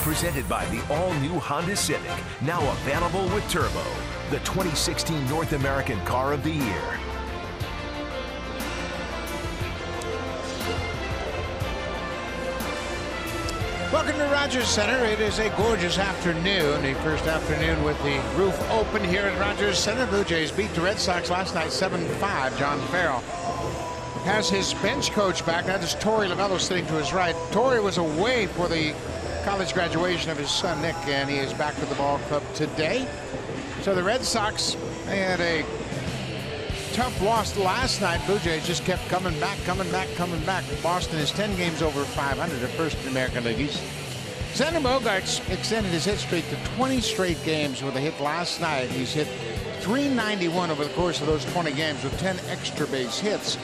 Presented by the all-new Honda Civic, now available with Turbo, the 2016 North American Car of the Year. Welcome to Rogers Center. It is a gorgeous afternoon, the first afternoon with the roof open here at Rogers Center. Blue Jays beat the Red Sox last night 7-5. John Farrell has his bench coach back. That is Torey Lovullo sitting to his right. Torey was away for the college graduation of his son Nick, and he is back to the ball club today. So the Red Sox, they had a tough loss last night. Blue Jays just kept coming back. Boston is 10 games over 500 at first in the American League East. Xander Bogaerts extended his hit streak to 20 straight games with a hit last night. He's hit .391 over the course of those 20 games with 10 extra base hits.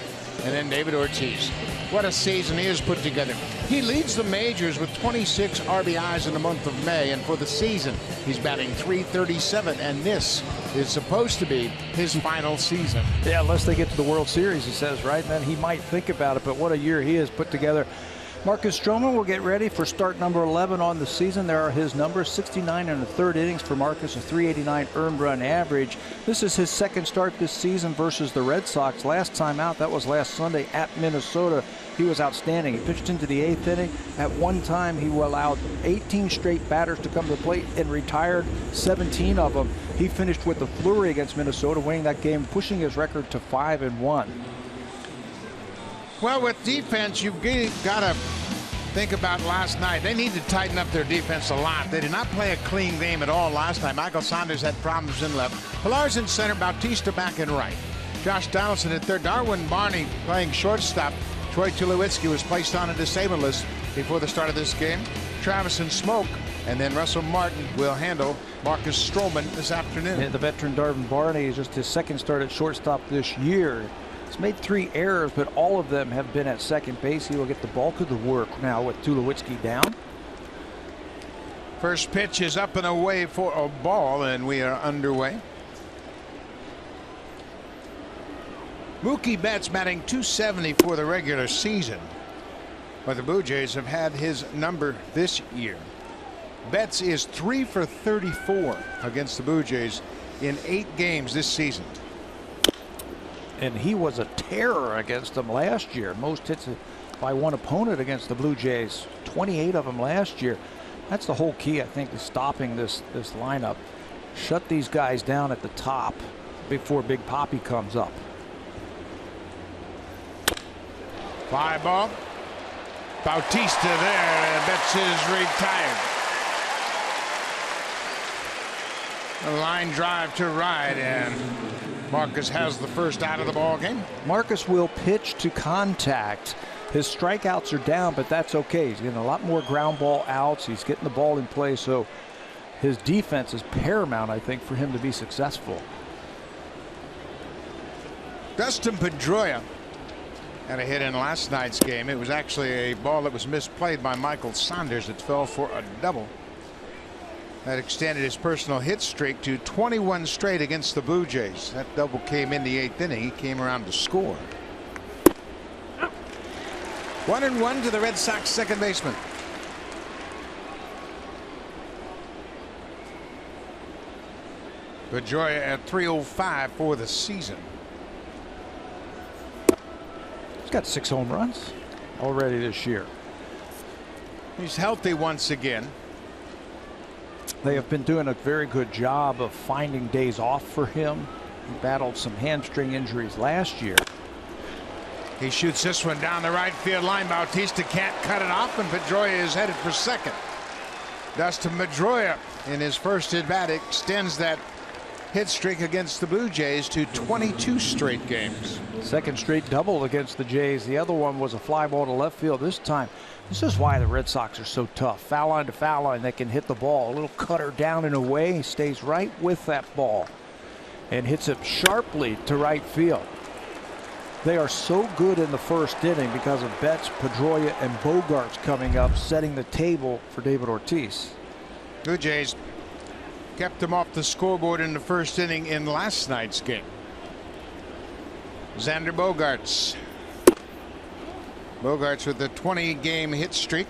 And then David Ortiz. What a season he has put together. He leads the majors with 26 RBIs in the month of May, and for the season, he's batting .337, and this is supposed to be his final season. Yeah, unless they get to the World Series, he says, right? And then he might think about it, but what a year he has put together. Marcus Stroman will get ready for start number 11 on the season. There are his numbers: 69 in the third innings for Marcus, a .389 earned run average. This is his second start this season versus the Red Sox. Last time out, that was last Sunday at Minnesota. He was outstanding. He pitched into the 8th inning. At one time, he allowed 18 straight batters to come to the plate and retired 17 of them. He finished with a flurry against Minnesota, winning that game, pushing his record to 5-1. Well, with defense, you've got to think about last night. They need to tighten up their defense a lot. They did not play a clean game at all last night. Michael Saunders had problems in left. Pilar's in center, Bautista back in right. Josh Donaldson at third. Darwin Barney playing shortstop. Troy Tulowitzki was placed on a disabled list before the start of this game. Travis and Smoke, and then Russell Martin will handle Marcus Stroman this afternoon. Yeah, the veteran Darwin Barney is just his second start at shortstop this year. He's made 3 errors, but all of them have been at second base. He will get the bulk of the work now with Tulowitzki down. First pitch is up and away for a ball, and we are underway. Mookie Betts batting .270 for the regular season, but the Blue Jays have had his number this year. Betts is 3 for 34 against the Blue Jays in 8 games this season. And he was a terror against them last year. Most hits by one opponent against the Blue Jays, 28 of them last year. That's the whole key, I think, to stopping this lineup. Shut these guys down at the top before Big Poppy comes up. Fly ball. Bautista there, and Betts is retired. A line drive to right, and Marcus has the first out of the ball game. Marcus will pitch to contact. His strikeouts are down, but that's okay. He's getting a lot more ground ball outs. He's getting the ball in play, so his defense is paramount, I think, for him to be successful. Dustin Pedroia had a hit in last night's game. It was actually a ball that was misplayed by Michael Saunders. It fell for a double. That extended his personal hit streak to 21 straight against the Blue Jays. That double came in the 8th inning. He came around to score. 1-1 to the Red Sox second baseman. Pedroia at .305 for the season. He's got 6 home runs already this year. He's healthy once again. They have been doing a very good job of finding days off for him. He battled some hamstring injuries last year. He shoots this one down the right field line. Bautista can't cut it off, and Pedroia is headed for second. Dustin Pedroia in his first at bat extends that hit streak against the Blue Jays to 22 straight games. Second straight double against the Jays. The other one was a fly ball to left field this time. This is why the Red Sox are so tough. Foul line to foul line, they can hit the ball. A little cutter down and away. He stays right with that ball and hits it sharply to right field. They are so good in the first inning because of Betts, Pedroia, and Bogaerts coming up, setting the table for David Ortiz. Blue Jays kept them off the scoreboard in the first inning in last night's game. Xander Bogaerts. Bogaerts with a 20-game hit streak.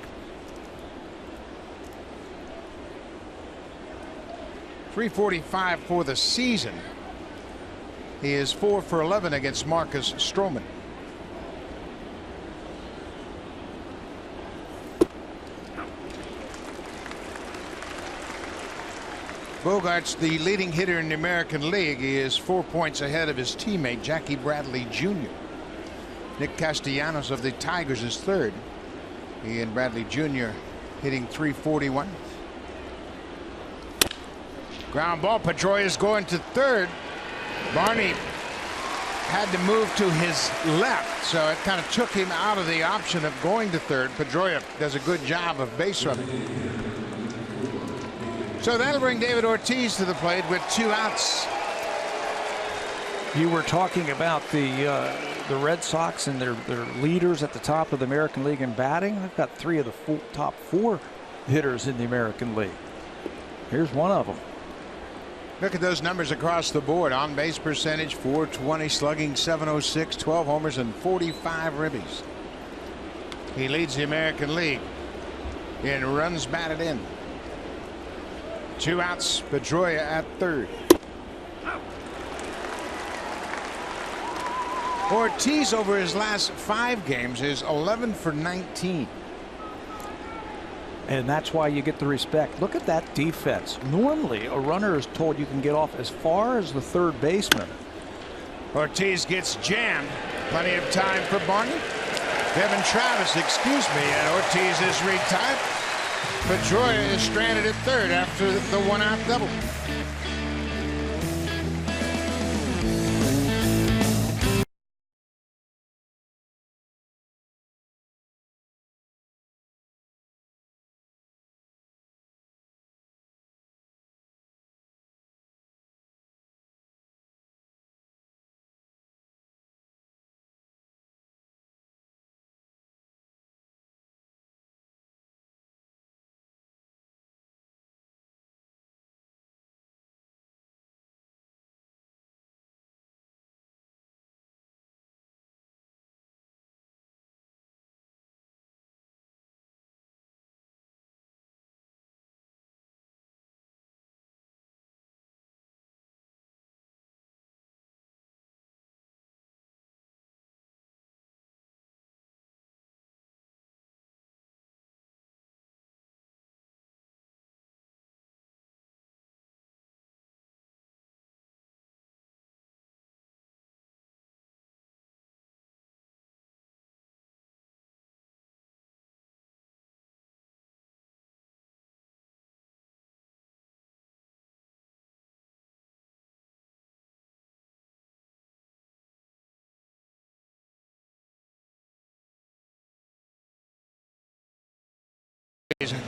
.345 for the season. He is 4 for 11 against Marcus Stroman. Bogaerts, the leading hitter in the American League. He is 4 points ahead of his teammate Jackie Bradley Jr. Nick Castellanos of the Tigers is third. He and Bradley Jr. hitting .341. Ground ball. Pedroia is going to third. Barney had to move to his left, so it kind of took him out of the option of going to third. Pedroia does a good job of base running. So that'll bring David Ortiz to the plate with 2 outs. You were talking about the Red Sox and their leaders at the top of the American League in batting. They've got 3 of the top 4 hitters in the American League. Here's one of them. Look at those numbers across the board. On base percentage .420, slugging .706, 12 homers and 45 ribbies. He leads the American League in runs batted in. 2 outs. Pedroia at third. Ortiz over his last 5 games is 11 for 19. And that's why you get the respect. Look at that defense. Normally, a runner is told you can get off as far as the third baseman. Ortiz gets jammed. Plenty of time for Barney. Devin Travis, excuse me, and Ortiz is retired. Pedroia is stranded at third after the 1-out double.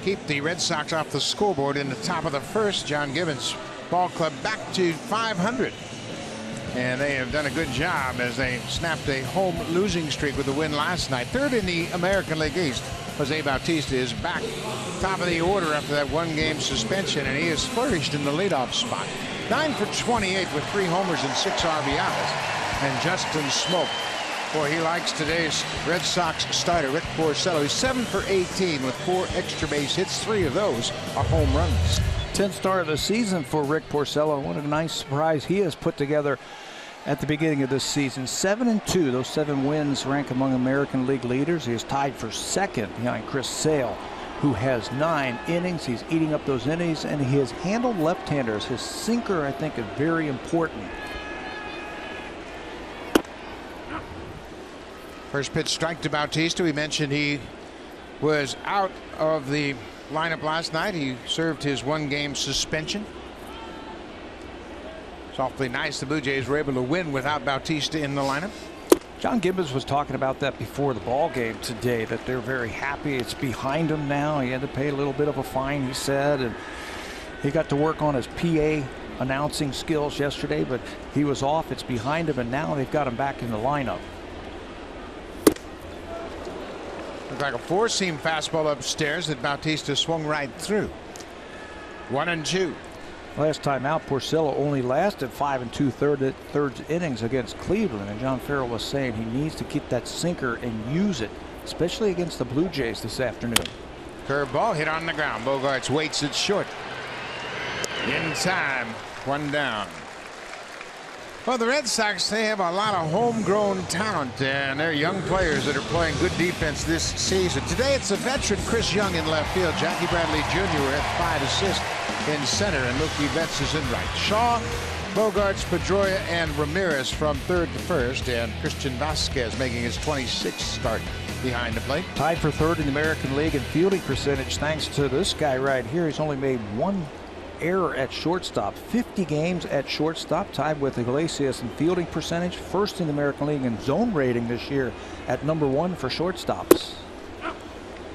Keep the Red Sox off the scoreboard in the top of the first. John Gibbons ball club back to 500. And they have done a good job as they snapped a home losing streak with a win last night. Third in the American League East. Jose Bautista is back top of the order after that 1-game suspension, and he has flourished in the leadoff spot. 9 for 28 with 3 homers and 6 RBIs. And Justin Smoak, boy, he likes today's Red Sox starter, Rick Porcello. He's 7 for 18 with 4 extra base hits. 3 of those are home runs. 10th start of the season for Rick Porcello. What a nice surprise he has put together at the beginning of this season. 7-2. Those 7 wins rank among American League leaders. He is tied for second behind Chris Sale, who has 9 innings. He's eating up those innings, and he has handled left-handers. His sinker, I think, is very important. First pitch strike to Bautista. We mentioned he was out of the lineup last night. He served his 1-game suspension. It's awfully nice the Blue Jays were able to win without Bautista in the lineup. John Gibbons was talking about that before the ball game today, that they're very happy. It's behind him now. He had to pay a little bit of a fine, he said, and he got to work on his PA announcing skills yesterday, but he was off. It's behind him, and now they've got him back in the lineup. Looked like a 4-seam fastball upstairs that Bautista swung right through. 1-2. Last time out, Porcello only lasted 5 2/3 innings against Cleveland, and John Farrell was saying he needs to keep that sinker and use it, especially against the Blue Jays this afternoon. Curveball hit on the ground. Bogaerts waits it short. In time, one down. Well, the Red Sox, they have a lot of homegrown talent, and they're young players that are playing good defense this season. Today, it's a veteran Chris Young in left field. Jackie Bradley Jr. at 5 assists in center, and Mookie Betts is in right. Shaw, Bogarts, Pedroia, and Ramirez from third to first, and Christian Vasquez making his 26th start behind the plate. Tied for third in the American League in fielding percentage thanks to this guy right here. He's only made one error at shortstop. 50 games at shortstop, tied with Iglesias in fielding percentage. First in the American League in zone rating this year at #1 for shortstops.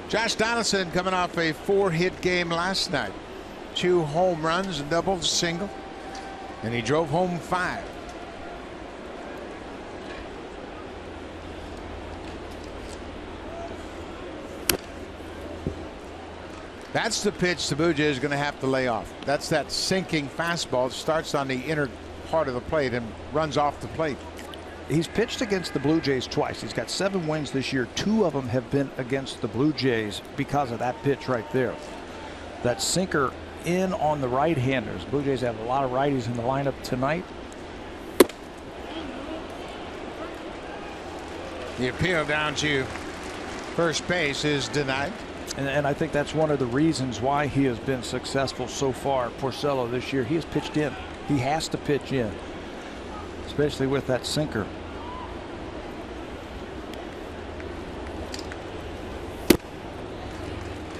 Josh Donaldson coming off a 4-hit game last night. 2 home runs, a double, a single, and he drove home 5. That's the pitch the Blue Jays is going to have to lay off. That's that sinking fastball that starts on the inner part of the plate and runs off the plate. He's pitched against the Blue Jays twice. He's got 7 wins this year. 2 of them have been against the Blue Jays because of that pitch right there. That sinker in on the right-handers. Blue Jays have a lot of righties in the lineup tonight. The appeal down to first base is denied. And I think that's one of the reasons why he has been successful so far. Porcello this year, he has pitched in. He has to pitch in, especially with that sinker.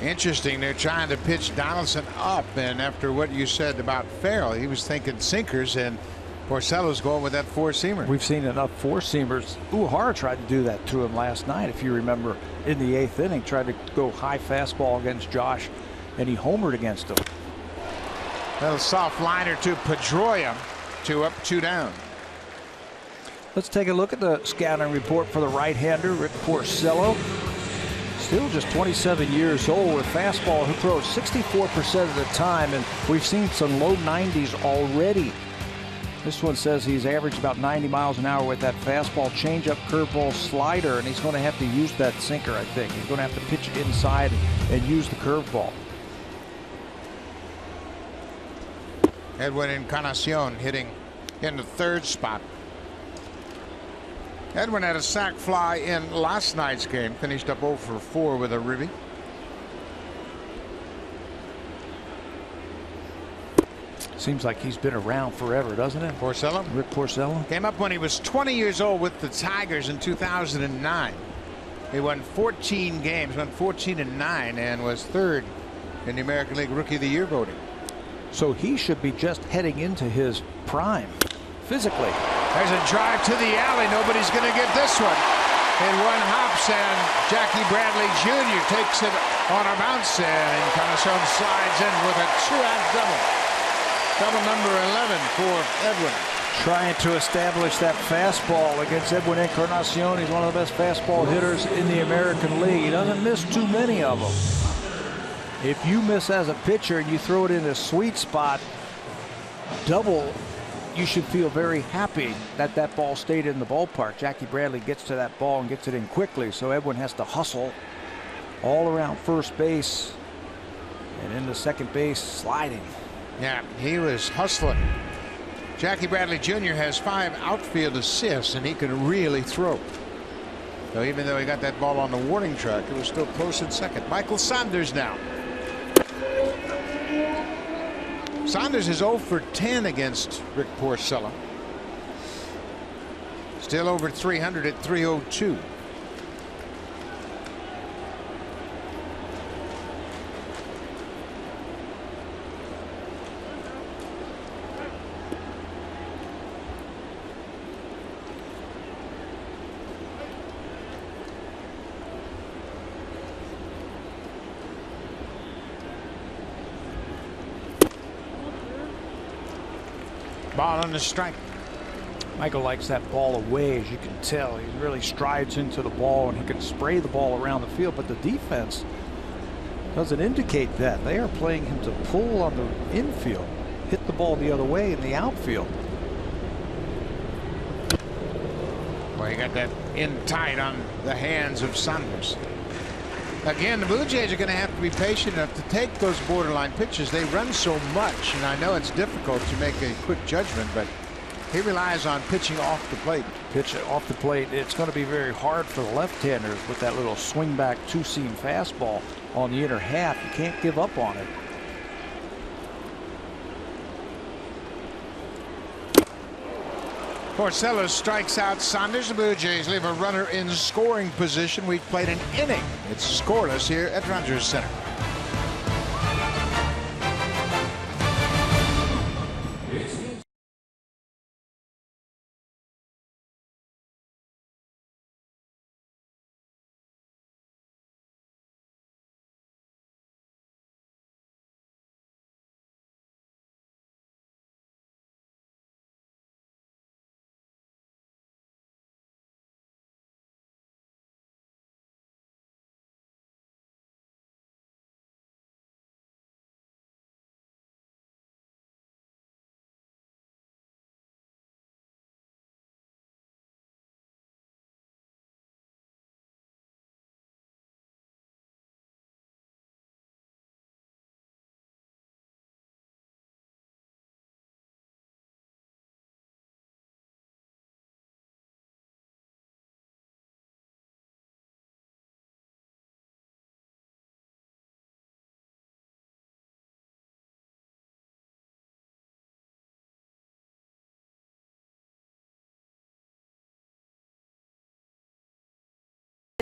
Interesting, they're trying to pitch Donaldson up, and after what you said about Farrell, he was thinking sinkers, and Porcello's going with that 4-seamer. We've seen enough 4-seamers. Uhara tried to do that to him last night, if you remember, in the 8th inning. Tried to go high fastball against Josh, and he homered against him. Little soft liner to Pedroia. 2 up, 2 down. Let's take a look at the scouting report for the right-hander, Rick Porcello. Still just 27 years old with fastball who throws 64% of the time, and we've seen some low 90s already. This one says he's averaged about 90 miles an hour with that fastball, changeup, curveball, slider, and he's going to have to use that sinker, I think. He's going to have to pitch inside and use the curveball. Edwin Encarnacion hitting in the 3rd spot. Edwin had a sac fly in last night's game, finished up 0 for 4 with a ribby. Seems like he's been around forever, doesn't it? Porcello? Rick Porcello. Came up when he was 20 years old with the Tigers in 2009. He won 14 games, won 14-9, and was 3rd in the American League Rookie of the Year voting. So he should be just heading into his prime physically. There's a drive to the alley. Nobody's going to get this one. And one hops, and Jackie Bradley Jr. takes it on a bounce, and Encarnacion slides in with a 2-out double. Double number 11 for Edwin. Trying to establish that fastball against Edwin Encarnacion. He's one of the best fastball hitters in the American League. He doesn't miss too many of them. If you miss as a pitcher and you throw it in a sweet spot, double, you should feel very happy that that ball stayed in the ballpark. Jackie Bradley gets to that ball and gets it in quickly, so Edwin has to hustle all around first base and into second base, sliding. Yeah, he was hustling. Jackie Bradley Jr. has 5 outfield assists, and he can really throw. So even though he got that ball on the warning track, it was still close in second. Michael Saunders now. Saunders is 0 for 10 against Rick Porcello. Still over 300 at 302. Ball on the strike. Michael likes that ball away, as you can tell. He really strides into the ball, and he can spray the ball around the field, but the defense doesn't indicate that. They are playing him to pull on the infield, hit the ball the other way in the outfield. Well, he got that in tight on the hands of Saunders. Again, the Blue Jays are going to have to be patient enough to take those borderline pitches. They run so much, and I know it's difficult to make a quick judgment, but he relies on pitching off the plate. Pitch off the plate. It's going to be very hard for the left-handers with that little swing back two-seam fastball on the inner half. You can't give up on it. Porcello strikes out Saunders. The Blue Jays leave a runner in scoring position. We've played an inning. It's scoreless here at Rogers Center.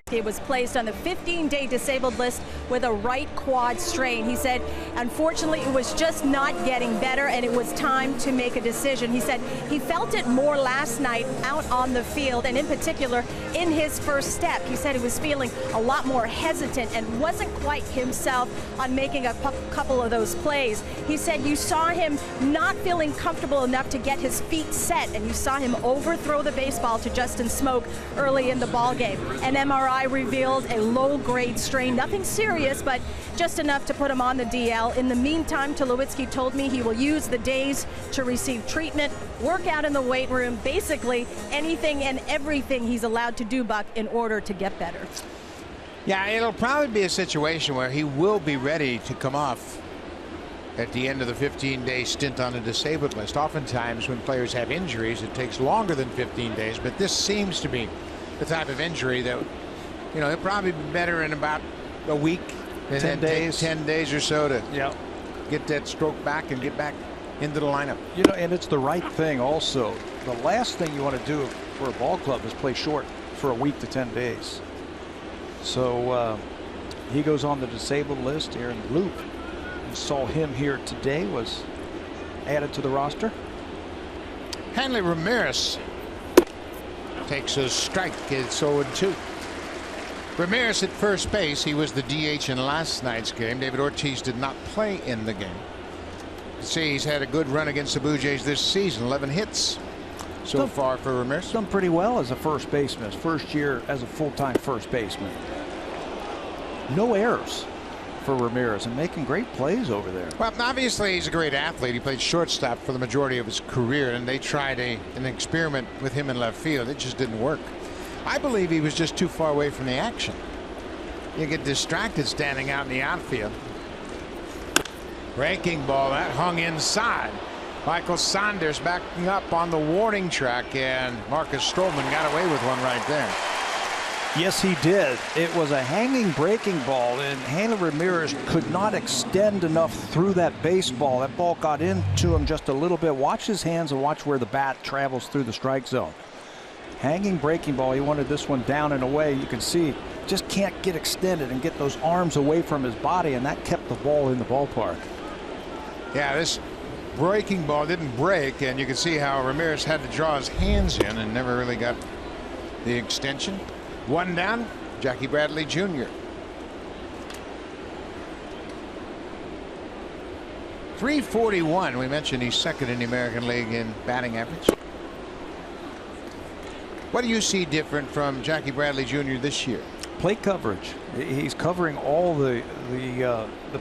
He was placed on the 15-day disabled list with a right quad strain. He said, unfortunately, it was just not getting better, and it was time to make a decision. He said he felt it more last night out on the field, and in particular, in his first step. He said he was feeling a lot more hesitant and wasn't quite himself on making a couple of those plays. He said you saw him not feeling comfortable enough to get his feet set, and you saw him overthrow the baseball to Justin Smoak early in the ballgame. An MRI revealed a low-grade strain, nothing serious, but just enough to put him on the DL. In the meantime, Tulowitzki told me he will use the days to receive treatment, work out in the weight room, basically anything and everything he's allowed to do, Buck, in order to get better. Yeah, it'll probably be a situation where he will be ready to come off at the end of the 15-day stint on the disabled list. Oftentimes when players have injuries, it takes longer than 15 days, but this seems to be the type of injury that, you know, he'll probably be better in about a week. 10 days. 10 days or so to get that stroke back and get back into the lineup. You know, and it's the right thing also. The last thing you want to do for a ball club is play short for a week to 10 days. So he goes on the disabled list. Aaron Loup, you saw him here today, was added to the roster. Hanley Ramirez takes a strike. It's 0-2. Ramirez at first base. He was the DH in last night's game. David Ortiz did not play in the game. You see, he's had a good run against the Blue Jays this season. 11 hits so far for Ramirez. Done pretty well as a first baseman. His first year as a full-time first baseman. No errors for Ramirez and making great plays over there. Well, obviously he's a great athlete. He played shortstop for the majority of his career, and they tried an experiment with him in left field. It just didn't work. I believe he was just too far away from the action. You get distracted standing out in the outfield. Breaking ball that hung inside. Michael Saunders backing up on the warning track, and Marcus Stroman got away with one right there. Yes, he did. It was a hanging breaking ball, and Hanley Ramirez could not extend enough through that baseball. That ball got into him just a little bit. Watch his hands and watch where the bat travels through the strike zone. Hanging breaking ball. He wanted this one down and away. You can see just can't get extended and get those arms away from his body, and that kept the ball in the ballpark. Yeah, this breaking ball didn't break, and you can see how Ramirez had to draw his hands in and never really got the extension. One down, Jackie Bradley Jr. .341. We mentioned he's second in the American League in batting average. What do you see different from Jackie Bradley Jr. this year? Plate coverage. He's covering all the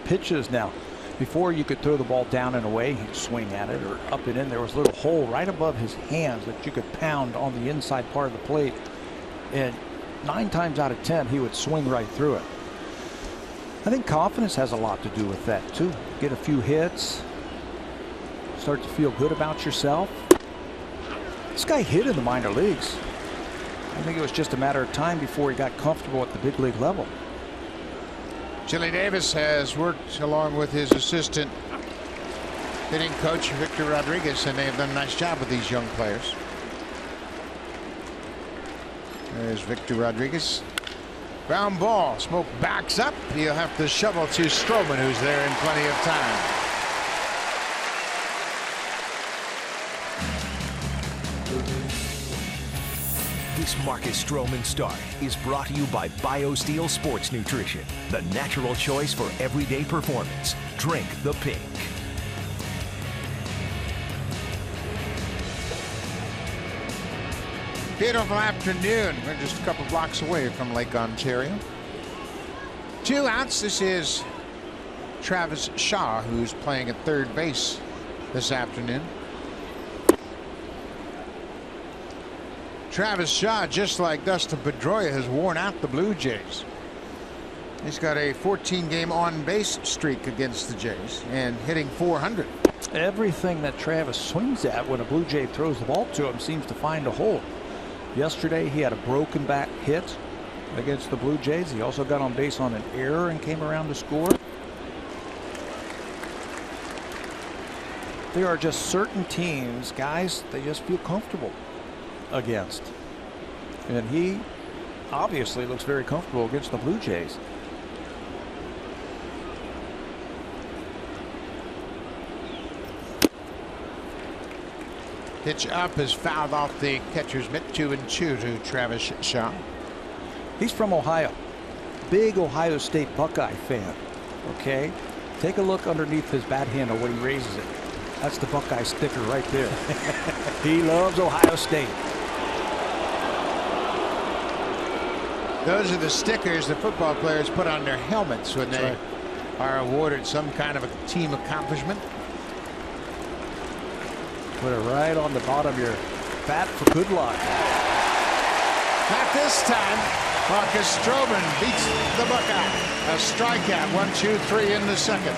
pitches now. Before, you could throw the ball down and away, he'd swing at it, or up and in. There was a little hole right above his hands that you could pound on the inside part of the plate, and 9 times out of 10 he would swing right through it. I think confidence has a lot to do with that too. Get a few hits, start to feel good about yourself. This guy hit in the minor leagues. I think it was just a matter of time before he got comfortable at the big league level. Chili Davis has worked along with his assistant hitting coach Victor Rodriguez, and they've done a nice job with these young players. There's Victor Rodriguez. Ground ball. Smoak backs up. He'll have to shovel to Stroman, who's there in plenty of time. This Marcus Stroman start is brought to you by BioSteel Sports Nutrition, the natural choice for everyday performance. Drink the pink. Beautiful afternoon. We're just a couple blocks away from Lake Ontario. 2 outs. This is Travis Shaw, who's playing at third base this afternoon. Travis Shaw, just like Dustin Pedroia, has worn out the Blue Jays. He's got a 14-game on-base streak against the Jays and hitting .400. Everything that Travis swings at when a Blue Jay throws the ball to him seems to find a hole. Yesterday he had a broken bat hit against the Blue Jays. He also got on base on an error and came around to score. There are just certain teams, guys, they just feel comfortable against. And he obviously looks very comfortable against the Blue Jays. Pitch up is fouled off the catcher's mitt. 2-2 to Travis Shaw. He's from Ohio. Big Ohio State Buckeye fan. Okay, take a look underneath his bat handle when he raises it. That's the Buckeye sticker right there. He loves Ohio State. Those are the stickers that football players put on their helmets when they are awarded some kind of a team accomplishment. Put it right on the bottom of your bat for good luck. Not this time. Marcus Stroman beats the Buckeye. A strikeout. 1-2-3 in the second.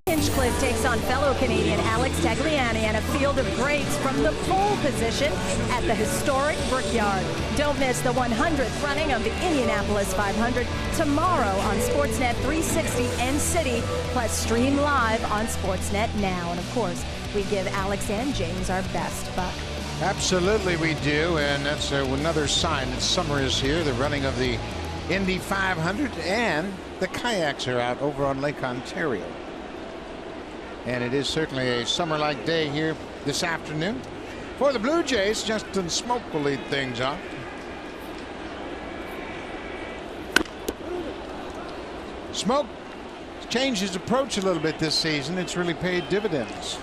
Hinchcliffe takes on fellow Canadian Alex Tagliani and a field of greats from the pole position at the historic Brickyard. Don't miss the 100th running of the Indianapolis 500 tomorrow on Sportsnet 360 and City, plus stream live on Sportsnet Now. And of course, we give Alex and James our best, Buck. Absolutely we do, and that's another sign that summer is here. The running of the Indy 500 and the kayaks are out over on Lake Ontario. And it is certainly a summer-like day here this afternoon. For the Blue Jays, Justin Smoak will lead things off. Smoak changed his approach a little bit this season. It's really paid dividends.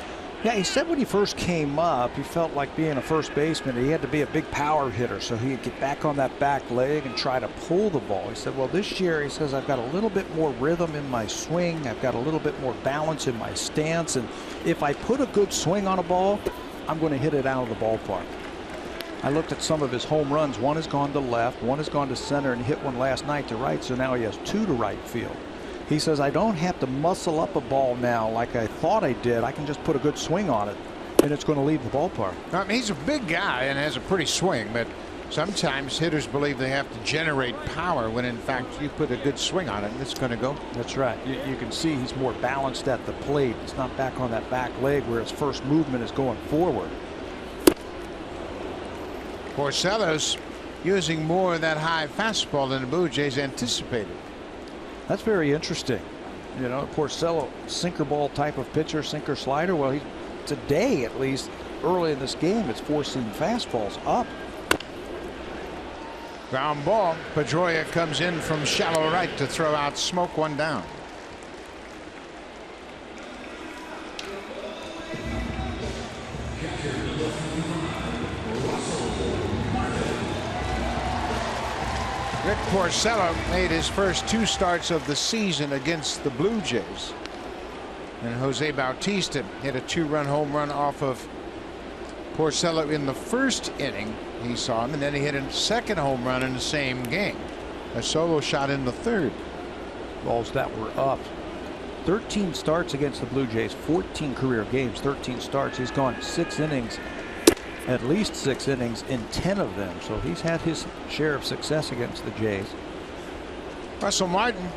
Yeah, he said when he first came up, he felt like being a first baseman, he had to be a big power hitter, so he'd get back on that back leg and try to pull the ball. He said, well, this year, he says, I've got a little bit more rhythm in my swing. I've got a little bit more balance in my stance, and if I put a good swing on a ball, I'm going to hit it out of the ballpark. I looked at some of his home runs. One has gone to left, one has gone to center, and hit one last night to right, so now he has 2 to right field. He says, I don't have to muscle up a ball now like I thought I did. I can just put a good swing on it, and it's going to leave the ballpark. I mean, he's a big guy and has a pretty swing, but sometimes hitters believe they have to generate power when, in fact, you put a good swing on it, and it's going to go. That's right. You can see he's more balanced at the plate. It's not back on that back leg where his first movement is going forward. Porcello's using more of that high fastball than the Blue Jays anticipated. That's very interesting. You know, Porcello, sinker ball type of pitcher, sinker slider. Well, today at least, early in this game, it's forcing fastballs up. Ground ball. Pedroia comes in from shallow right to throw out Smoke, 1 down. Rick Porcello made his first 2 starts of the season against the Blue Jays. And Jose Bautista hit a 2-run home run off of Porcello in the first inning. He saw him, and then he hit a second home run in the same game. A solo shot in the third. Balls that were up. 13 starts against the Blue Jays, 14 career games, 13 starts. He's gone 6 innings. At least 6 innings in 10 of them, so he's had his share of success against the Jays. Russell Martin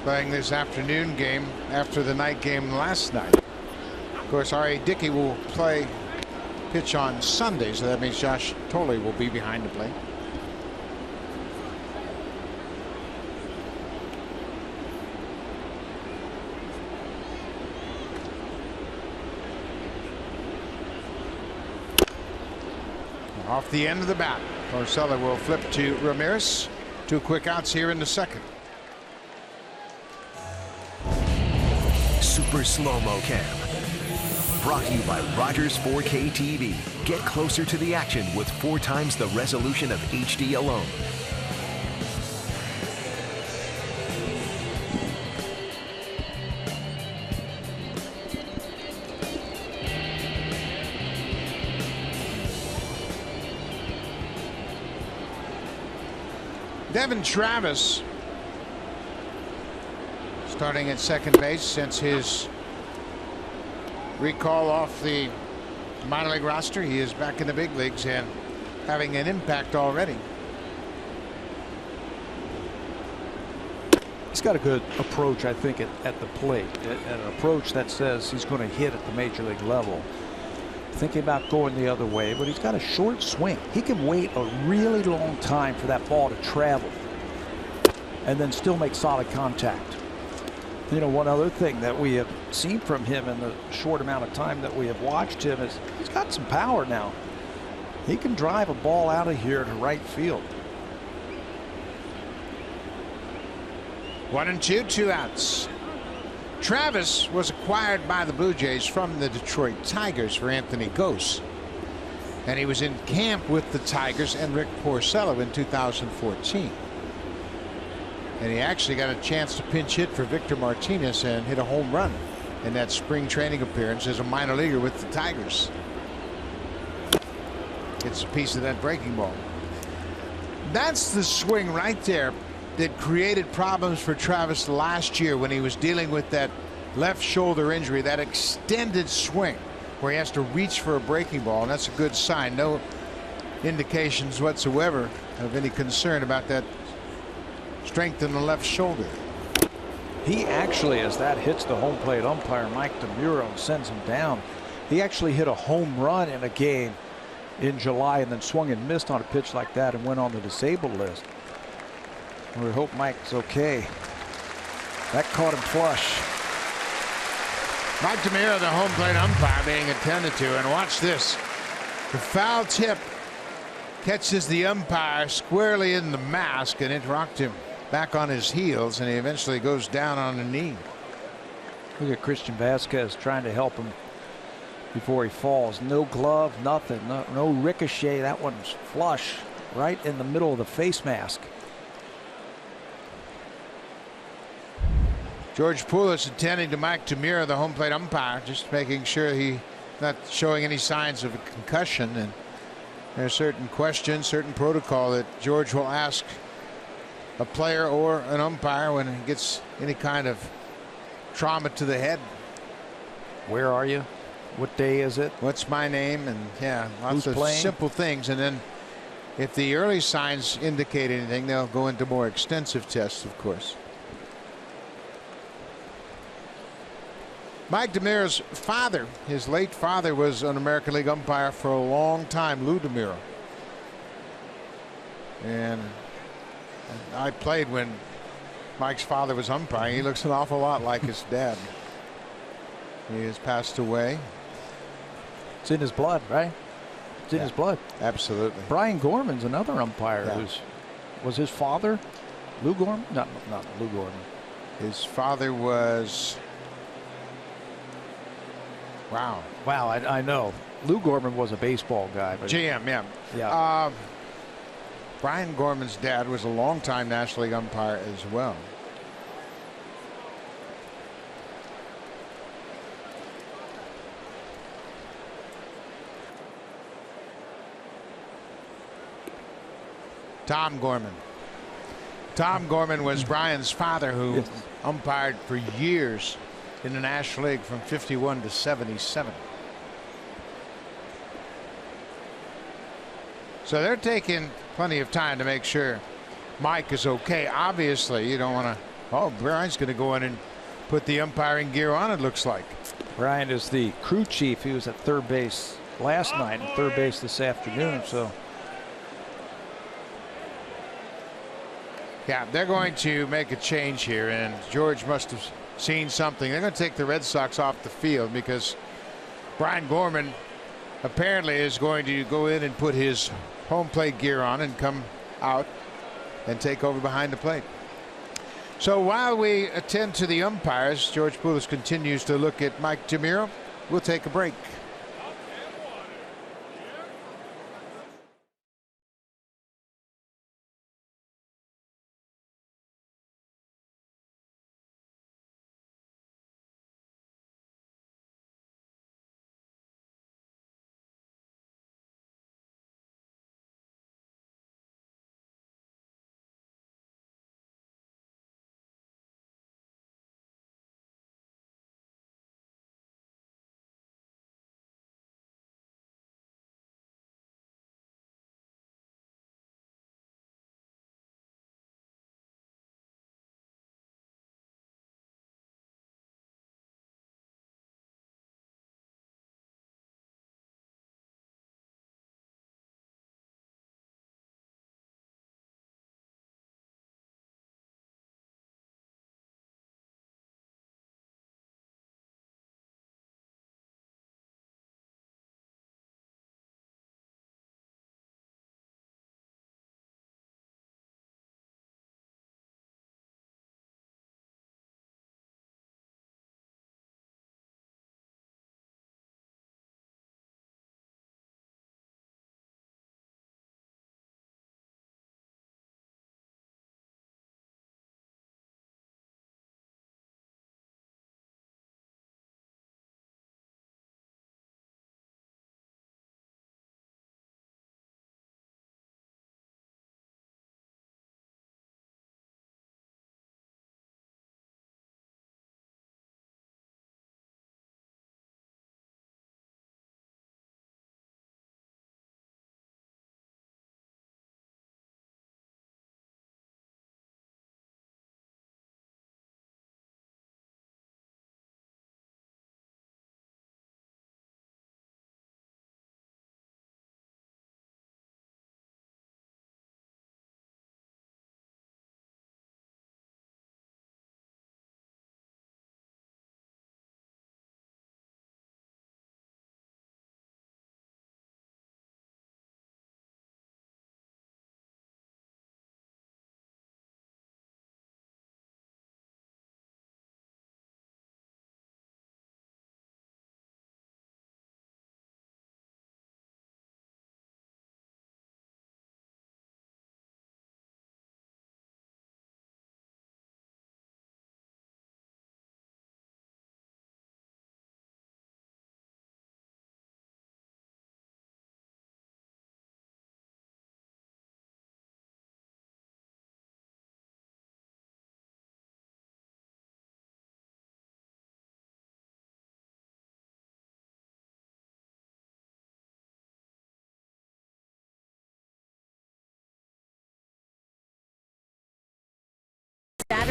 playing this afternoon game after the night game last night. Of course, R.A. Dickey will pitch on Sunday, so that means Josh Thole will be behind the plate. Off the end of the bat, Porcello will flip to Ramirez. 2 quick outs here in the second. Super Slow-Mo Cam. Brought to you by Rogers 4K TV. Get closer to the action with 4 times the resolution of HD alone. Devin Travis starting at second base since his recall off the minor league roster. He is back in the big leagues and having an impact already. He's got a good approach, I think, at the plate. An approach that says he's going to hit at the major league level. Thinking about going the other way, but he's got a short swing. He can wait a really long time for that ball to travel and then still make solid contact. You know, one other thing that we have seen from him in the short amount of time that we have watched him is he's got some power now. He can drive a ball out of here to right field. 1-2, 2 outs. Travis was acquired by the Blue Jays from the Detroit Tigers for Anthony Gose. And he was in camp with the Tigers and Rick Porcello in 2014. And he actually got a chance to pinch hit for Victor Martinez and hit a home run in that spring training appearance as a minor leaguer with the Tigers. Gets a piece of that breaking ball. That's the swing right there that created problems for Travis last year when he was dealing with that left shoulder injury, that extended swing where he has to reach for a breaking ball, and that's a good sign. No indications whatsoever of any concern about that strength in the left shoulder. He actually, as that hits the home plate umpire Mike DeMuro and sends him down, he actually hit a home run in a game in July and then swung and missed on a pitch like that and went on the disabled list. We hope Mike's okay. That caught him flush. Mike DeMuro, the home plate umpire, being attended to, and watch this. The foul tip catches the umpire squarely in the mask, and it rocked him back on his heels, and he eventually goes down on a knee. Look at Christian Vasquez trying to help him before he falls. No glove, nothing, no ricochet. That one's flush right in the middle of the face mask. George Poulos attending to Mike Tamura, the home plate umpire, just making sure he's not showing any signs of a concussion. And there's certain questions, certain protocol that George will ask a player or an umpire when he gets any kind of trauma to the head. Where are you? What day is it? What's my name? And yeah, lots of simple things. And then if the early signs indicate anything, they'll go into more extensive tests, of course. Mike Tamura's father, his late father, was an American League umpire for a long time, Lou Tamura. And I played when Mike's father was umpiring. He looks an awful lot like his dad. He has passed away. It's in his blood, right? It's in his blood. Absolutely. Brian Gorman's another umpire who's was his father Lou Gorman? Not Lou Gorman. His father was. Wow. Wow, I know. Lou Gorman was a baseball guy. But GM, yeah. Yeah. Brian Gorman's dad was a longtime National League umpire as well. Tom Gorman. Tom Gorman was Brian's father, who umpired for years in the National League from 51 to 77. So they're taking plenty of time to make sure Mike is okay. Obviously, you don't want to. Oh, Brian's going to go in and put the umpiring gear on, it looks like. Brian is the crew chief. He was at third base last night and third base this afternoon. So. Yeah, they're going to make a change here, and George must have seen something. They're going to take the Red Sox off the field because Brian Gorman apparently is going to go in and put his home plate gear on and come out and take over behind the plate. So while we attend to the umpires, George Poulos continues to look at Mike Tamura. We'll take a break.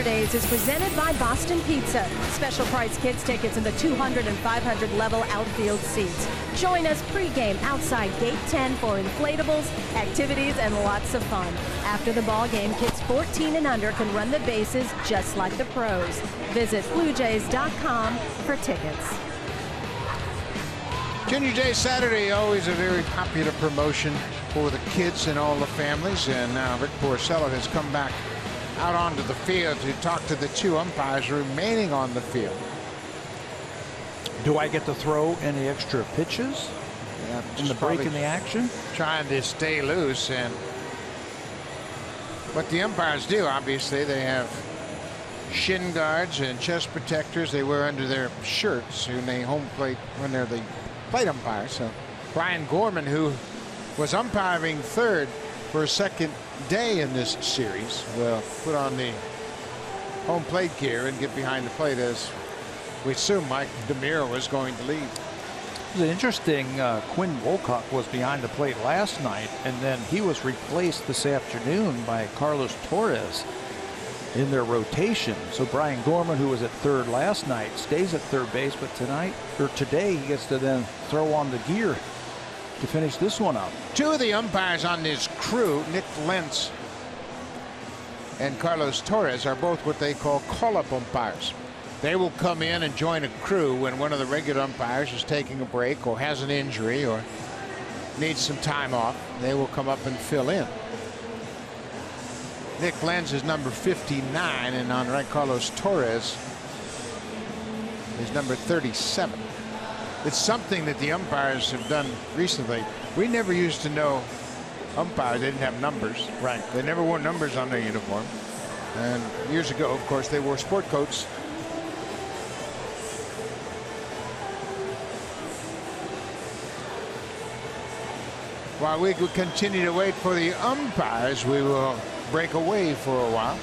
Saturdays is presented by Boston Pizza. Special price kids tickets in the 200 and 500 level outfield seats. Join us pregame outside Gate 10 for inflatables, activities, and lots of fun. After the ball game, kids 14 and under can run the bases just like the pros. Visit BlueJays.com for tickets. Junior Day Saturday, always a very popular promotion for the kids and all the families. And now Rick Porcello has come back out onto the field to talk to the two umpires remaining on the field. Do I get to throw any extra pitches in the break in the action? Trying to stay loose. And what the umpires do, obviously, they have shin guards and chest protectors they wear under their shirts when they home plate, when they're the plate umpire. So Brian Gorman, who was umpiring third for a second day in this series, will put on the home plate gear and get behind the plate as we assume Mike DeMuro was going to lead. It was interesting. Quinn Wolcott was behind the plate last night, and then he was replaced this afternoon by Carlos Torres in their rotation. So Brian Gorman, who was at third last night, stays at third base, but today he gets to then throw on the gear to finish this one up. Two of the umpires on this crew, Nick Lentz and Carlos Torres, are both what they call call-up umpires. They will come in and join a crew when one of the regular umpires is taking a break or has an injury or needs some time off. They will come up and fill in. Nick Lentz is number 59, and on right, Carlos Torres is number 37. It's something that the umpires have done recently. We never used to know umpires. They didn't have numbers. Right. They never wore numbers on their uniform. And years ago, of course, they wore sport coats. While we could continue to wait for the umpires, we will break away for a while.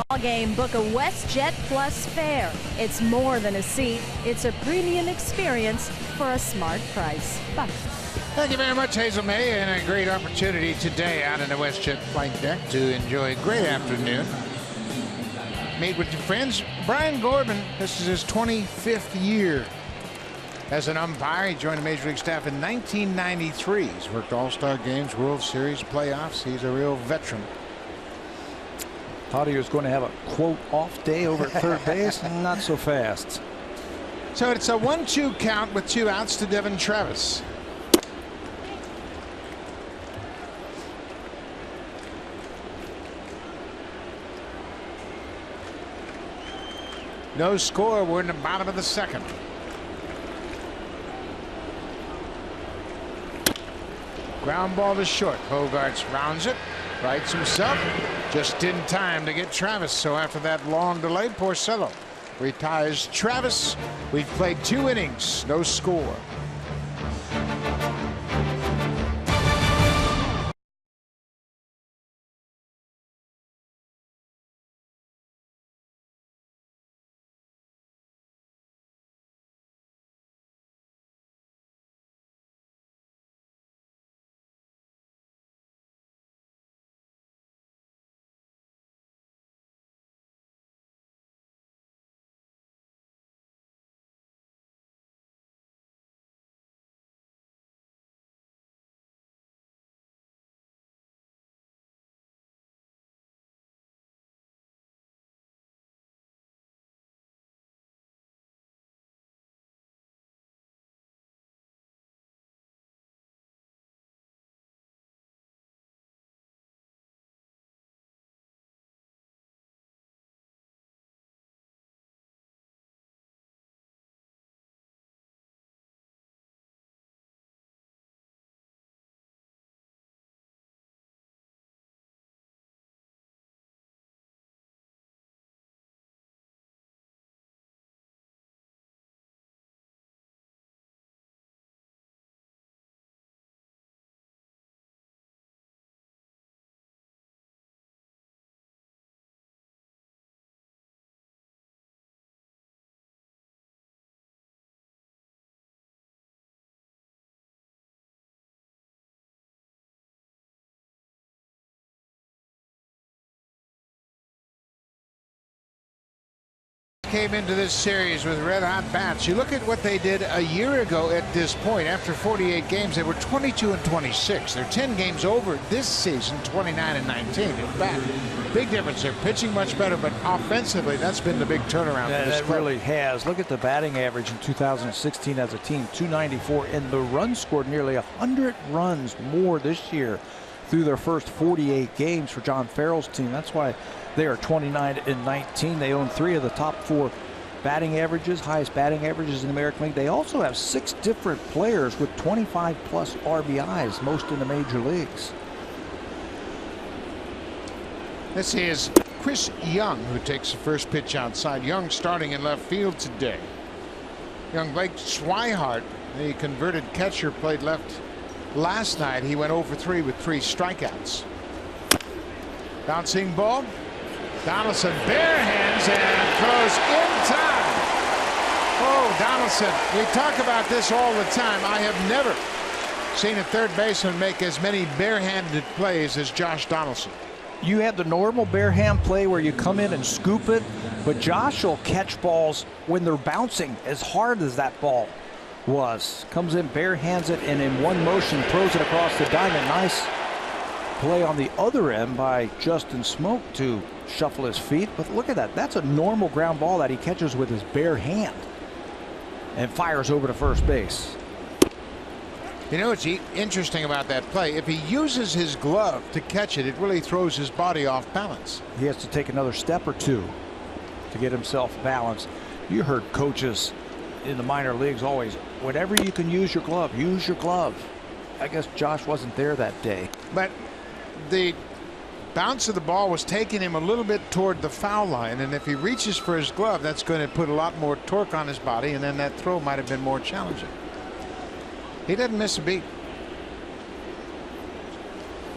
Ball game, book a WestJet Plus fare. It's more than a seat. It's a premium experience for a smart price. Bye. Thank you very much, Hazel May, and a great opportunity today out in the WestJet flight deck to enjoy a great afternoon. Meet with your friends. Brian Gorman, this is his 25th year as an umpire. He joined the Major League staff in 1993. He's worked All-Star games, World Series, playoffs. He's a real veteran. Thought he was going to have a, quote, off day over at third base. Not so fast. So it's a 1-2 count with 2 outs to Devin Travis. No score. We're in the bottom of the second. Ground ball to short. Bogaerts rounds it. Rights himself. Just in time to get Travis. So after that long delay, Porcello retires Travis. We've played 2 innings. No score. came into this series with red hot bats. You look at what they did a year ago at this point. After 48 games, they were 22-26. They're 10 games over this season, 29-19. In fact, big difference. They're pitching much better, but offensively, that's been the big turnaround for this club. It really has. Look at the batting average in 2016 as a team, 294, and the runs scored nearly 100 runs more this year through their first 48 games for John Farrell's team. That's why they are 29-19. They own 3 of the top 4 batting averages, highest batting averages in the American League. They also have 6 different players with 25-plus RBIs, most in the major leagues. This is Chris Young, who takes the first pitch outside. Young starting in left field today. Young Blake Swihart, the converted catcher, played left last night. He went 0 for 3 with 3 strikeouts. Bouncing ball. Donaldson bare hands and throws in time. Oh, Donaldson. We talk about this all the time. I have never seen a third baseman make as many barehanded plays as Josh Donaldson. You have the normal bare hand play where you come in and scoop it, but Josh will catch balls when they're bouncing as hard as that ball was. Comes in, bare hands it, and in one motion throws it across the diamond. Nice play on the other end by Justin Smoak to shuffle his feet. But look at that. That's a normal ground ball that he catches with his bare hand and fires over to first base. You know what's interesting about that play? If he uses his glove to catch it, it really throws his body off balance. He has to take another step or two to get himself balanced. You heard coaches in the minor leagues always, whenever you can use your glove, use your glove. I guess Josh wasn't there that day. But the bounce of the ball was taking him a little bit toward the foul line, and if he reaches for his glove, that's going to put a lot more torque on his body, and then that throw might have been more challenging. He didn't miss a beat.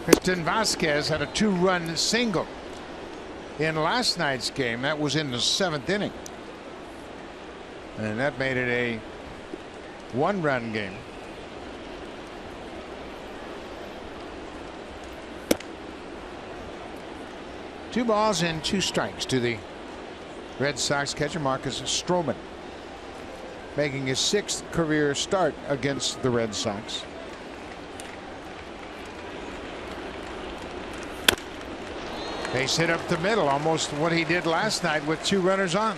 Christian Vasquez had a 2-run single in last night's game. That was in the 7th inning, and that made it a 1-run game. Two balls and 2 strikes to the Red Sox catcher Marcus Stroman, making his 6th career start against the Red Sox. Base hit up the middle, almost what he did last night with 2 runners on.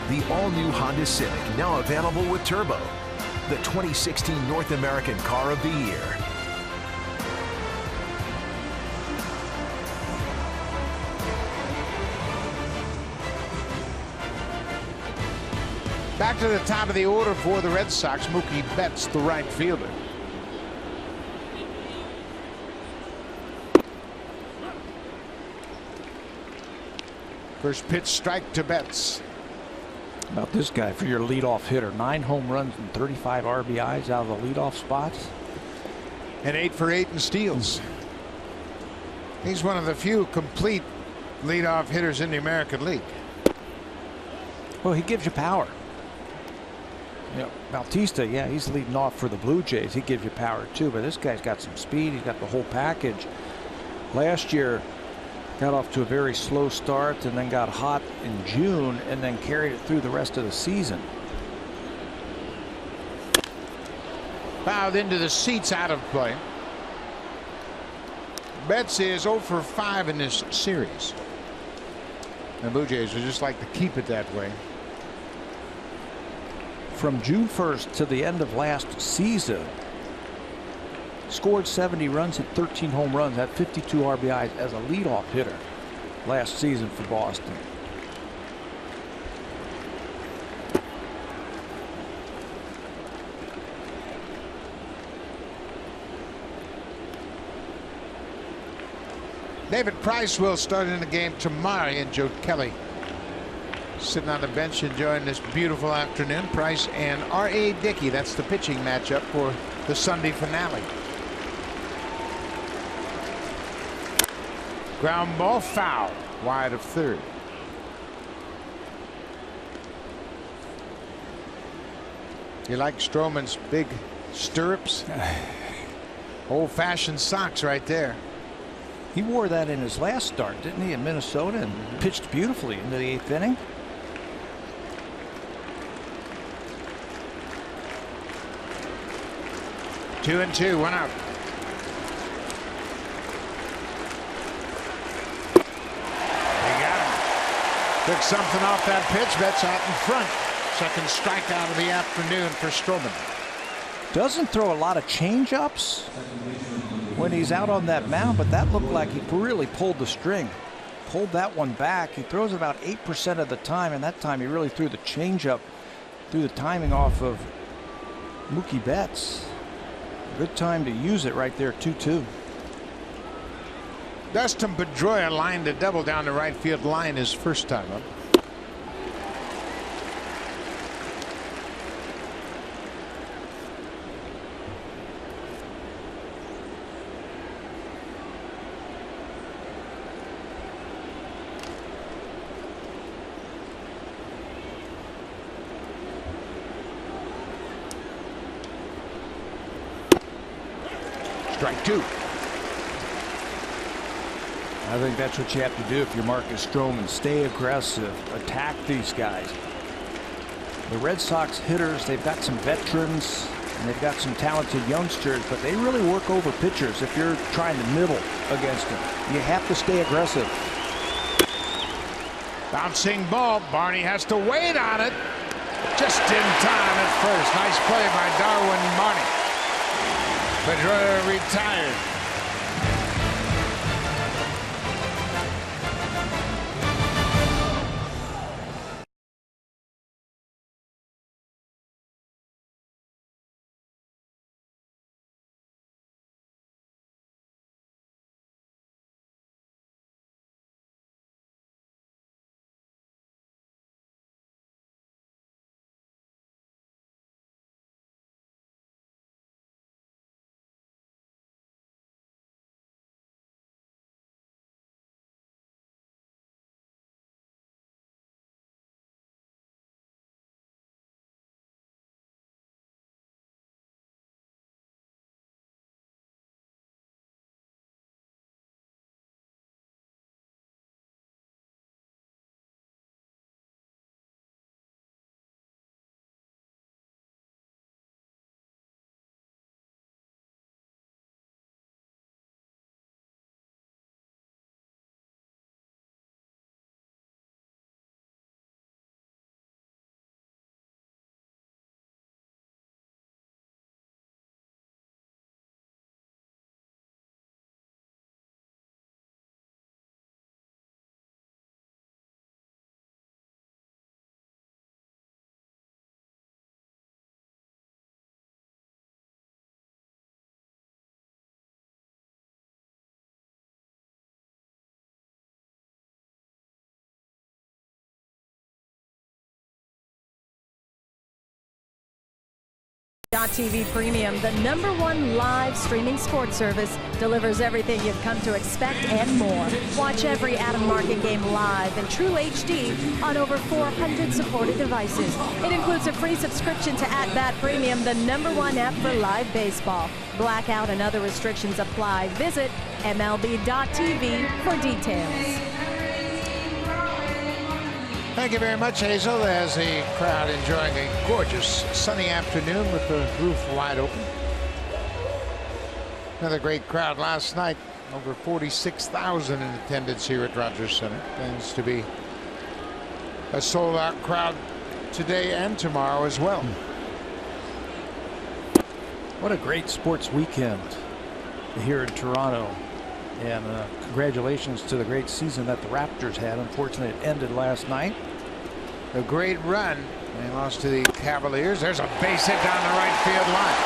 The all-new Honda Civic, now available with turbo. The 2016 North American Car of the Year. Back to the top of the order for the Red Sox, Mookie Betts, the right fielder. First pitch strike to Betts. About this guy for your leadoff hitter. 9 home runs and 35 RBIs out of the leadoff spots. And 8 for 8 in steals. He's one of the few complete leadoff hitters in the American League. Well, he gives you power. You know, Bautista, yeah, he's leading off for the Blue Jays. He gives you power too, but this guy's got some speed. He's got the whole package. Last year, got off to a very slow start and then got hot in June and then carried it through the rest of the season. Fouled into the seats, out of play. Betts is 0 for 5 in this series. The Blue Jays would just like to keep it that way. From June 1st to the end of last season, scored 70 runs, hit 13 home runs, had 52 RBIs as a leadoff hitter last season for Boston. David Price will start in the game tomorrow, and Joe Kelly sitting on the bench enjoying this beautiful afternoon. Price and R.A. Dickey, that's the pitching matchup for the Sunday finale. Ground ball, foul, wide of third. You like Stroman's big stirrups? Old-fashioned socks right there. He wore that in his last start, didn't he, in Minnesota, and pitched beautifully into the 8th inning. Two and two, 1 out. They got him. Took something off that pitch. Betts out in front. Second strikeout of the afternoon for Stroman. Doesn't throw a lot of change-ups when he's out on that mound, but that looked like he really pulled the string. Pulled that one back. He throws about 8% of the time, and that time he really threw the changeup, threw the timing off of Mookie Betts. Good time to use it right there, 2-2. Dustin Pedroia lined a double down the right field line his first time up. Strike two. I think that's what you have to do if you're Marcus Stroman. Stay aggressive, attack these guys. The Red Sox hitters, they've got some veterans and they've got some talented youngsters, but they really work over pitchers if you're trying to nibble against them. You have to stay aggressive. Bouncing ball. Barney has to wait on it. Just in time at first. Nice play by Darwin Barney. Pedroia retired. TV Premium, the #1 live streaming sports service, delivers everything you've come to expect and more. Watch every Adam Market game live in True HD on over 400 supported devices. It includes a free subscription to @Bat Premium, the #1 app for live baseball. Blackout and other restrictions apply. Visit MLB.tv for details. Thank you very much, Hazel. As the crowd enjoying a gorgeous sunny afternoon with the roof wide open. Another great crowd last night. Over 46,000 in attendance here at Rogers Center. Plans to be a sold-out crowd today and tomorrow as well. What a great sports weekend here in Toronto. And congratulations to the great season that the Raptors had. Unfortunately, it ended last night. A great run. They lost to the Cavaliers. There's a base hit down the right field line.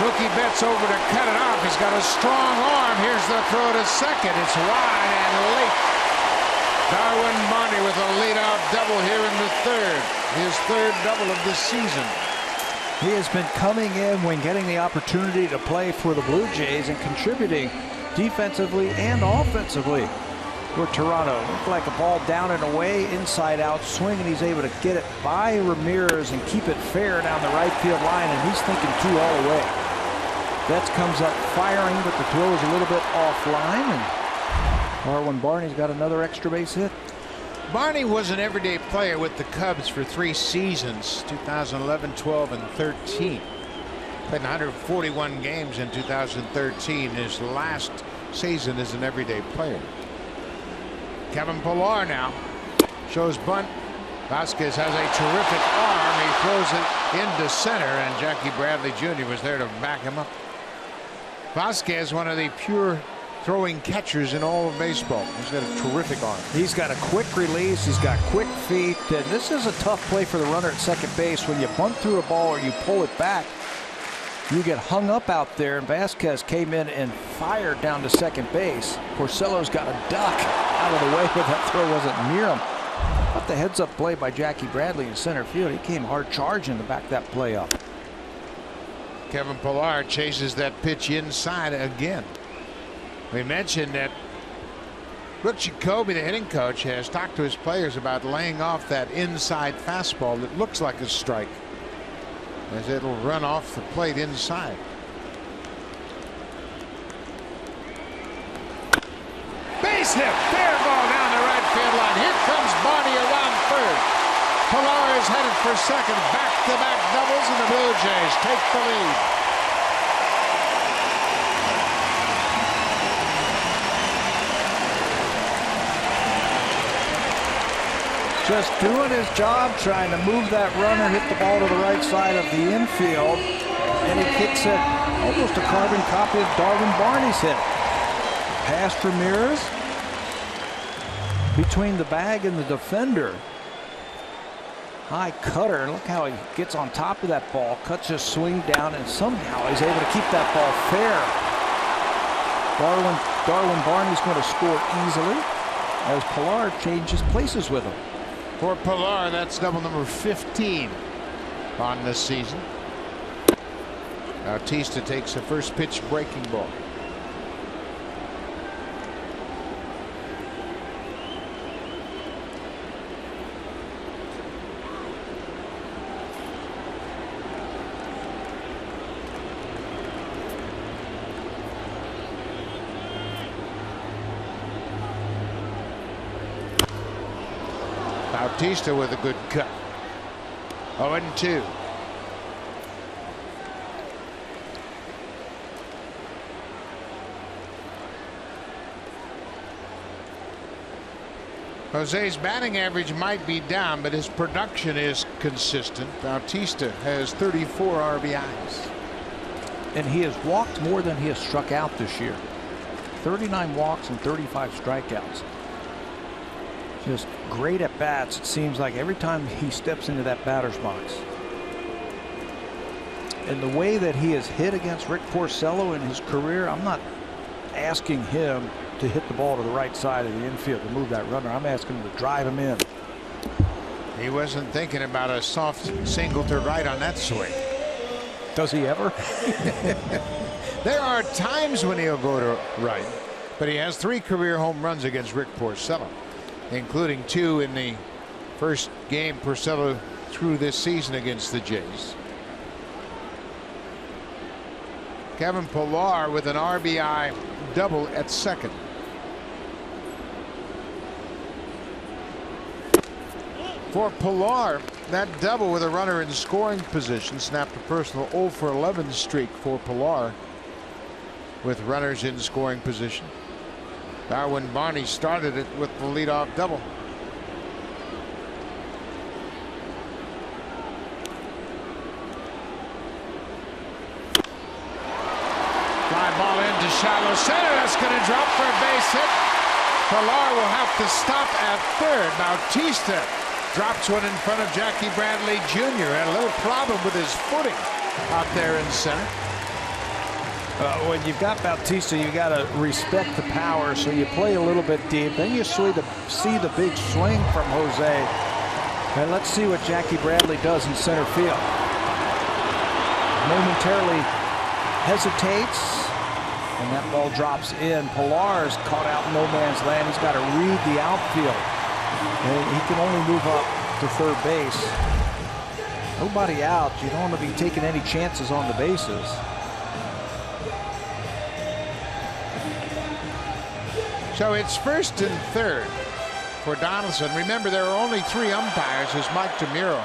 Mookie Betts over to cut it off. He's got a strong arm. Here's the throw to second. It's wide and late. Darwin Barney with a leadoff double here in the third. His third double of the season. He has been coming in when getting the opportunity to play for the Blue Jays and contributing defensively and offensively for Toronto. Looked like a ball down and away, inside out swing, and he's able to get it by Ramirez and keep it fair down the right field line, and he's thinking 2 all the way. Betts comes up firing, but the throw is a little bit offline, and Darwin Barney's got another extra base hit. Barney was an everyday player with the Cubs for 3 seasons, 2011, 12, and 13. Played 141 games in 2013, his last season as an everyday player. Kevin Pillar now shows bunt. Vasquez has a terrific arm. He throws it into center, and Jackie Bradley Jr. was there to back him up. Vasquez, one of the pure throwing catchers in all of baseball. He's got a terrific arm. He's got a quick release. He's got quick feet. And this is a tough play for the runner at second base. When you bunt through a ball or you pull it back, you get hung up out there, and Vasquez came in and fired down to second base. Porcello's got a duck out of the way, but that throw wasn't near him. But the heads-up play by Jackie Bradley in center field. He came hard charging to back that play up. Kevin Pillar chases that pitch inside again. We mentioned that Brooks Jacoby, the hitting coach, has talked to his players about laying off that inside fastball that looks like a strike, as it'll run off the plate inside. Base hit, fair ball down the right field line. Here comes Barney around third. Pillar is headed for second. Back-to-back doubles, and the Blue Jays take the lead. Just doing his job, trying to move that runner, hit the ball to the right side of the infield, and he kicks it almost a carbon copy of Darwin Barney's hit. Past Ramirez, between the bag and the defender. High cutter. Look how he gets on top of that ball, cuts his swing down, and somehow he's able to keep that ball fair. Darwin Barney's going to score easily as Pillar changes places with him. For Pillar, that's double number 15 on this season. Bautista takes the first pitch breaking ball. Bautista with a good cut. 0-2. Jose's batting average might be down, but his production is consistent. Bautista has 34 RBIs. And he has walked more than he has struck out this year. 39 walks and 35 strikeouts. Just great at bats, it seems like, every time he steps into that batter's box. And the way that he has hit against Rick Porcello in his career, I'm not asking him to hit the ball to the right side of the infield to move that runner. I'm asking him to drive him in. He wasn't thinking about a soft single to right on that swing. Does he ever? There are times when he'll go to right, but he has 3 career home runs against Rick Porcello, including 2 in the first game Porcello threw this season against the Jays. Kevin Pillar with an RBI double at second. For Pillar, that double with a runner in scoring position snapped a personal 0-for-11 streak for Pillar with runners in scoring position. Darwin Barney started it with the leadoff double. Fly ball into shallow center. That's going to drop for a base hit. Pillar will have to stop at third. Bautista drops one in front of Jackie Bradley Jr. Had a little problem with his footing out there in center. When you've got Bautista, you got to respect the power, so you play a little bit deep. Then you see the big swing from Jose. And let's see what Jackie Bradley does in center field. Momentarily hesitates, and that ball drops in. Pillar's caught out in no man's land. He's got to read the outfield. And he can only move up to third base. Nobody out. You don't want to be taking any chances on the bases. So it's first and third for Donaldson. Remember, there are only 3 umpires as Mike DeMuro,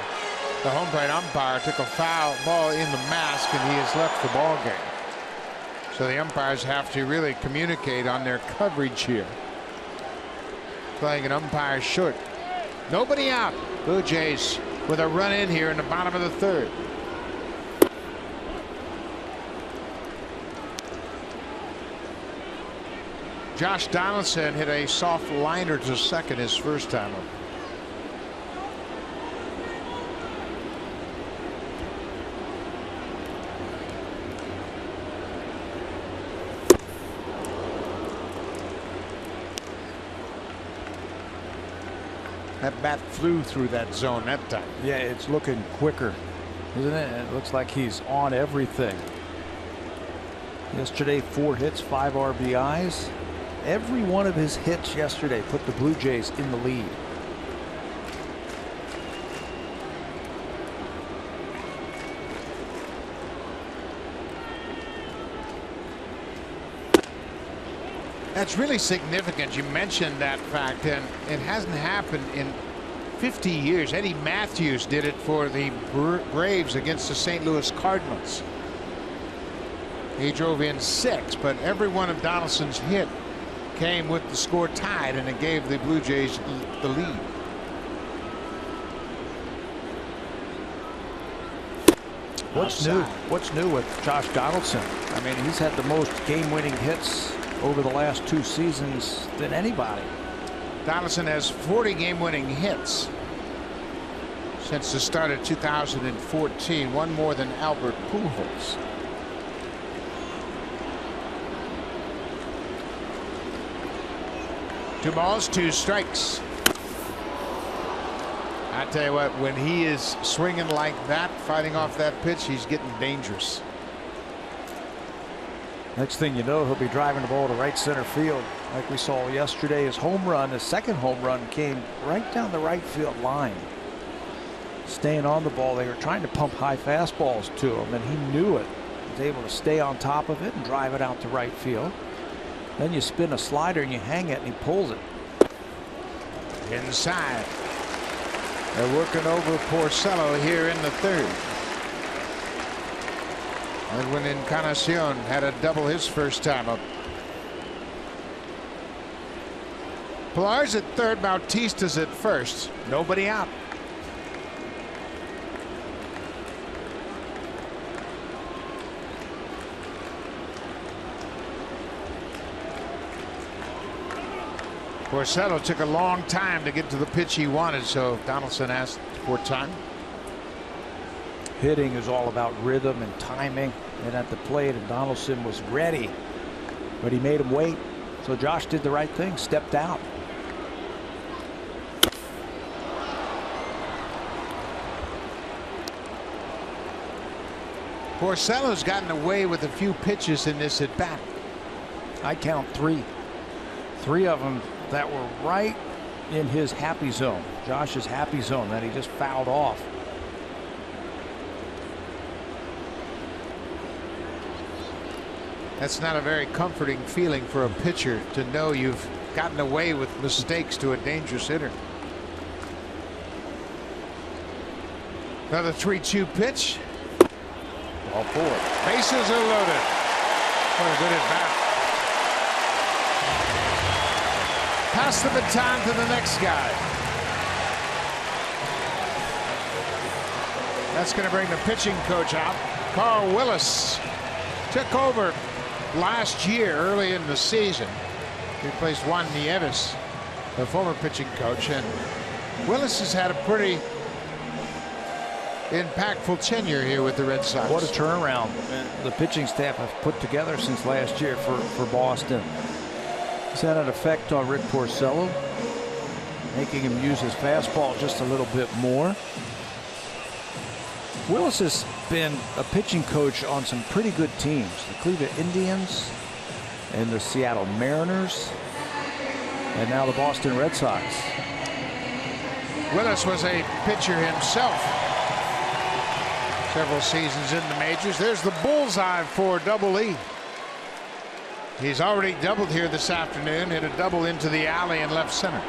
the home plate umpire, took a foul ball in the mask and he has left the ball game. So the umpires have to really communicate on their coverage here. Playing an umpire short. Nobody out. Blue Jays with a run in here in the bottom of the third. Josh Donaldson hit a soft liner to second his first time up. That bat flew through that zone that time. Yeah, it's looking quicker, isn't it? It looks like he's on everything. Yesterday, 4 hits, 5 RBIs. Every one of his hits yesterday put the Blue Jays in the lead. That's really significant. You mentioned that fact, and it hasn't happened in 50 years. Eddie Matthews did it for the Braves against the St. Louis Cardinals. He drove in 6, but every one of Donaldson's hit came with the score tied, and it gave the Blue Jays the lead. What's new? What's new with Josh Donaldson? I mean, he's had the most game-winning hits over the last 2 seasons than anybody. Donaldson has 40 game-winning hits since the start of 2014, 1 more than Albert Pujols. Two balls, 2 strikes. I tell you what, when he is swinging like that, fighting off that pitch, he's getting dangerous. Next thing you know, he'll be driving the ball to right center field. Like we saw yesterday, his home run, his second home run, came right down the right field line. Staying on the ball, they were trying to pump high fastballs to him, and he knew it. He was able to stay on top of it and drive it out to right field. Then you spin a slider and you hang it, and he pulls it. Inside. They're working over Porcello here in the third. Edwin Encarnacion had a double his first time up. Pilar's at third, Bautista's at first. Nobody out. Porcello took a long time to get to the pitch he wanted, so Donaldson asked for time. Hitting is all about rhythm and timing, and at the plate, and Donaldson was ready, but he made him wait. So Josh did the right thing, stepped out. Porcello's gotten away with a few pitches in this at bat. I count 3. 3 of them that were right in his happy zone, Josh's happy zone, that he just fouled off. That's not a very comforting feeling for a pitcher, to know you've gotten away with mistakes to a dangerous hitter. Another 3-2 pitch. Ball 4. Bases are loaded. What a good at bat. Pass the baton to the next guy. That's going to bring the pitching coach out. Carl Willis took over last year early in the season. He replaced Juan Nieves, the former pitching coach, and Willis has had a pretty impactful tenure here with the Red Sox. What a turnaround the pitching staff have put together since last year for Boston. It's had an effect on Rick Porcello, making him use his fastball just a little bit more. Willis has been a pitching coach on some pretty good teams, the Cleveland Indians and the Seattle Mariners, and now the Boston Red Sox. Willis was a pitcher himself several seasons in the majors. There's the bullseye for Double E. He's already doubled here this afternoon, hit a double into the alley in left center.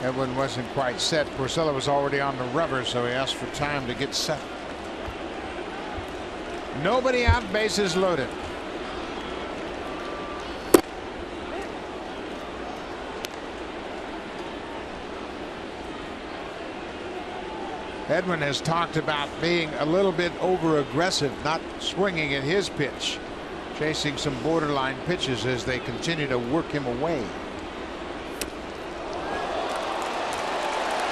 Edwin wasn't quite set. Porcello was already on the rubber, so he asked for time to get set. Nobody out, bases loaded. Edwin has talked about being a little bit over aggressive, not swinging at his pitch, chasing some borderline pitches as they continue to work him away.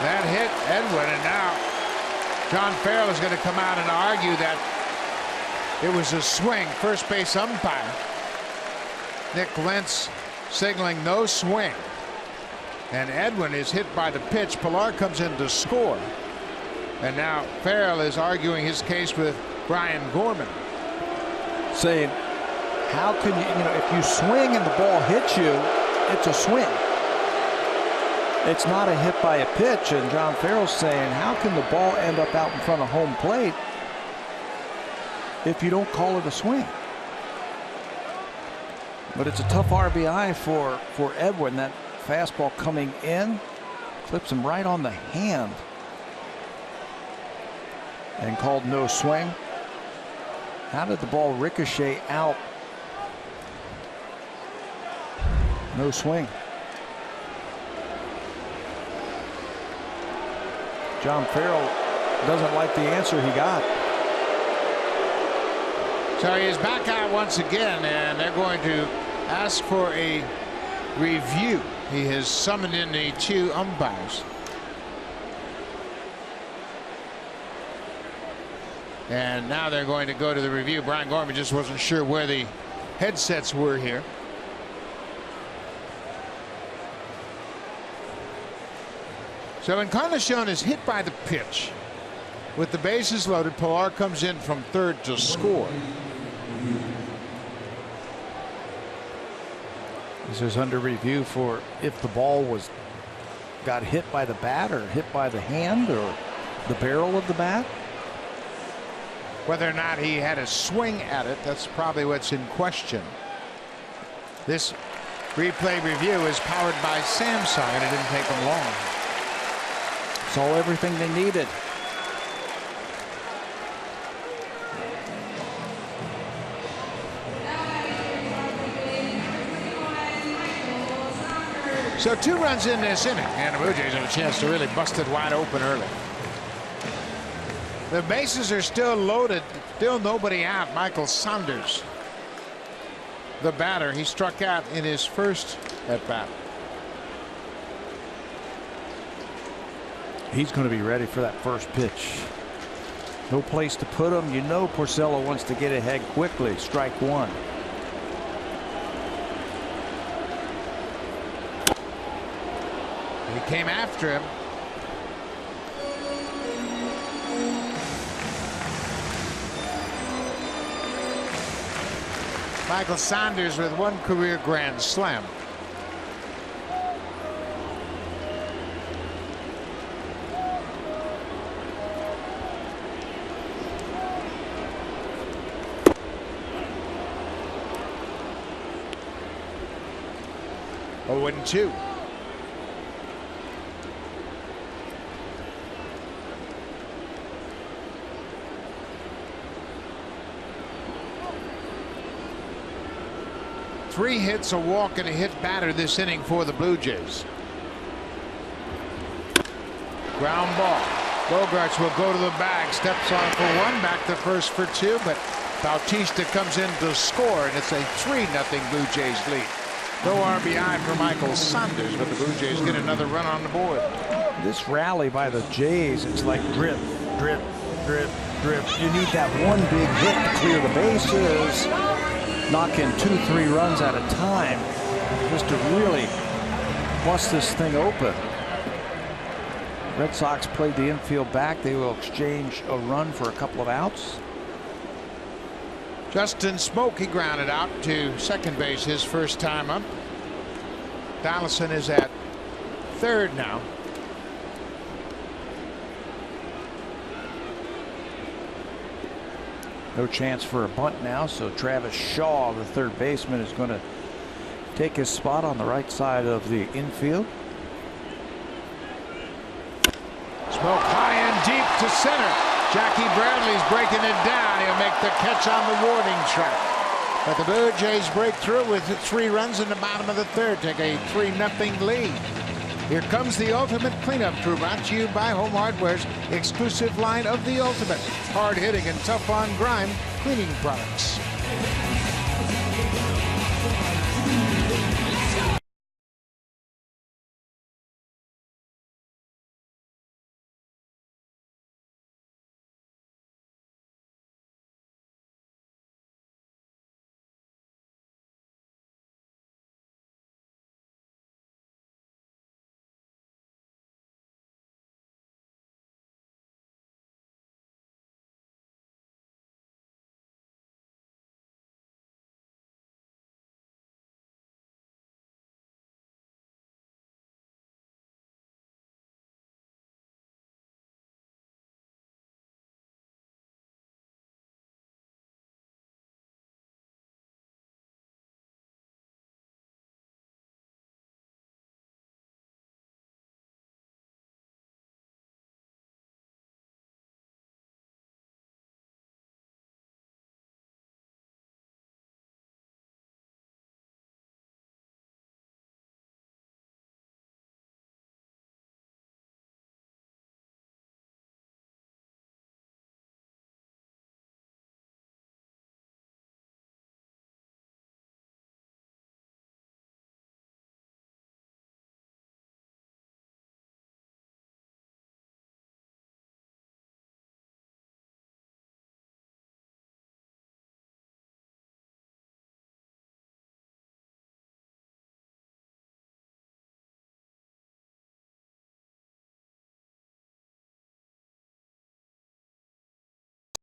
That hit Edwin, and now John Farrell is going to come out and argue that it was a swing. First base umpire Nick Lentz signaling no swing, and Edwin is hit by the pitch. Pilar comes in to score. And now Farrell is arguing his case with Brian Gorman, saying, how can you, if you swing and the ball hits you, it's a swing. It's not a hit by a pitch. And John Farrell's saying, how can the ball end up out in front of home plate if you don't call it a swing? But it's a tough RBI for Edwin. That fastball coming in clips him right on the hand. And called no swing. How did the ball ricochet out? No swing. John Farrell doesn't like the answer he got. So he is back out once again, and they're going to ask for a review. He has summoned in the 2 umpires. And now they're going to go to the review. Brian Gorman just wasn't sure where the headsets were here. So Encarnacion is hit by the pitch. With the bases loaded, Pilar comes in from third to score. This is under review for if the ball got hit by the bat or hit by the hand or the barrel of the bat. Whether or not he had a swing at it, that's probably what's in question. This replay review is powered by Samsung, and it didn't take them long. Saw everything they needed. So 2 runs in this inning, and the Blue Jays have a chance to really bust it wide open early. The bases are still loaded, still nobody out. Michael Saunders, the batter, he struck out in his first at bat. He's going to be ready for that first pitch. No place to put him. You know Porcello wants to get ahead quickly. Strike 1. He came after him. Michael Saunders with 1 career grand slam. Oh, 1-2. Three hits, a walk, and a hit batter this inning for the Blue Jays. Ground ball. Bogaerts will go to the bag, steps on for 1, back to first for 2, but Bautista comes in to score, and it's a 3-0 Blue Jays lead. No RBI for Michael Saunders, but the Blue Jays get another run on the board. This rally by the Jays, it's like drip, drip, drip, drip. You need that one big hit to clear the bases. Knocking 2-3 runs at a time just to really bust this thing open. Red Sox played the infield back. They will exchange a run for a couple of outs. Justin Smoke, he grounded out to second base his first time up. Donaldson is at third now. No chance for a bunt now, so Travis Shaw, the third baseman, is going to take his spot on the right side of the infield. Smoke high and deep to center. Jackie Bradley's breaking it down. He'll make the catch on the warning track. But the Blue Jays break through with 3 runs in the bottom of the third, take a 3-0 lead. Here comes the Ultimate Cleanup Crew, brought to you by Home Hardware's exclusive line of the Ultimate hard-hitting and tough-on-grime cleaning products.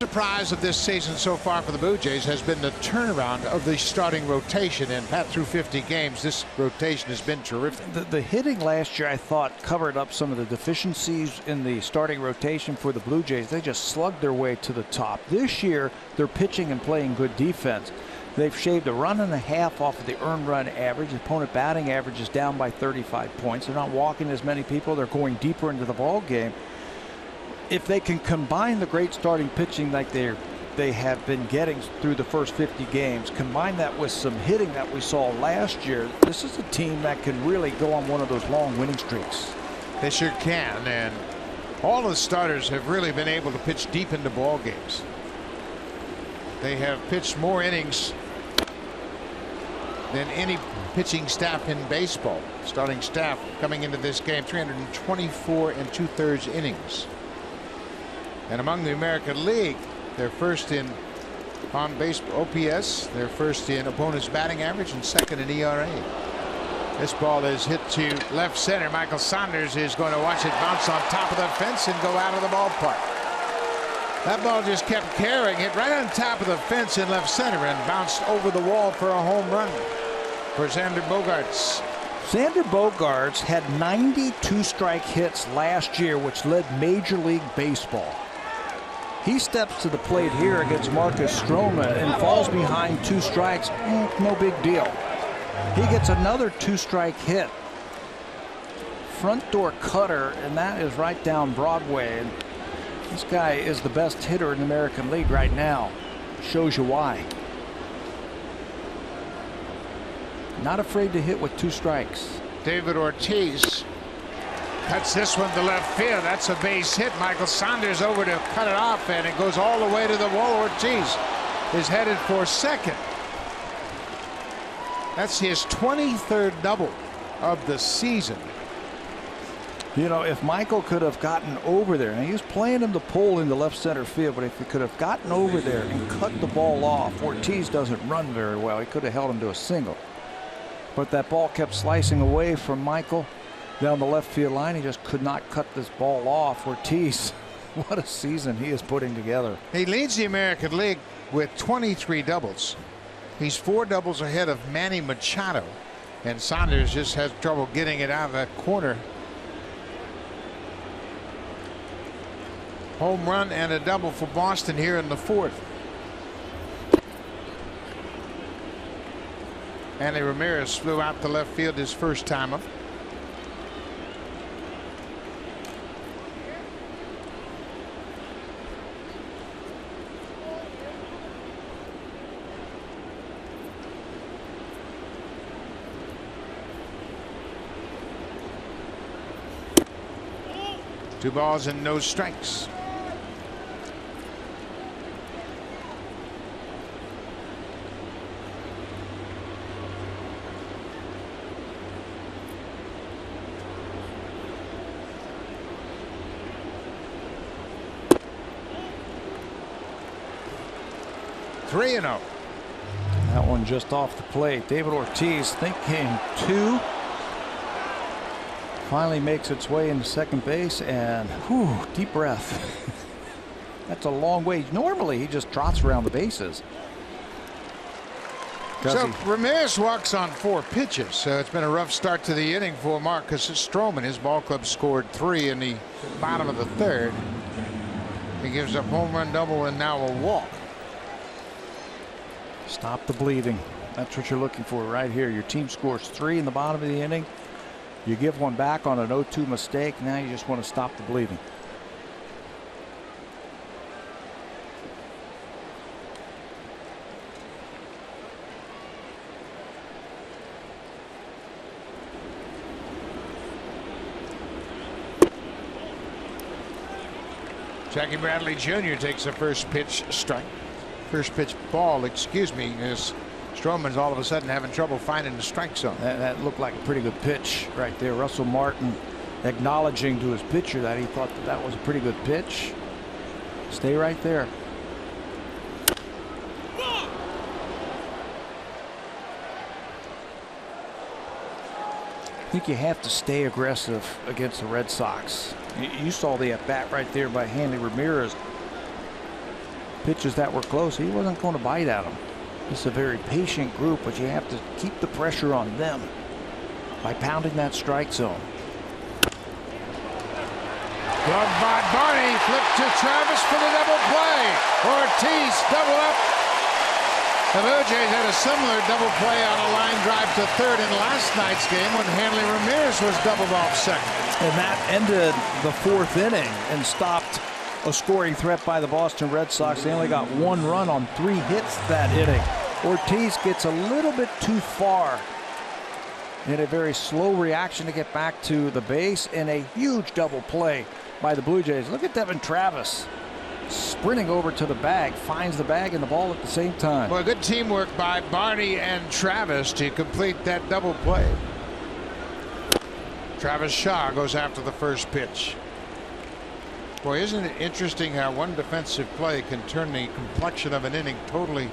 Surprise of this season so far for the Blue Jays has been the turnaround of the starting rotation. And Pat, through 50 games, this rotation has been terrific. The hitting last year, I thought, covered up some of the deficiencies in the starting rotation for the Blue Jays. They just slugged their way to the top. This year, they're pitching and playing good defense. They've shaved a run and a half off of the earned run average. The opponent batting average is down by 35 points. They're not walking as many people. They're going deeper into the ball game. If they can combine the great starting pitching like they have been getting through the first 50 games, combine that with some hitting that we saw last year, this is a team that can really go on one of those long winning streaks. They sure can, and all the starters have really been able to pitch deep into ball games. They have pitched more innings than any pitching staff in baseball. Starting staff coming into this game, 324 2/3 innings. And among the American League, they're first in on-base OPS, they're first in opponent's batting average, and second in ERA. This ball is hit to left center. Michael Saunders is going to watch it bounce on top of the fence and go out of the ballpark. That ball just kept carrying it right on top of the fence in left center and bounced over the wall for a home run for Xander Bogaerts. Xander Bogaerts had 92 strike hits last year, which led Major League Baseball. He steps to the plate here against Marcus Stroman and falls behind 2 strikes. No big deal. He gets another 2-strike hit. Front door cutter, and that is right down Broadway. And this guy is the best hitter in the American League right now. Shows you why. Not afraid to hit with 2 strikes. David Ortiz cuts this one to left field. That's a base hit. Michael Saunders over to cut it off, and it goes all the way to the wall. Ortiz is headed for second. That's his 23rd double of the season. You know, if Michael could have gotten over there, and he was playing him the pole in the left center field, but if he could have gotten over there and cut the ball off, Ortiz doesn't run very well. He could have held him to a single. But that ball kept slicing away from Michael down the left field line. He just could not cut this ball off. Ortiz, what a season he is putting together. He leads the American League with 23 doubles. He's 4 doubles ahead of Manny Machado, and Saunders just has trouble getting it out of that corner. Home run and a double for Boston here in the 4th. Hanley Ramirez flew out to left field his first time up. Two balls and no strikes. Three and 0. That one just off the plate. David Ortiz thinking 2. Finally makes its way into second base, and whew, deep breath. That's a long way. Normally he just trots around the bases. So Ramirez walks on 4 pitches. So it's been a rough start to the inning for Marcus Stroman. His ball club scored 3 in the bottom of the 3rd. He gives up home run, double, and now a walk. Stop the bleeding. That's what you're looking for right here. Your team scores 3 in the bottom of the inning. You give one back on an 0-2 mistake. Now you just want to stop the bleeding. Jackie Bradley Jr. takes a first pitch ball, excuse me, as Stroman's all of a sudden having trouble finding the strike zone. That looked like a pretty good pitch right there. Russell Martin acknowledging to his pitcher that he thought that was a pretty good pitch. Stay right there. I think you have to stay aggressive against the Red Sox. You saw the at-bat right there by Hanley Ramirez. Pitches that were close, he wasn't going to bite at them. It's a very patient group, but you have to keep the pressure on them by pounding that strike zone. Glove by Barney, flip to Travis for the double play. Ortiz double up. The Blue Jays had a similar double play on a line drive to 3rd in last night's game when Hanley Ramirez was doubled off 2nd. And that ended the 4th inning and stopped a scoring threat by the Boston Red Sox. They only got 1 run on 3 hits that inning. Ortiz gets a little bit too far in a very slow reaction to get back to the base, and a huge double play by the Blue Jays. Look at Devin Travis sprinting over to the bag, finds the bag and the ball at the same time. Well, good teamwork by Barney and Travis to complete that double play. Travis Shaw goes after the first pitch. Boy, isn't it interesting how one defensive play can turn the complexion of an inning totally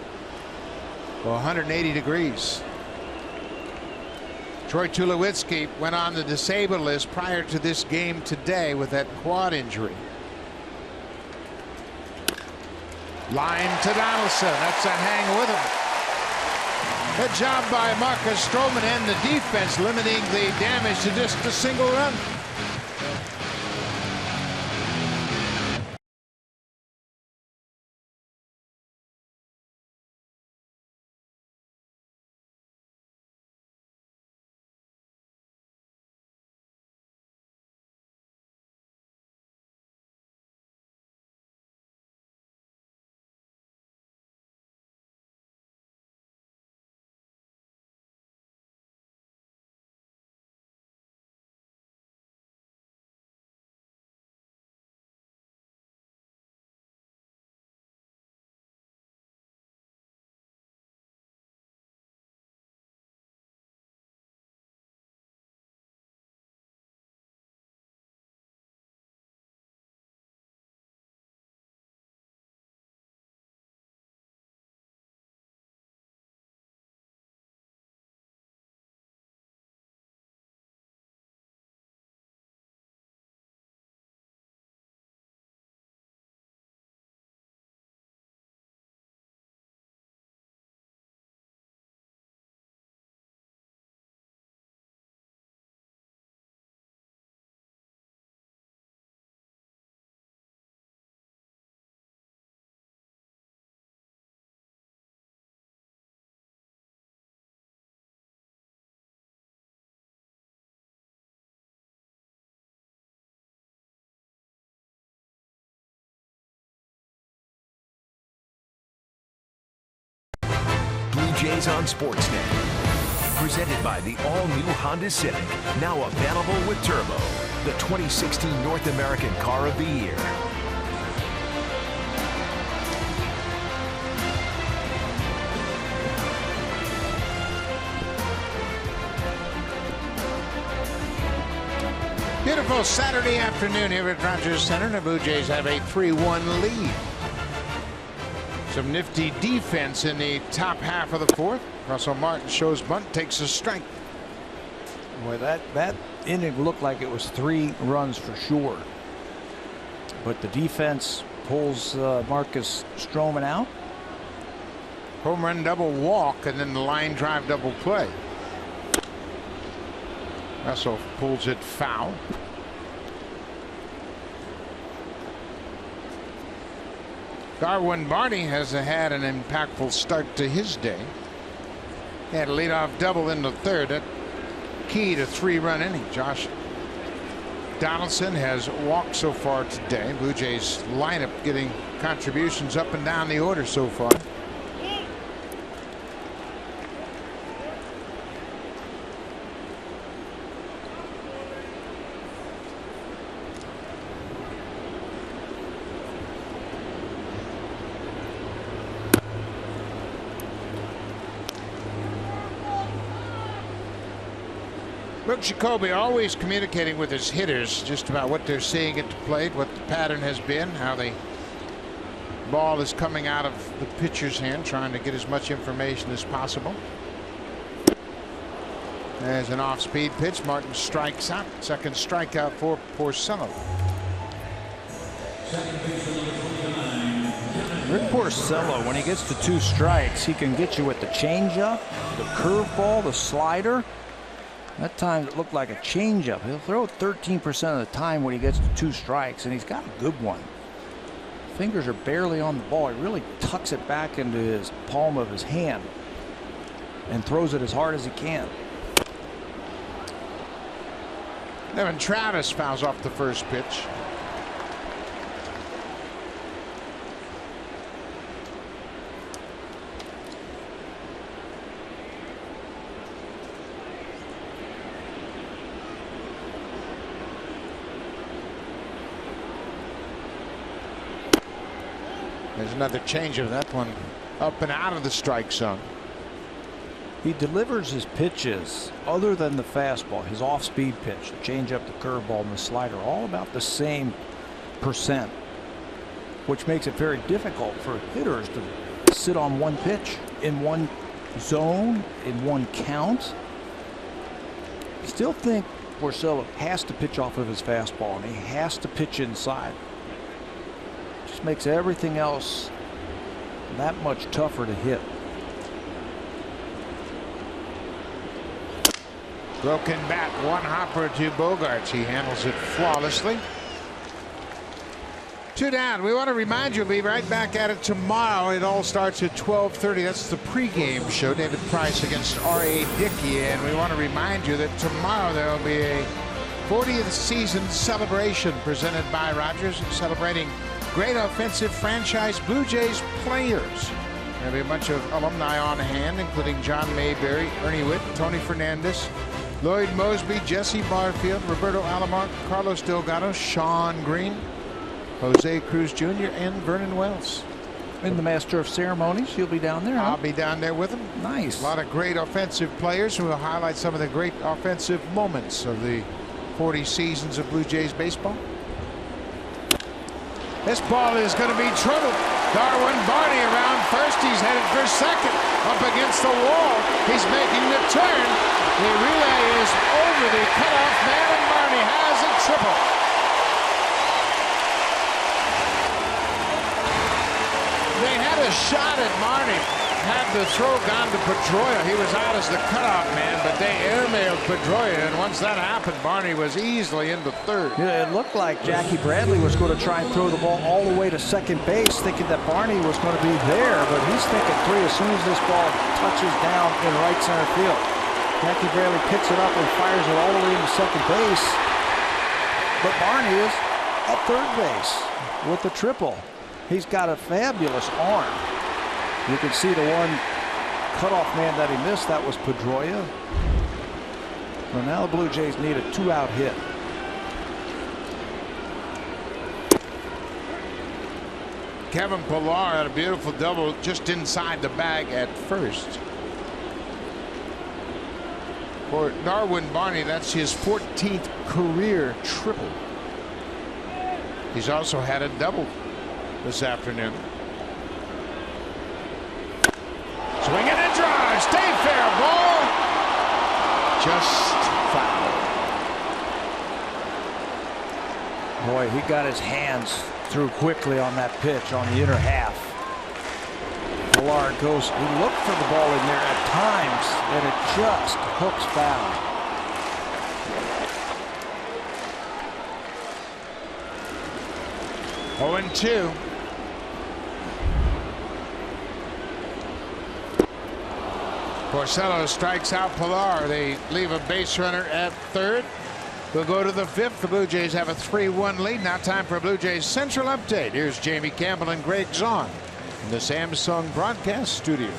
180 degrees. Troy Tulowitzki went on the disabled list prior to this game today with that quad injury. Line to Donaldson. That's a hang with him. Good job by Marcus Stroman and the defense limiting the damage to just a single run. Jays on Sportsnet. Presented by the all-new Honda Civic, now available with Turbo, the 2016 North American Car of the Year. Beautiful Saturday afternoon here at Rogers Center. The Blue Jays have a 3-1 lead. Some nifty defense in the top half of the fourth. Russell Martin shows bunt, takes a strike. Boy, that inning looked like it was 3 runs for sure. But the defense pulls Marcus Stroman out. Home run double walk and then the line drive double play. Russell pulls it foul. Darwin Barney has had an impactful start to his day. He had a leadoff double in the third. That key to 3-run inning. Josh Donaldson has walked so far today. Blue Jays lineup getting contributions up and down the order so far. Brooke Jacoby always communicating with his hitters just about what they're seeing at the plate, what the pattern has been, how the ball is coming out of the pitcher's hand, trying to get as much information as possible. There's an off-speed pitch. Martin strikes out. Second strikeout for Porcello. Rick Porcello, when he gets to 2 strikes, he can get you with the changeup, the curveball, the slider. That time it looked like a changeup. He'll throw it 13% of the time when he gets to 2 strikes, and he's got a good one. Fingers are barely on the ball. He really tucks it back into his palm of his hand and throws it as hard as he can. Devin Travis fouls off the first pitch. There's another change of that one up and out of the strike zone. He delivers his pitches other than the fastball, his off-speed pitch, the changeup, the curveball, and the slider, all about the same percent, which makes it very difficult for hitters to sit on one pitch in one zone, in one count. I still think Porcello has to pitch off of his fastball, and he has to pitch inside. Just makes everything else that much tougher to hit. Broken bat, one hopper to Bogaerts. He handles it flawlessly. 2 down. We want to remind you, we'll be right back at it tomorrow. It all starts at 12:30. That's the pregame show. David Price against R.A. Dickey. And we want to remind you that tomorrow there will be a 40th season celebration presented by Rogers, celebrating great offensive franchise Blue Jays players. There'll be a bunch of alumni on hand, including John Mayberry, Ernie Witt, Tony Fernandez, Lloyd Mosby, Jesse Barfield, Roberto Alomar, Carlos Delgado, Sean Green, Jose Cruz Jr., and Vernon Wells. And the master of ceremonies, you'll be down there, huh? I'll be down there with him. Nice. A lot of great offensive players who will highlight some of the great offensive moments of the 40 seasons of Blue Jays baseball. This ball is going to be trouble. Darwin Barney around first. He's headed for second. Up against the wall. He's making the turn. The relay is over the cutoff man, and Barney has a triple. They had a shot at Barney. Had the throw gone to Pedroia, he was out as the cutoff man, but they airmailed Pedroia, and once that happened, Barney was easily into third. Yeah, it looked like Jackie Bradley was going to try and throw the ball all the way to second base, thinking that Barney was going to be there, but he's thinking 3 as soon as this ball touches down in right center field. Jackie Bradley picks it up and fires it all the way into second base, but Barney is at third base with the triple. He's got a fabulous arm. You can see the one cutoff man that he missed. That was Pedroia. So now the Blue Jays need a 2-out hit. Kevin Pillar had a beautiful double just inside the bag at first. For Darwin Barney, that's his 14th career triple. He's also had a double this afternoon. Swing and a drive. Stay fair ball. Just foul. Boy, he got his hands through quickly on that pitch on the inner half. Pillar goes, he looked for the ball in there at times, and it just hooks foul. Oh, and 2. Porcello strikes out Pillar. They leave a base runner at third. We'll go to the 5th. The Blue Jays have a 3-1 lead. Now time for a Blue Jays Central update. Here's Jamie Campbell and Greg Zahn in the Samsung broadcast studio.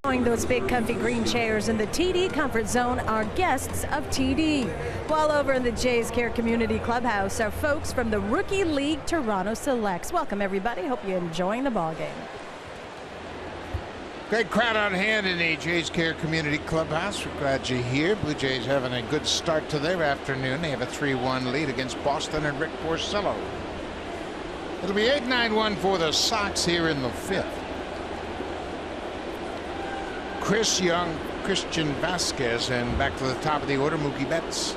Enjoying those big comfy green chairs in the TD Comfort Zone are guests of TD. While over in the Jays Care Community Clubhouse are folks from the Rookie League Toronto Selects. Welcome everybody. Hope you're enjoying the ballgame. Great crowd on hand in the Jays Care Community Clubhouse. We're glad you're here. Blue Jays having a good start to their afternoon. They have a 3-1 lead against Boston and Rick Porcello. It'll be 8-9-1 for the Sox here in the 5th. Chris Young, Christian Vasquez, and back to the top of the order, Mookie Betts.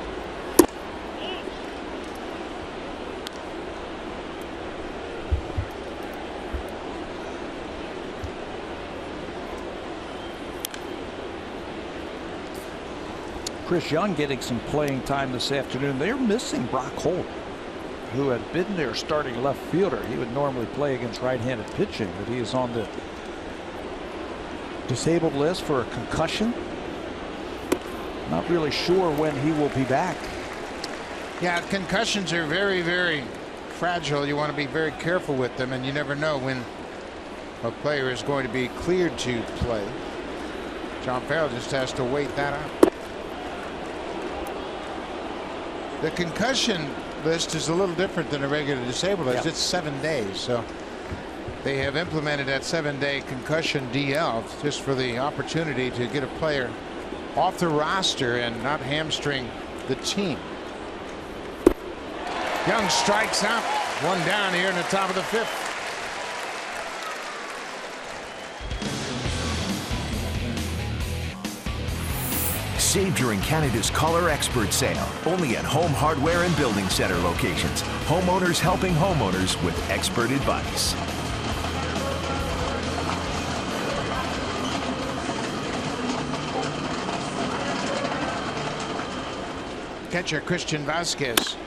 Chris Young getting some playing time this afternoon. They're missing Brock Holt, who had been their starting left fielder. He would normally play against right-handed pitching, but he is on the disabled list for a concussion. Not really sure when he will be back. Yeah, concussions are very, very fragile. You want to be very careful with them, and you never know when a player is going to be cleared to play. John Farrell just has to wait that out. The concussion list is a little different than a regular disabled list. It's 7 days, so they have implemented that 7-day concussion DL just for the opportunity to get a player off the roster and not hamstring the team. Young strikes out. One down here in the top of the 5th. Save during Canada's Color Expert Sale, only at Home Hardware and Building Center locations. Homeowners helping homeowners with expert advice. Catcher Christian Vasquez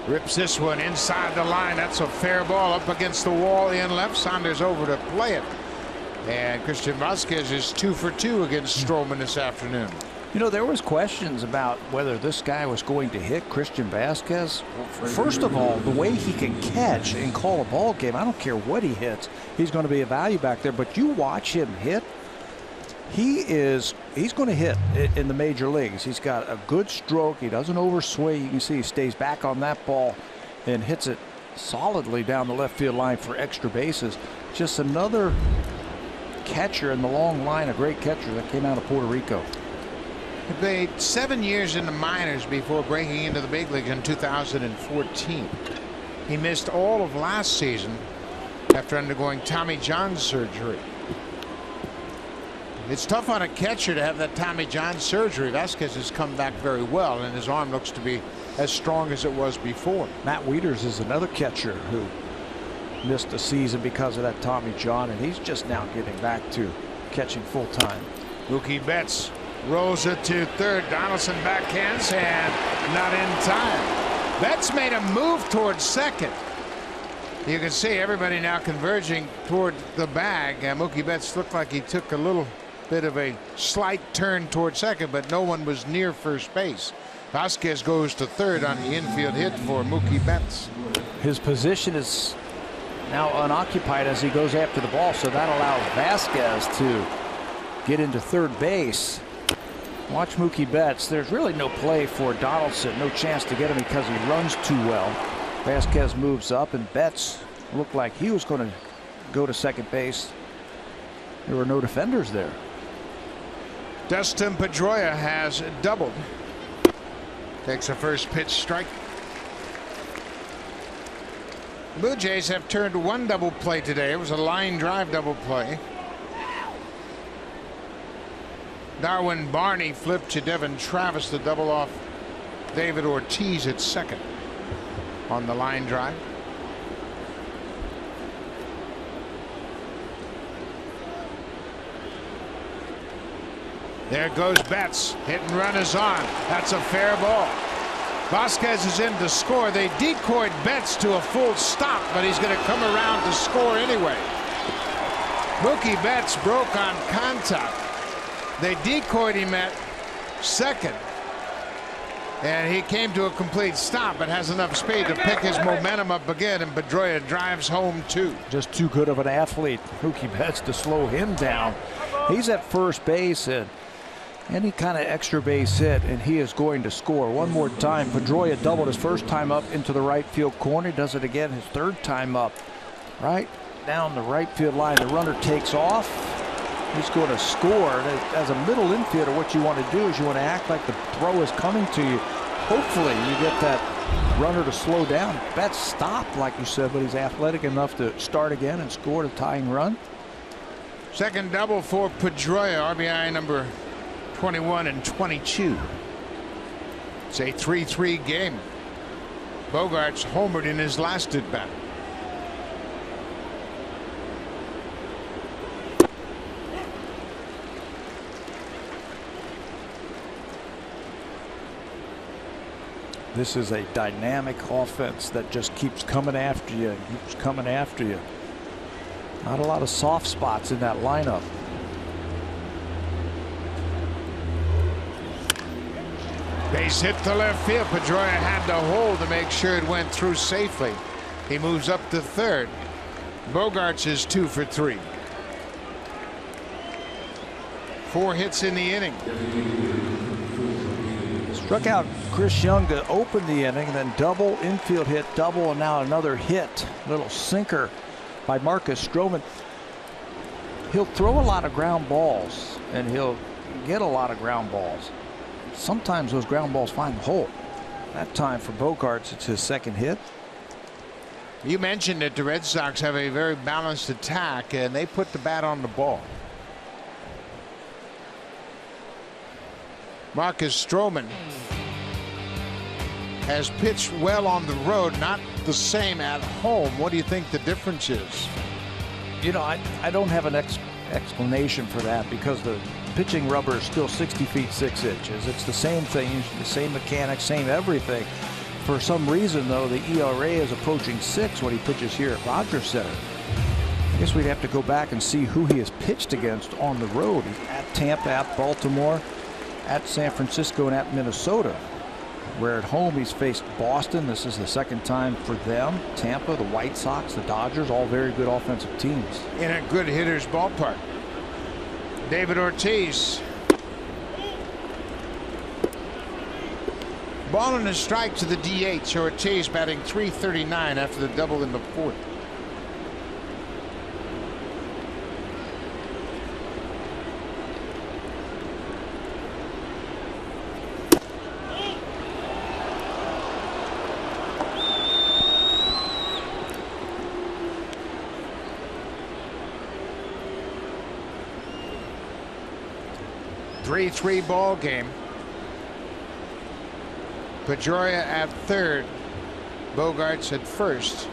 Rips this one inside the line. That's a fair ball up against the wall in left. Saunders over to play it. And Christian Vasquez is 2 for 2 against Stroman this afternoon. You know, there was questions about whether this guy was going to hit Christian Vasquez. First of all, the way he can catch and call a ball game, I don't care what he hits, he's going to be a value back there. But you watch him hit, he's going to hit in the major leagues. He's got a good stroke. He doesn't overswing. You can see he stays back on that ball and hits it solidly down the left field line for extra bases. Just another catcher in the long line, a great catcher that came out of Puerto Rico. He played 7 years in the minors before breaking into the big leagues in 2014. He missed all of last season after undergoing Tommy John surgery. It's tough on a catcher to have that Tommy John surgery. Vasquez has come back very well, and his arm looks to be as strong as it was before. Matt Wieters is another catcher who missed a season because of that Tommy John, and he's just now getting back to catching full time. Mookie Betts rolls it to third. Donaldson backhands and not in time. Betts made a move towards second. You can see everybody now converging toward the bag. Mookie Betts looked like he took a little bit of a slight turn toward second, but no one was near first base. Vasquez goes to third on the infield hit for Mookie Betts. His position is now unoccupied as he goes after the ball, so that allows Vasquez to get into third base. Watch Mookie Betts. There's really no play for Donaldson, no chance to get him because he runs too well. Vasquez moves up, and Betts looked like he was going to go to second base. There were no defenders there. Dustin Pedroia has doubled. Takes a first pitch strike. Blue Jays have turned one double play today. It was a line drive double play. Darwin Barney flipped to Devin Travis to double off David Ortiz at second on the line drive. There goes Betts. Hit and run is on. That's a fair ball. Vasquez is in to score. They decoyed Betts to a full stop, but he's going to come around to score anyway. Mookie Betts broke on contact. They decoyed him at second, and he came to a complete stop, but has enough speed to pick his momentum up again, and Pedroia drives home too. Just too good of an athlete, Mookie Betts, to slow him down. He's at first base, and any kind of extra base hit, and he is going to score. One more time. Pedroia doubled his first time up into the right field corner. He does it again his third time up. Right down the right field line. The runner takes off. He's going to score. As a middle infielder, what you want to do is you want to act like the throw is coming to you. Hopefully you get that runner to slow down. Betts stopped, like you said, but he's athletic enough to start again and score the tying run. Second double for Pedroia, RBI number 21 and 22. It's a 3-3 game. Bogaerts homered in his last at bat. This is a dynamic offense that just keeps coming after you and keeps coming after you. Not a lot of soft spots in that lineup. Base hit to left field. Pedroia had to hold to make sure it went through safely. He moves up to third. Bogaerts is 2 for 3. 4 hits in the inning. Struck out Chris Young to open the inning, then double, infield hit, double, and now another hit. Little sinker by Marcus Stroman. He'll throw a lot of ground balls, and he'll get a lot of ground balls. Sometimes those ground balls find the hole. That time for Bogaerts, it's his second hit. You mentioned that the Red Sox have a very balanced attack, and they put the bat on the ball. Marcus Stroman has pitched well on the road, not the same at home. What do you think the difference is? You know, I don't have an explanation for that, because the pitching rubber is still 60 feet 6 inches. It's the same thing, the same mechanics, same everything. For some reason, though, the ERA is approaching 6 when he pitches here at Rogers Center. I guess we'd have to go back and see who he has pitched against on the road. He's at Tampa, at Baltimore, at San Francisco, and at Minnesota. Where at home he's faced Boston. This is the second time for them. Tampa, the White Sox, the Dodgers, all very good offensive teams. In a good hitter's ballpark. David Ortiz. Ball and a strike to the DH. Ortiz batting .339 after the double in the 4th. Three ball game. Pedroia at third. Bogaerts at first.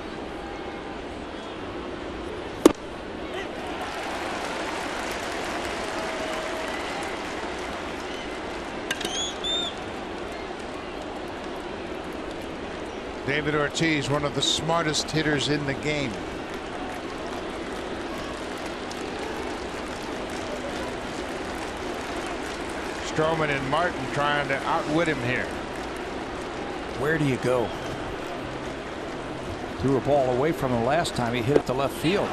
David Ortiz, one of the smartest hitters in the game. Stroman and Martin trying to outwit him here. Where do you go? Threw a ball away from him last time. He hit it to left field.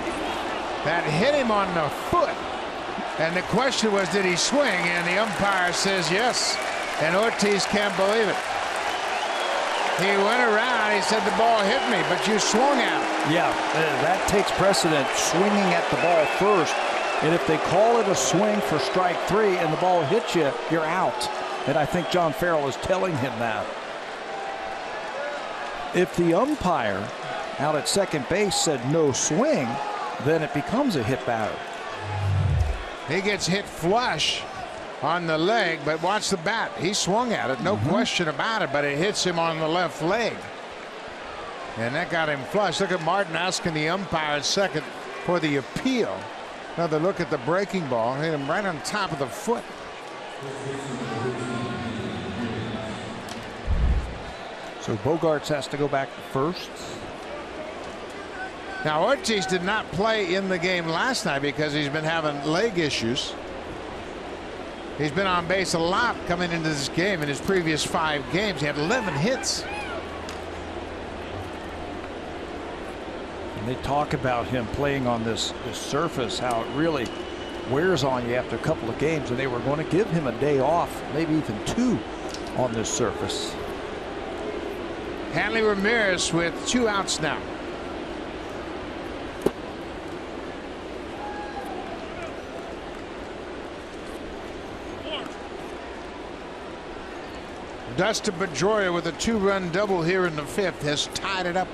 That hit him on the foot. And the question was, did he swing? And the umpire says yes. And Ortiz can't believe it. He went around. He said, the ball hit me, but you swung at it. Yeah, that takes precedent, swinging at the ball first. And if they call it a swing for strike 3 and the ball hits you, you're out. And I think John Farrell is telling him that. If the umpire out at second base said no swing, then it becomes a hit batter. He gets hit flush on the leg, but watch the bat. He swung at it, no question about it, but it hits him on the left leg. And that got him flush. Look at Martin asking the umpire at second for the appeal. Another look at the breaking ball. Hit him right on top of the foot. So Bogaerts has to go back to first. Now Ortiz did not play in the game last night because he's been having leg issues. He's been on base a lot coming into this game. In his previous 5 games, he had 11 hits. And they talk about him playing on this surface, how it really wears on you after a couple of games, and they were going to give him a day off, maybe even 2 on this surface. Hanley Ramirez with 2 outs now. Dustin Pedroia with a 2-run double here in the 5th has tied it up.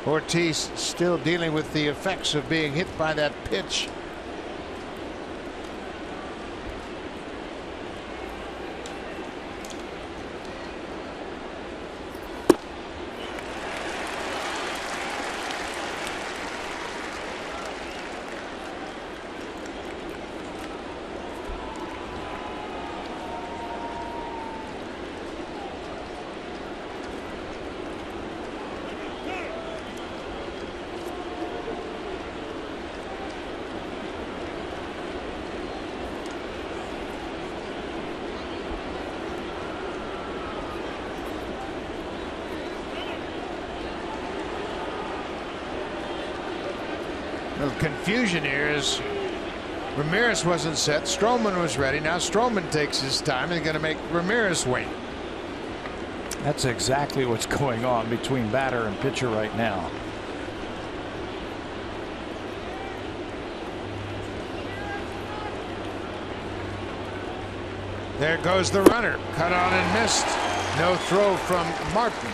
Ortiz still dealing with the effects of being hit by that pitch. The confusion here is Ramirez wasn't set. Stroman was ready. Now Stroman takes his time and going to make Ramirez wait. That's exactly what's going on between batter and pitcher right now. There goes the runner. Cut on and missed. No throw from Martin.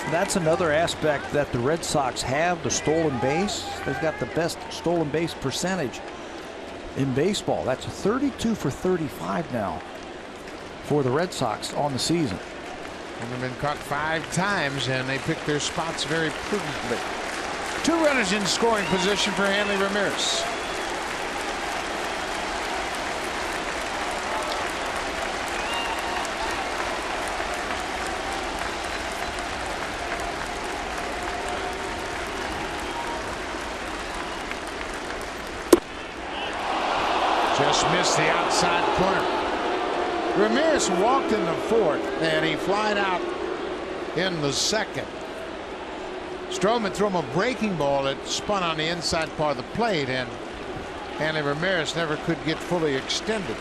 That's another aspect that the Red Sox have, the stolen base. They've got the best stolen base percentage in baseball. That's 32 for 35 now for the Red Sox on the season. And they've been caught 5 times, and they pick their spots very prudently. 2 runners in scoring position for Hanley Ramirez. Just missed the outside corner. Ramirez walked in the fourth, and he flied out in the second. Stroman threw him a breaking ball that spun on the inside part of the plate, and Hanley Ramirez never could get fully extended.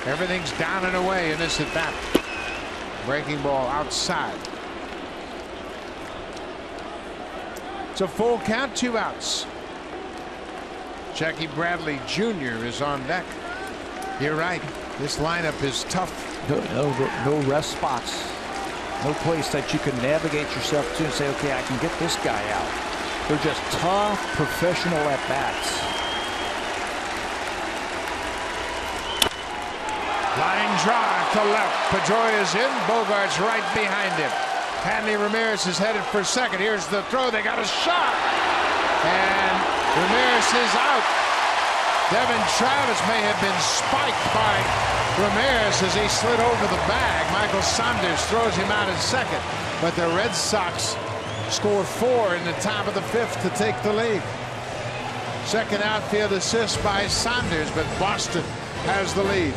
Everything's down and away in this at bat. Breaking ball outside. It's a full count, 2 outs. Jackie Bradley Jr. is on deck. You're right. This lineup is tough. No rest spots. No place that you can navigate yourself to and say, okay, I can get this guy out. They're just tough, professional at-bats. Line drive to left. Pedroia's in. Bogart's right behind him. Hanley Ramirez is headed for second. Here's the throw. They got a shot. And Ramirez is out. Devin Travis may have been spiked by Ramirez as he slid over the bag. Michael Saunders throws him out at second. But the Red Sox score 4 in the top of the 5th to take the lead. Second outfield assist by Saunders, but Boston has the lead.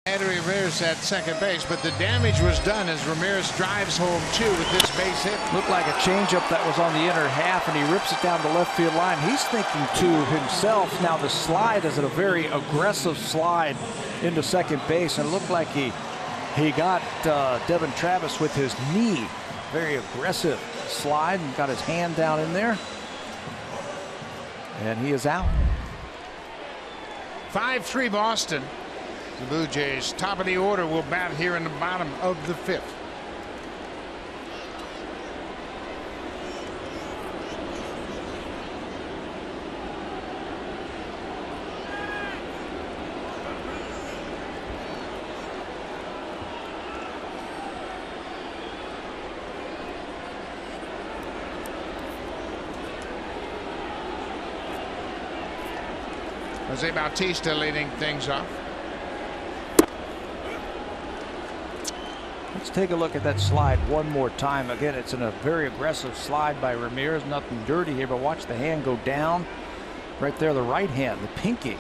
Hanley Ramirez at second base, but the damage was done as Ramirez drives home 2 with this base hit. Looked like a changeup that was on the inner half, and he rips it down the left field line. He's thinking to himself, now the slide is a very aggressive slide into second base, and it looked like he got Devin Travis with his knee. Very aggressive slide, and got his hand down in there. And he is out. 5-3 Boston. The Blue Jays, top of the order, will bat here in the bottom of the 5th. Jose Bautista leading things off. Let's take a look at that slide one more time. Again, it's in a very aggressive slide by Ramirez. Nothing dirty here, but watch the hand go down. Right there, the right hand, the pinky,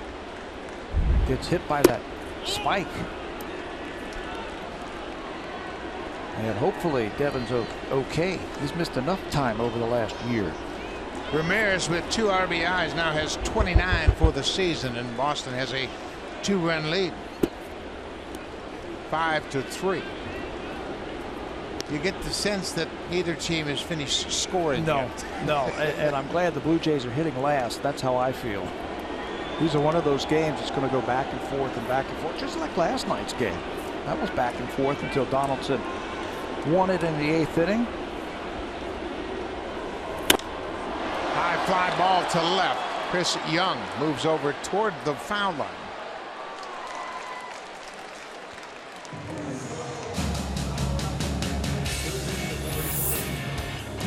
gets hit by that spike. And hopefully Devin's okay. He's missed enough time over the last year. Ramirez with 2 RBIs now has 29 for the season, and Boston has a 2-run lead. 5-3. You get the sense that neither team has finished scoring. No, and I'm glad the Blue Jays are hitting last. That's how I feel. These are one of those games that's going to go back and forth, just like last night's game. That was back and forth until Donaldson won it in the 8th inning. High fly ball to left. Chris Young moves over toward the foul line.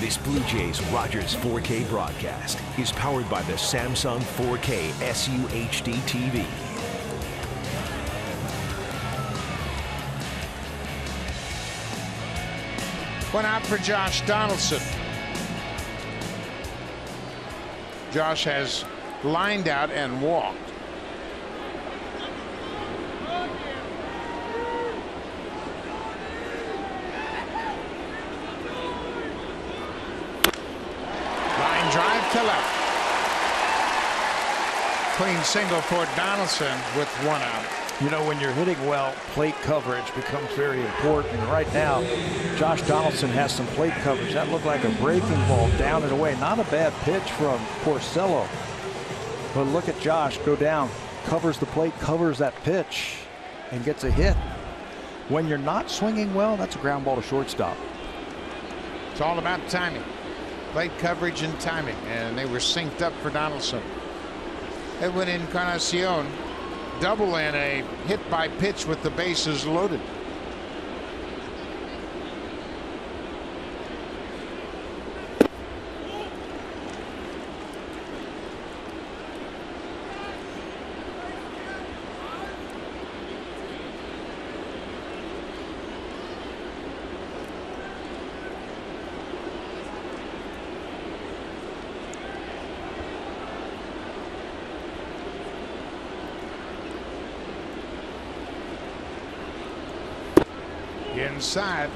This Blue Jays Rogers 4K broadcast is powered by the Samsung 4K SUHD TV. One out for Josh Donaldson. Josh has lined out and walked. Line drive to left. Clean single for Donaldson with one out. You know, when you're hitting well, plate coverage becomes very important. And right now, Josh Donaldson has some plate coverage. That looked like a breaking ball down and away. Not a bad pitch from Porcello. But look at Josh go down, covers the plate, covers that pitch, and gets a hit. When you're not swinging well, that's a ground ball to shortstop. It's all about timing. Plate coverage and timing. And they were synced up for Donaldson. Edwin Encarnacion double and a hit by pitch with the bases loaded. Inside.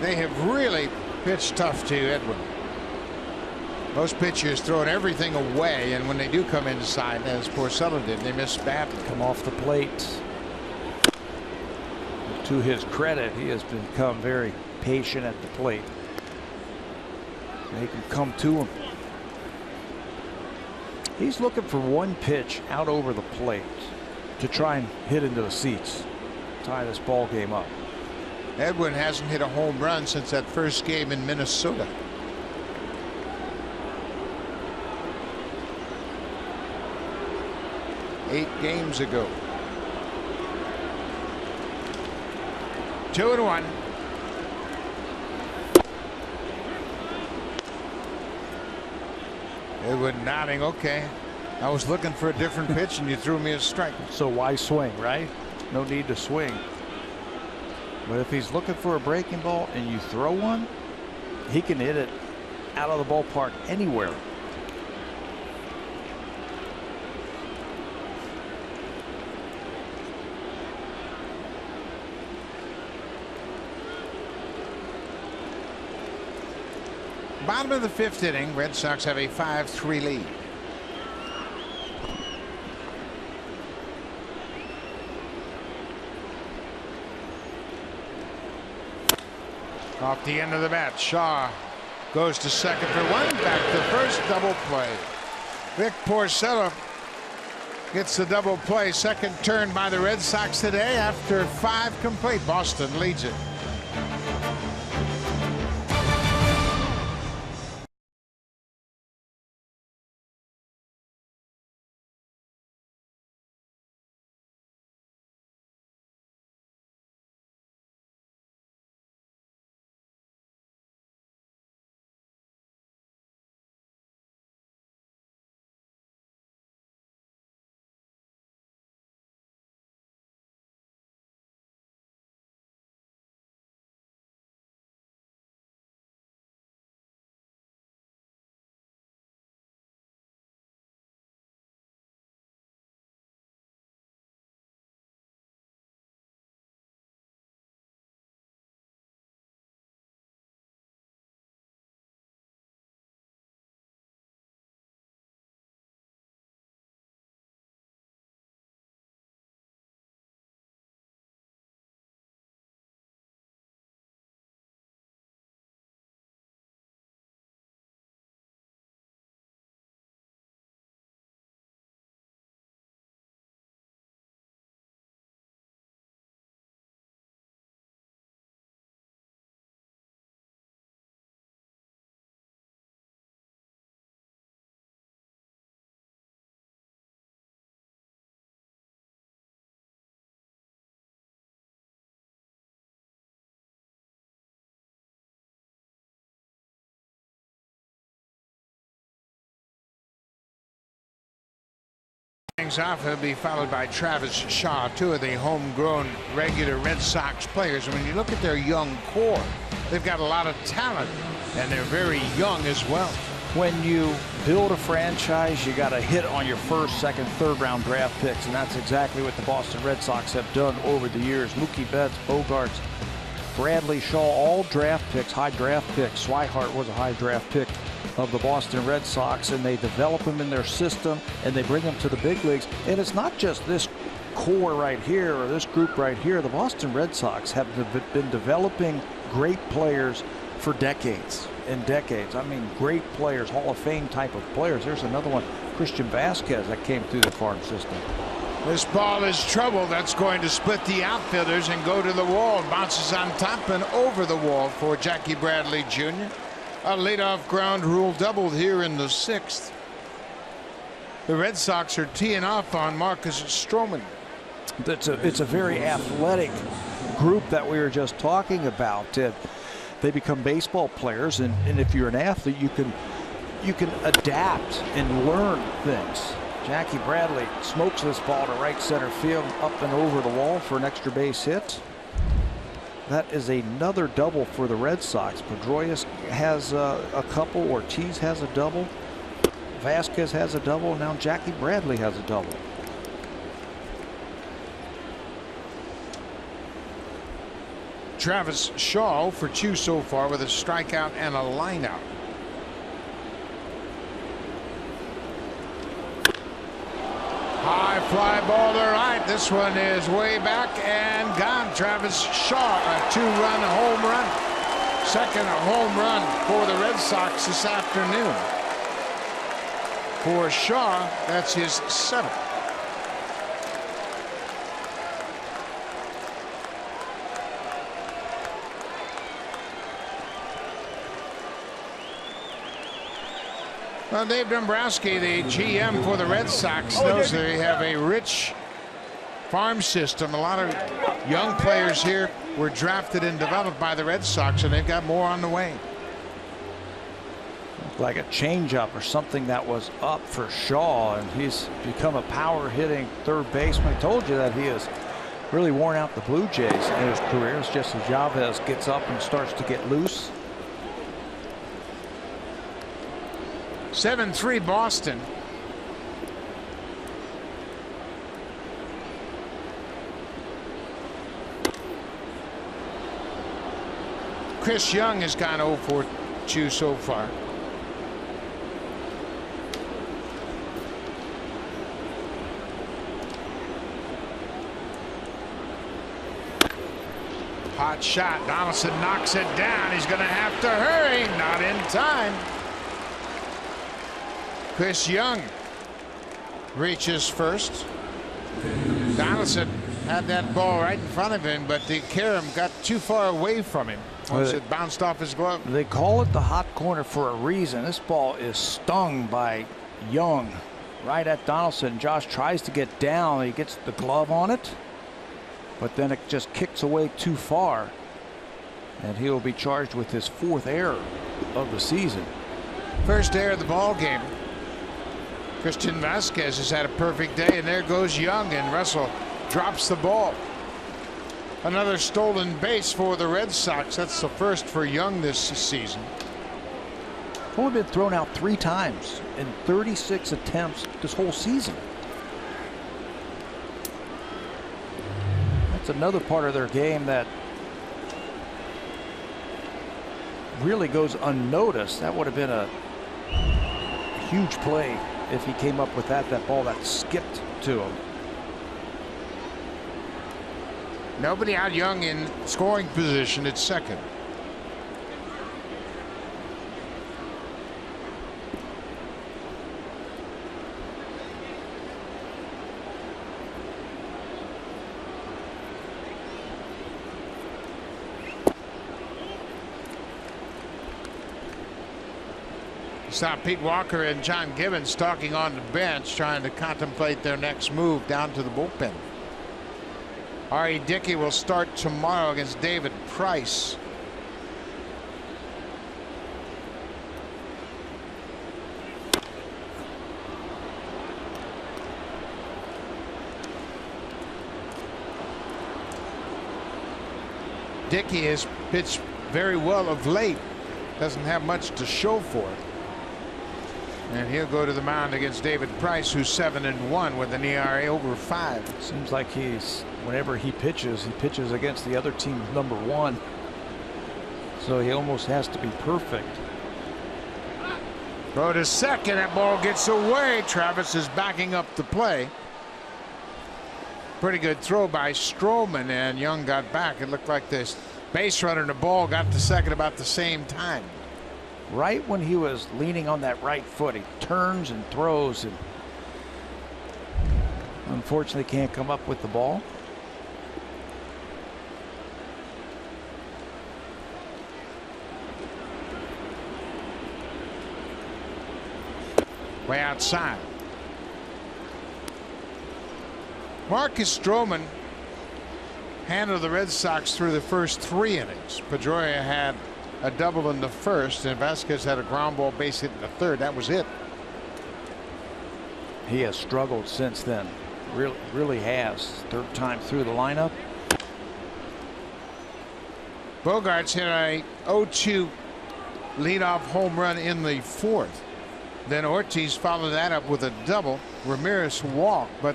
They have really pitched tough to Edwin. Most pitchers throwing everything away, and when they do come inside, as Porcello did, they miss badly. Come off the plate. To his credit, he has become very patient at the plate. They can come to him. He's looking for one pitch out over the plate to try and hit into the seats, tie this ball game up. Edwin hasn't hit a home run since that first game in Minnesota. Eight games ago. 2-1. Edwin nodding. Okay, I was looking for a different pitch and you threw me a strike. So why swing, right? No need to swing. But if he's looking for a breaking ball and you throw one, he can hit it out of the ballpark anywhere. Bottom of the fifth inning, Red Sox have a 5-3 lead. Off the end of the bat, Shaw goes to second for one, back to first, double play. Vic Porcello gets the double play, second turn by the Red Sox today after 5 complete. Boston leads it. things off. He'll be followed by Travis Shaw, two of the homegrown regular Red Sox players. And when you look at their young core, they've got a lot of talent, and they're very young as well. When you build a franchise, you got to hit on your first, second, third round draft picks, and that's exactly what the Boston Red Sox have done over the years. Mookie Betts, Bogarts, Bradley Shaw, all draft picks, high draft picks. Swihart was a high draft pick of the Boston Red Sox, and they develop them in their system and they bring them to the big leagues. And it's not just this core right here or this group right here. The Boston Red Sox have been developing great players for decades and decades. I mean, great players, Hall of Fame type of players. There's another one, Christian Vasquez, that came through the farm system. This ball is trouble. That's going to split the outfielders and go to the wall. Bounces on top and over the wall for Jackie Bradley Jr. A leadoff ground rule doubled here in the 6th. The Red Sox are teeing off on Marcus Stroman. It's a very athletic group that we were just talking about. They become baseball players, and if you're an athlete, you can adapt and learn things. Jackie Bradley smokes this ball to right center field, up and over the wall for an extra base hit. That is another double for the Red Sox. Pedroia has a couple, Ortiz has a double, Vasquez has a double, and now Jackie Bradley has a double. Travis Shaw for 2 so far with a strikeout and a lineout. High fly ball to right. This one is way back and gone. Travis Shaw, a 2-run home run. Second home run for the Red Sox this afternoon. For Shaw, that's his 7th. Well, Dave Dombrowski, the GM for the Red Sox, knows they have a rich farm system. A lot of young players here were drafted and developed by the Red Sox, and they've got more on the way. Like a changeup or something that was up for Shaw, and he's become a power hitting third baseman. I told you that he has really worn out the Blue Jays in his career. It's just as Chavez gets up and starts to get loose. 7-3 Boston. Chris Young has gone 0 for 2 so far. Hot shot. Donaldson knocks it down. He's going to have to hurry. Not in time. Chris Young reaches first. Donaldson had that ball right in front of him, but the Karam got too far away from him once it bounced off his glove. They call it the hot corner for a reason. This ball is stung by Young right at Donaldson. Josh tries to get down. He gets the glove on it, but then it just kicks away too far, and he will be charged with his 4th error of the season. First error of the ball game. Christian Vasquez has had a perfect day, and there goes Young, and Russell drops the ball. Another stolen base for the Red Sox. That's the first for Young this season. Only been thrown out 3 times in 36 attempts this whole season. That's another part of their game that really goes unnoticed. That would have been a huge play if he came up with that ball that skipped to him. Nobody out. Young in scoring position at second. Saw Pete Walker and John Gibbons talking on the bench, trying to contemplate their next move down to the bullpen. R.E. Dickey will start tomorrow against David Price. Dickey has pitched very well of late. Doesn't have much to show for it. And he'll go to the mound against David Price, who's 7-1 with an ERA over 5. Seems like whenever he pitches against the other team's number 1. So he almost has to be perfect. Throw to second. That ball gets away. Travis is backing up the play. Pretty good throw by Stroman, and Young got back. It looked like this base runner and the ball got to second about the same time. Right when he was leaning on that right foot, he turns and throws, and unfortunately can't come up with the ball. Way outside. Marcus Stroman handled the Red Sox through the first 3 innings. Pedroia had a double in the first, and Vasquez had a ground ball base hit in the third. That was it. He has struggled since then. Really has. Third time through the lineup. Bogaerts hit a 0-2 leadoff home run in the fourth. Then Ortiz followed that up with a double. Ramirez walked, but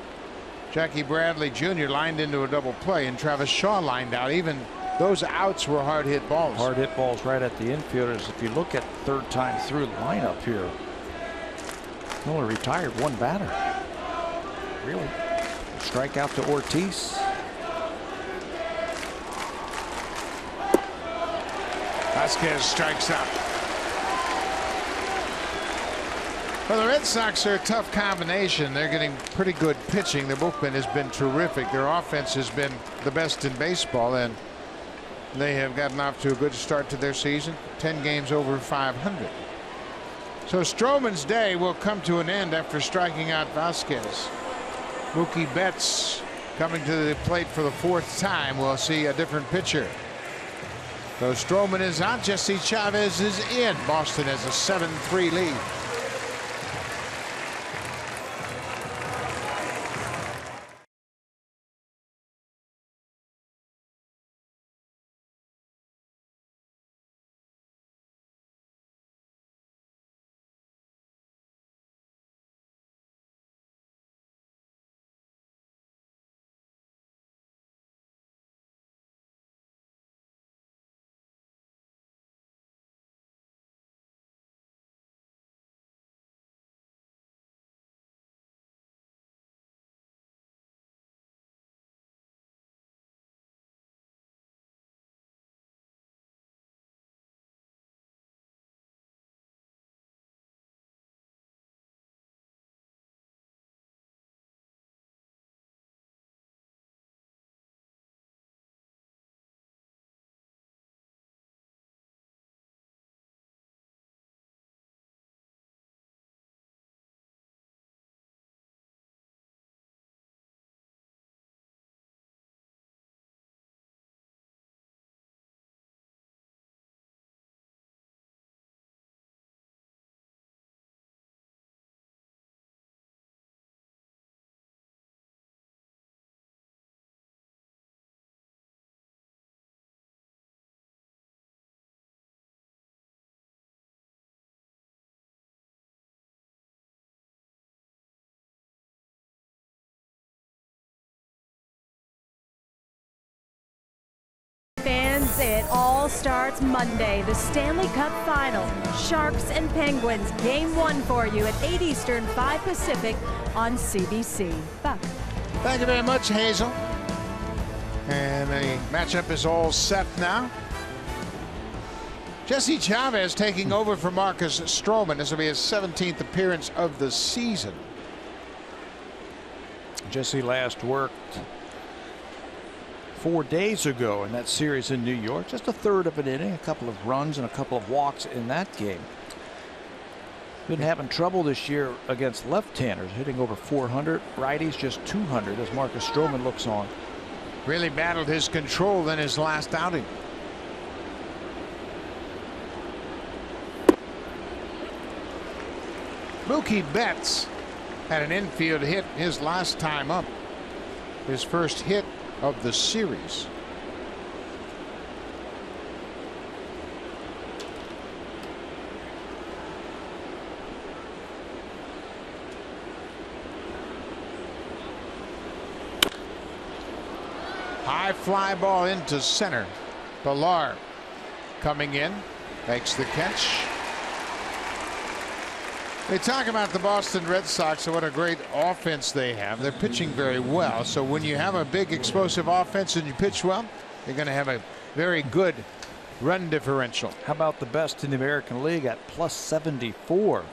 Jackie Bradley Jr. lined into a double play, and Travis Shaw lined out. Even those outs were hard hit balls. Hard hit balls right at the infielders. If you look at third time through the lineup here, he only retired 1 batter. Really? Strikeout to Ortiz. Vasquez strikes out. Well, the Red Sox are a tough combination. They're getting pretty good pitching. Their bullpen has been terrific. Their offense has been the best in baseball, and they have gotten off to a good start to their season. 10 games over 500. So Stroman's day will come to an end after striking out Vasquez. Mookie Betts coming to the plate for the 4th time. We'll see a different pitcher. So Stroman is out. Jesse Chavez is in. Boston has a 7-3 lead. Fans, it all starts Monday. The Stanley Cup Final. Sharks and Penguins. Game 1 for you at 8 Eastern, 5 Pacific on CBC. Buck. Thank you very much, Hazel. And the matchup is all set now. Jesse Chavez taking over for Marcus Stroman. This will be his 17th appearance of the season. Jesse last worked 4 days ago in that series in New York. Just a third of an inning, a couple of runs and a couple of walks in that game. Been having trouble this year against left-handers, hitting over 400. Righties just 200 as Marcus Stroman looks on. Really battled his control in his last outing. Mookie Betts had an infield hit his last time up. His first hit of the series. High fly ball into center. Pilar coming in, makes the catch. They talk about the Boston Red Sox and what a great offense they have. They're pitching very well. So when you have a big explosive offense and you pitch well, you're going to have a very good run differential. How about the best in the American League at +74?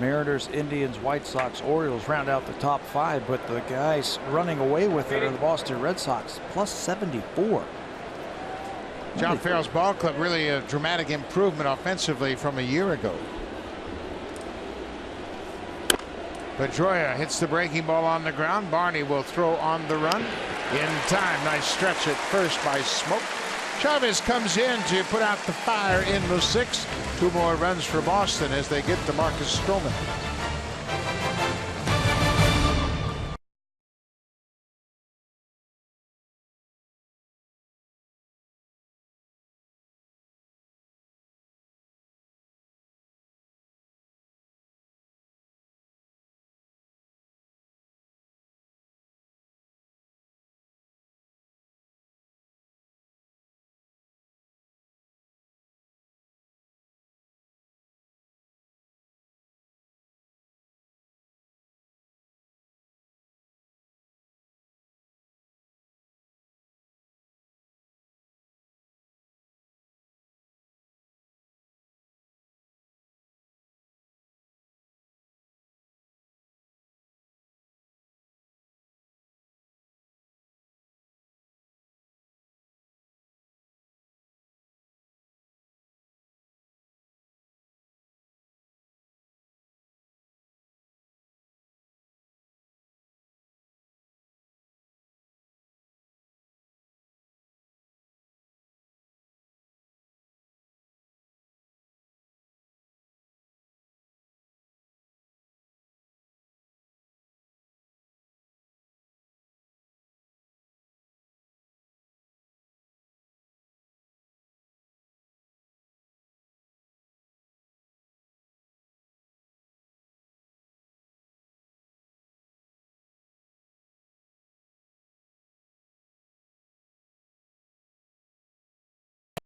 Mariners, Indians, White Sox, Orioles round out the top 5, but the guys running away with it are the Boston Red Sox, +74. John Farrell's ball club, really a dramatic improvement offensively from a year ago. Pedroia hits the breaking ball on the ground. Barney will throw on the run in time. Nice stretch at first by Smoke. Chavez comes in to put out the fire in the 6th. 2 more runs for Boston as they get to Marcus Stroman.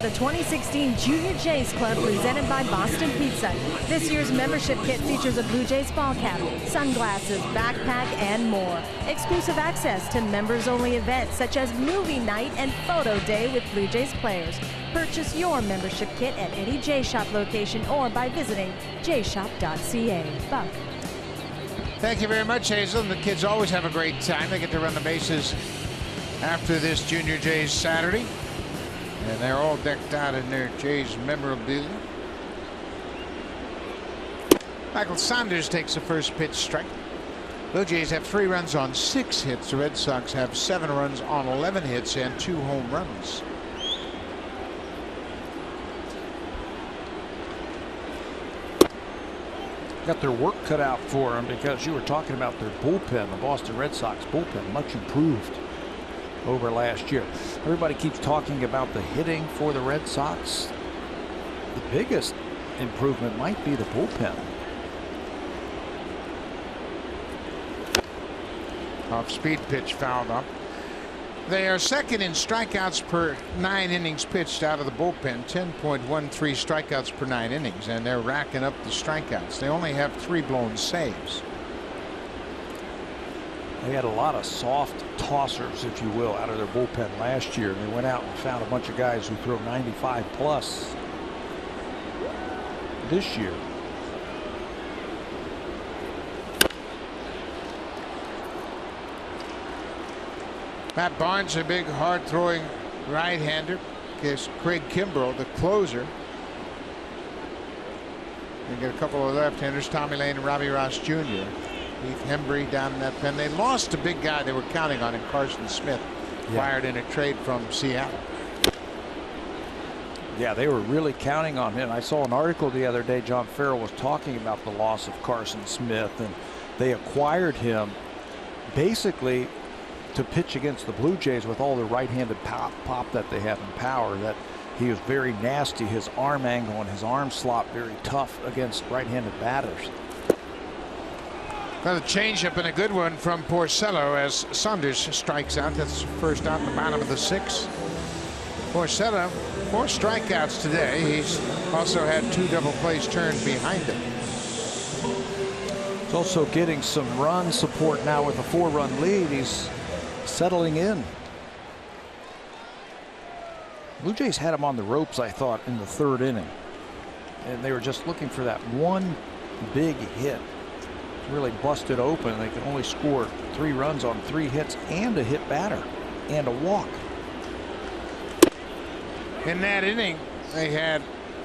The 2016 Junior Jays Club presented by Boston Pizza. This year's membership kit features a Blue Jays ball cap, sunglasses, backpack, and more. Exclusive access to members-only events such as movie night and photo day with Blue Jays players. Purchase your membership kit at any J-Shop location or by visiting jshop.ca. Buck. Thank you very much, Hazel. The kids always have a great time. They get to run the bases after this Junior Jays Saturday. And they're all decked out in their Jays memorabilia. Michael Saunders takes the first pitch strike. Blue Jays have 3 runs on 6 hits. The Red Sox have 7 runs on 11 hits and 2 home runs. Got their work cut out for them because you were talking about their bullpen. The Boston Red Sox bullpen much improved over last year. Everybody keeps talking about the hitting for the Red Sox. The biggest improvement might be the bullpen. Off speed pitch fouled up. They are second in strikeouts per 9 innings pitched out of the bullpen, 10.13 strikeouts per 9 innings, and they're racking up the strikeouts. They only have 3 blown saves. They had a lot of soft tossers, if you will, out of their bullpen last year. They went out and found a bunch of guys who throw 95 plus this year. Matt Barnes, a big hard-throwing right-hander, against Craig Kimbrell, the closer. They get a couple of left-handers, Tommy Lane and Robbie Ross Jr. Heath Hembree down in that pen. They lost a big guy they were counting on in Carson Smith, fired in a trade from Seattle. Yeah, they were really counting on him. I saw an article the other day. John Farrell was talking about the loss of Carson Smith, and they acquired him basically to pitch against the Blue Jays with all the right-handed pop that they have in power. That he was very nasty. His arm angle and his arm slot very tough against right-handed batters. Another changeup and a good one from Porcello as Saunders strikes out. That's first out in the bottom of the 6th. Porcello, 4 strikeouts today. He's also had 2 double plays turned behind him. He's also getting some run support now with a 4-run lead. He's settling in. Blue Jays had him on the ropes, I thought, in the 3rd inning. And they were just looking for that one big hit. Really busted open. They could only score 3 runs on 3 hits and a hit batter and a walk. In that inning, they had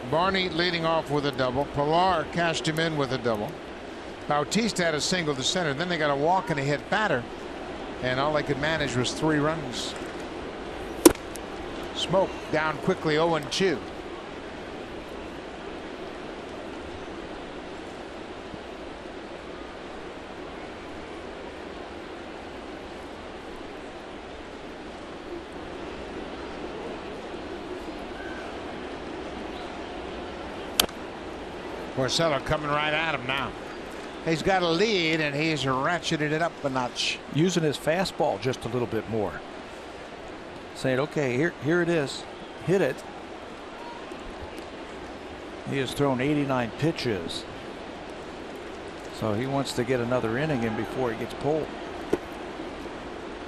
Barney leading off with a double. Pilar cashed him in with a double. Bautista had a single to center. Then they got a walk and a hit batter. And all they could manage was 3 runs. Smoke down quickly, 0-2. Porcello coming right at him now. He's got a lead and he's ratcheted it up a notch. Using his fastball just a little bit more. Saying, okay, here it is. Hit it. He has thrown 89 pitches. So he wants to get another inning in before he gets pulled.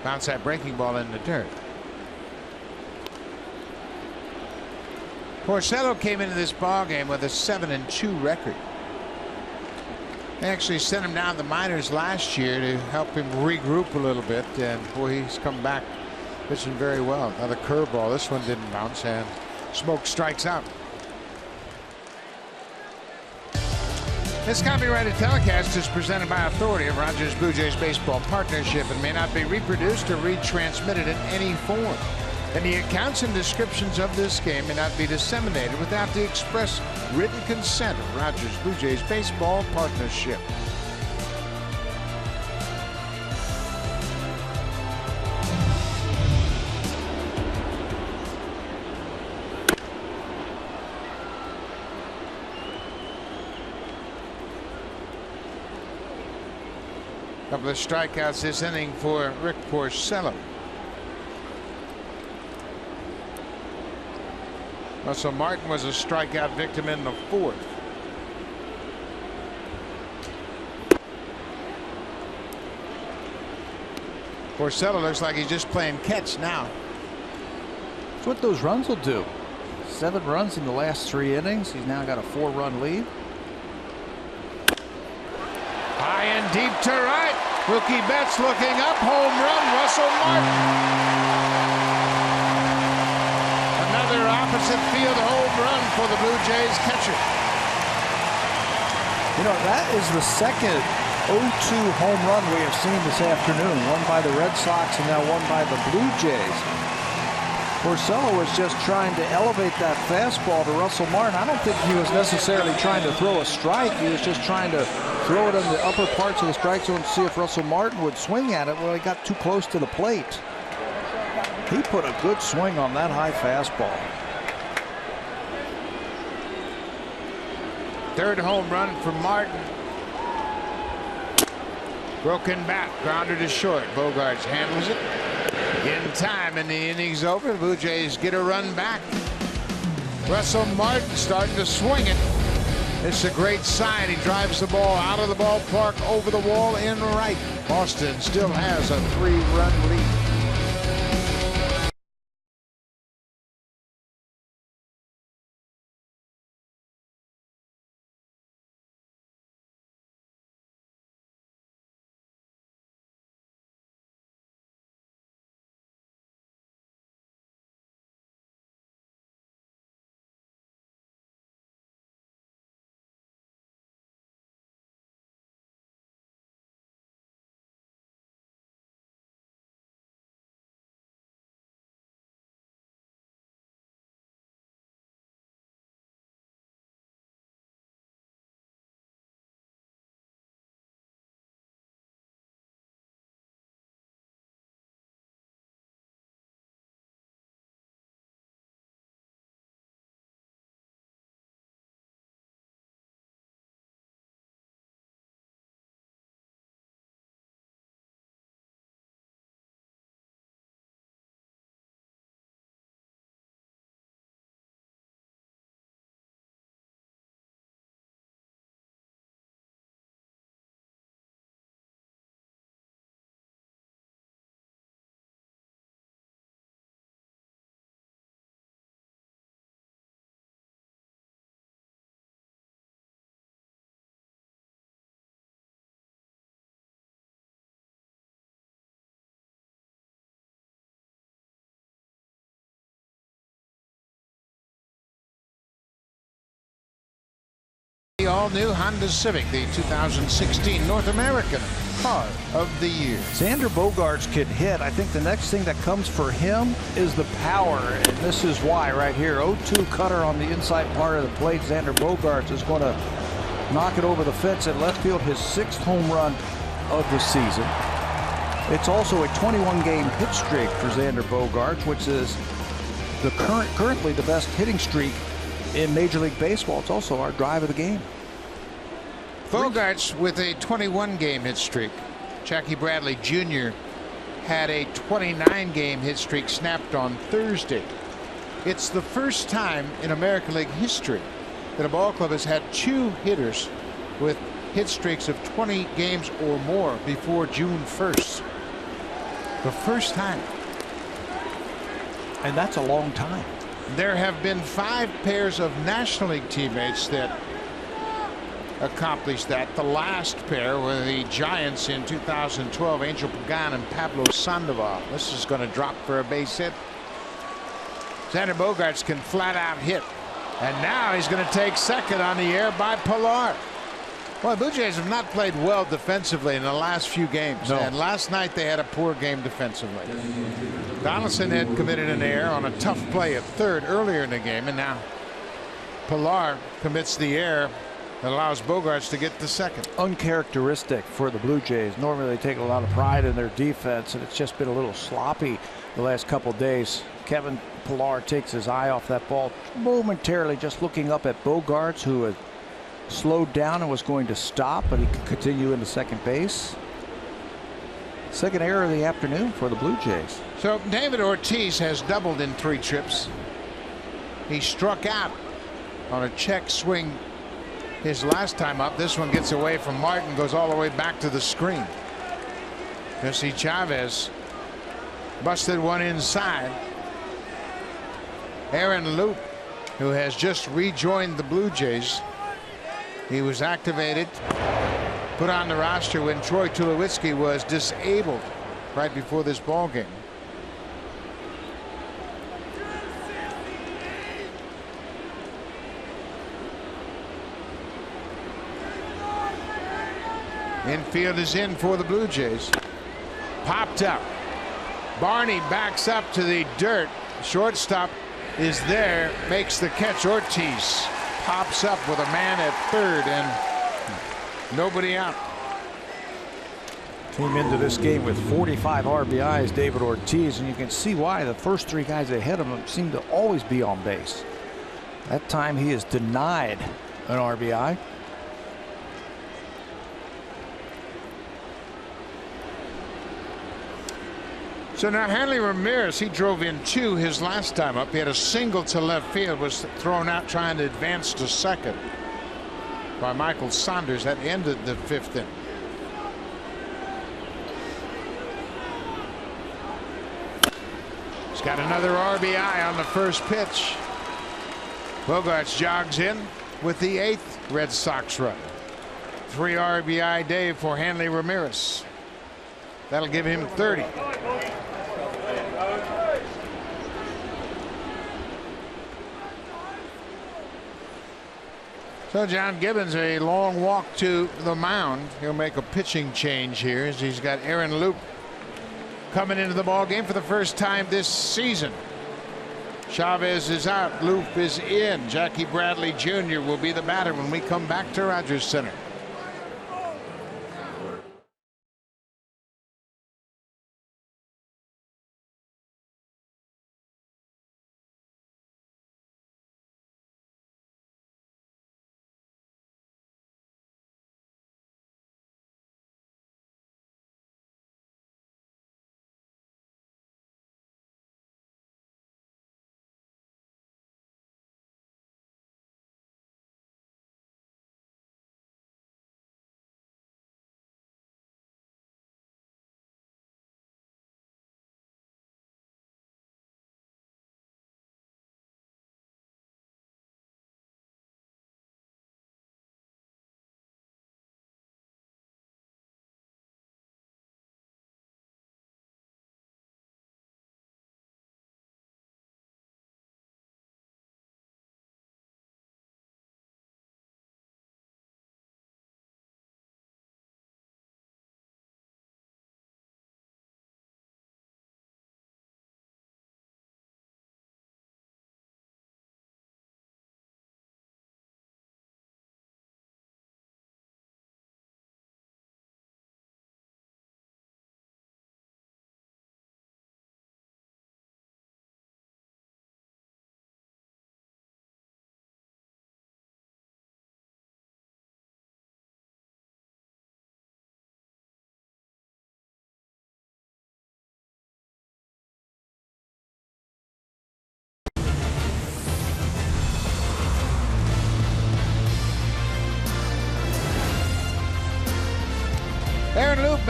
Bounce that breaking ball in the dirt. Porcello came into this ball game with a 7-2 record. They actually sent him down to the minors last year to help him regroup a little bit, and boy, he's come back pitching very well. Another curveball. This one didn't bounce, and Smoke strikes out. This copyrighted telecast is presented by authority of Rogers Blue Jays Baseball Partnership and may not be reproduced or retransmitted in any form. And the accounts and descriptions of this game may not be disseminated without the express written consent of Rogers Blue Jays Baseball Partnership. Couple of strikeouts this inning for Rick Porcello. Russell Martin was a strikeout victim in the 4th. Porcello looks like he's just playing catch now. That's what those runs will do. 7 runs in the last 3 innings. He's now got a 4-run lead. High and deep to right. Mookie Betts looking up. Home run. Russell Martin. Another opposite field home run for the Blue Jays catcher. You know, that is the second 0-2 home run we have seen this afternoon. One by the Red Sox and now one by the Blue Jays. Porcello was just trying to elevate that fastball to Russell Martin. I don't think he was necessarily trying to throw a strike. He was just trying to throw it in the upper parts of the strike zone to see if Russell Martin would swing at it. Well, he got too close to the plate. He put a good swing on that high fastball. 3rd home run for Martin. Broken bat, grounder to short. Bogaerts handles it in time, and the inning's over. The Blue Jays get a run back. Russell Martin starting to swing it. It's a great sign. He drives the ball out of the ballpark over the wall in right. Boston still has a 3-run lead. The all-new Honda Civic, the 2016 North American Car of the Year. Xander Bogaerts can hit. I think the next thing that comes for him is the power, and this is why right here. 0-2 cutter on the inside part of the plate. Xander Bogaerts is going to knock it over the fence at left field, his 6th home run of the season. It's also a 21-game hit streak for Xander Bogaerts, which is the currently the best hitting streak in Major League Baseball. It's also our drive of the game. Bogaerts with a 21-game hit streak. Jackie Bradley Jr. had a 29-game hit streak snapped on Thursday. It's the first time in American League history that a ball club has had 2 hitters with hit streaks of 20 games or more before June 1st. The first time. And that's a long time. There have been 5 pairs of National League teammates that accomplished that. The last pair were the Giants in 2012, Angel Pagan and Pablo Sandoval. This is going to drop for a base hit. Xander Bogaerts can flat out hit. And now he's going to take second on the air by Pilar. Well, the Blue Jays have not played well defensively in the last few games. No. And last night they had a poor game defensively. Donaldson had committed an error on a tough play at third earlier in the game, and now Pilar commits the error that allows Bogaerts to get to second. Uncharacteristic for the Blue Jays. Normally they take a lot of pride in their defense, and it's just been a little sloppy the last couple days. Kevin Pilar takes his eye off that ball momentarily, just looking up at Bogaerts, who had slowed down and was going to stop, but he could continue into second base. Second error of the afternoon for the Blue Jays. So David Ortiz has doubled in 3 trips. He struck out on a check swing his last time up. This one gets away from Martin, goes all the way back to the screen. Jesse Chavez busted one inside. Aaron Loup, who has just rejoined the Blue Jays. He was activated, put on the roster when Troy Tulowitzki was disabled right before this ball game. Infield is in for the Blue Jays. Popped up. Barney backs up to the dirt. Shortstop is there, makes the catch. Ortiz pops up with a man at third and nobody out. Came into this game with 45 RBIs, David Ortiz, and you can see why. The first 3 guys ahead of him seem to always be on base. That time he is denied an RBI. So now Hanley Ramirez, he drove in 2 his last time up. He had a single to left field, was thrown out trying to advance to second by Michael Saunders. That ended the 5th inning. He's got another RBI on the first pitch. Bogaerts jogs in with the 8th Red Sox run. 3 RBI day for Hanley Ramirez. That'll give him 30. So John Gibbons, a long walk to the mound. He'll make a pitching change here as he's got Aaron Loup coming into the ball game for the first time this season. Chavez is out. Loup is in. Jackie Bradley Jr. will be the batter when we come back to Rogers Center.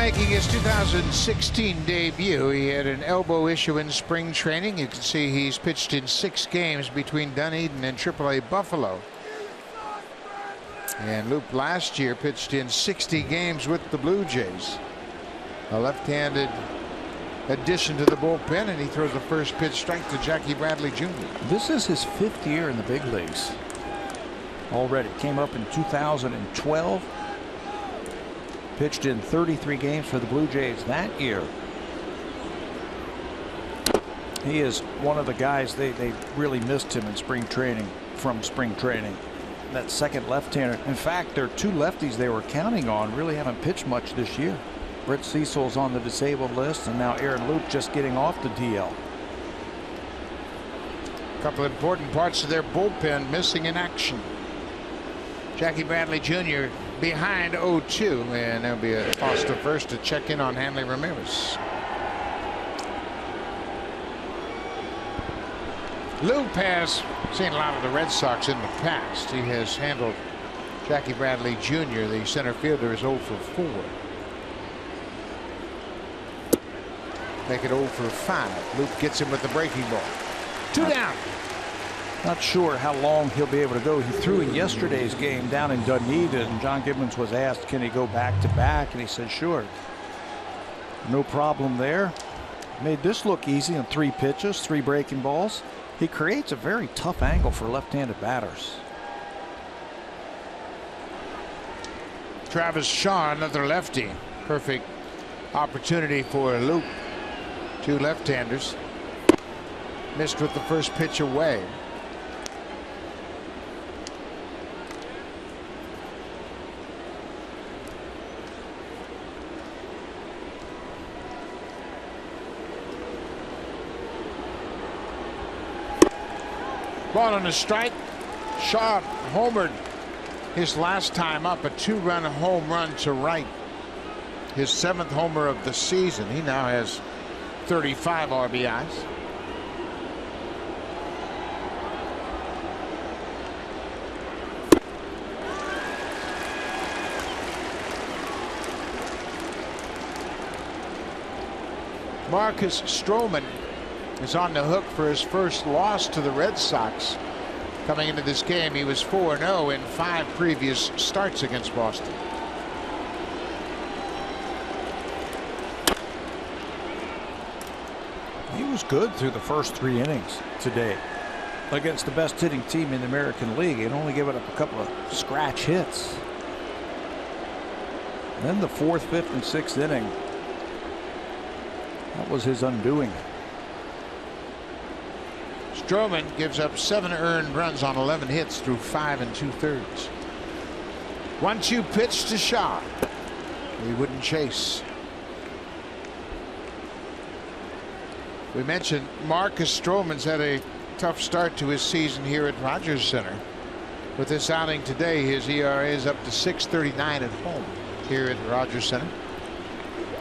making his 2016 debut. He had an elbow issue in spring training. You can see he's pitched in 6 games between Dunedin and AAA Buffalo. And Loup last year pitched in 60 games with the Blue Jays. A left-handed addition to the bullpen, and he throws the first pitch strike to Jackie Bradley Jr. This is his 5th year in the big leagues already. Came up in 2012. Pitched in 33 games for the Blue Jays that year. He is one of the guys they really missed him in spring training, from spring training. That second left-hander. In fact, there are 2 lefties they were counting on really haven't pitched much this year. Brett Cecil's on the disabled list, and now Aaron Loup just getting off the DL. A couple important parts of their bullpen missing in action. Jackie Bradley Jr. behind 0-2, and there'll be a toss to first to check in on Hanley Ramirez. Loup has seen a lot of the Red Sox in the past. He has handled Jackie Bradley Jr., the center fielder, is 0 for 4. Make it 0 for 5. Loup gets him with the breaking ball. 2 down. Not sure how long he'll be able to go. He threw in yesterday's game down in Dunedin, and John Gibbons was asked, can he go back to back? And he said, sure. No problem there. Made this look easy on 3 pitches, 3 breaking balls. He creates a very tough angle for left-handed batters. Travis Shaw, another lefty. Perfect opportunity for Loup. 2 left-handers. Missed with the first pitch away. Ball on a strike. Shaw homered his last time up, a 2-run home run to right. His 7th homer of the season. He now has 35 RBIs. Marcus Stroman is on the hook for his first loss to the Red Sox. Coming into this game, he was 4-0 in 5 previous starts against Boston. He was good through the first 3 innings today against the best hitting team in the American League, and only given up a couple of scratch hits. Then the 4th, 5th, and 6th inning, that was his undoing. Stroman gives up 7 earned runs on 11 hits through 5 2/3. 1-2 pitch to Shaw. He wouldn't chase. We mentioned Marcus Stroman's had a tough start to his season here at Rogers Center. With this outing today, his ERA is up to 6.39 at home here at Rogers Center.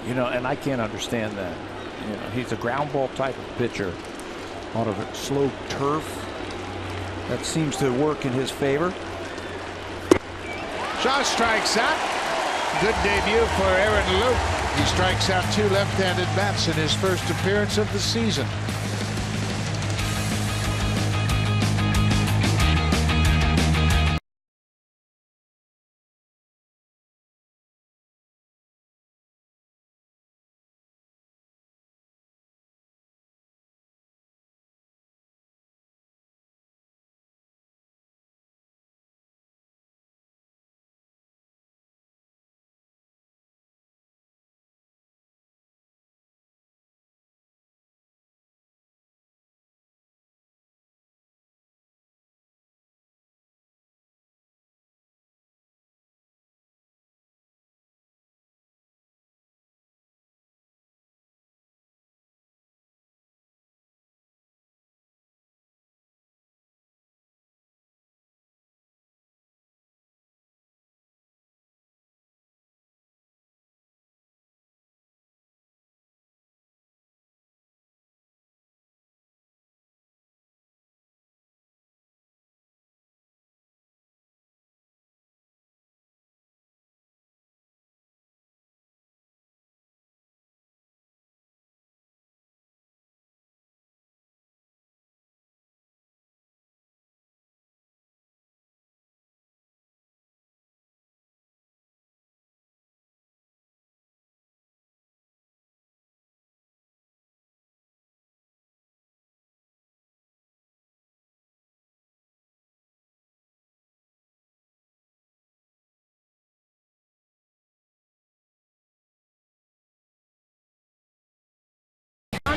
You know, and I can't understand that. You know, he's a ground ball type of pitcher. A lot of slow turf. That seems to work in his favor. Shaw strikes out. Good debut for Aaron Loup. He strikes out 2 left-handed bats in his first appearance of the season.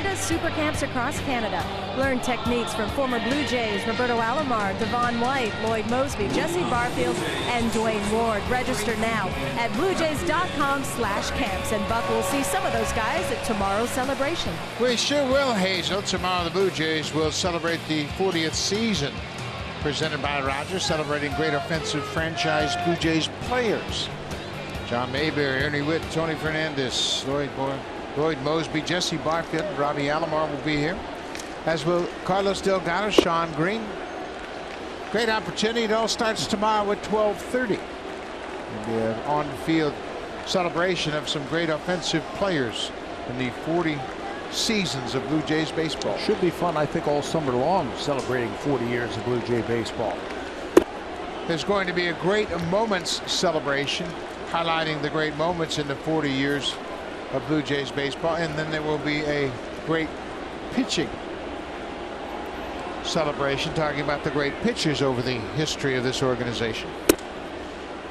does super camps across Canada. Learn techniques from former Blue Jays Roberto Alomar, Devon White, Lloyd Moseby, Jesse Barfield, and Dwayne Ward. Register now at bluejays.com/camps, and Buck will see some of those guys at tomorrow's celebration. We sure will, Hazel. Tomorrow the Blue Jays will celebrate the 40th season. Presented by Rogers, celebrating great offensive franchise Blue Jays players. John Mayberry, Ernie Whitt, Tony Fernandez, Lloyd Moseby, Jesse Barfield, Robbie Alomar will be here, as will Carlos Delgado, Sean Green. Great opportunity. It all starts tomorrow at 12:30. It'll be an on-field celebration of some great offensive players in the 40 seasons of Blue Jays baseball. Should be fun, I think, all summer long, celebrating 40 years of Blue Jay baseball. There's going to be a great moments celebration, highlighting the great moments in the 40 years of Blue Jays baseball, and then there will be a great pitching celebration, talking about the great pitchers over the history of this organization.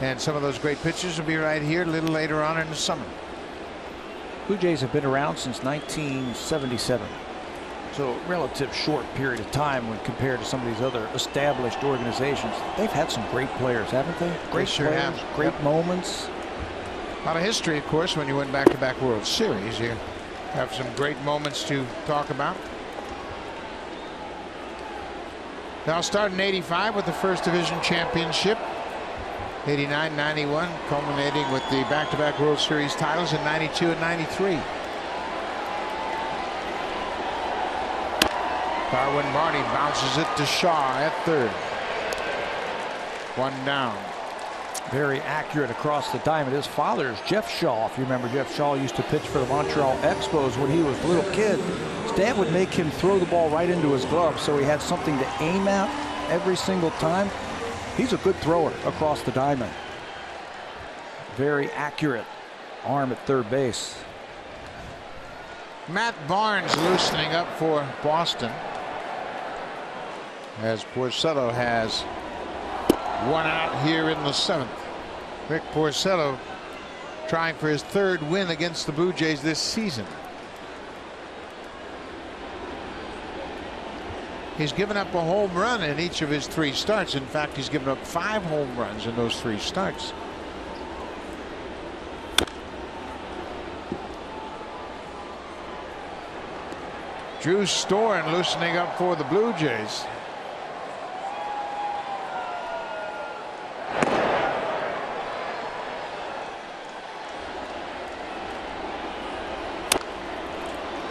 And some of those great pitchers will be right here a little later on in the summer. Blue Jays have been around since 1977. So a relative short period of time when compared to some of these other established organizations. They've had some great players, haven't they? Great players, great moments. A lot of history, of course, when you win back-to-back World Series. You have some great moments to talk about. They'll start in '85 with the First Division championship. 89-91, culminating with the back-to-back World Series titles in '92 and '93. Darwin Marty bounces it to Shaw at third. One down. Very accurate across the diamond. His father's Jeff Shaw. If you remember, Jeff Shaw used to pitch for the Montreal Expos when he was a little kid. His dad would make him throw the ball right into his glove, so he had something to aim at every single time. He's a good thrower across the diamond. Very accurate arm at third base. Matt Barnes loosening up for Boston, as Porcello has one out here in the 7th. Rick Porcello trying for his 3rd win against the Blue Jays this season. He's given up a home run in each of his 3 starts. In fact, he's given up 5 home runs in those 3 starts. Drew Storen loosening up for the Blue Jays.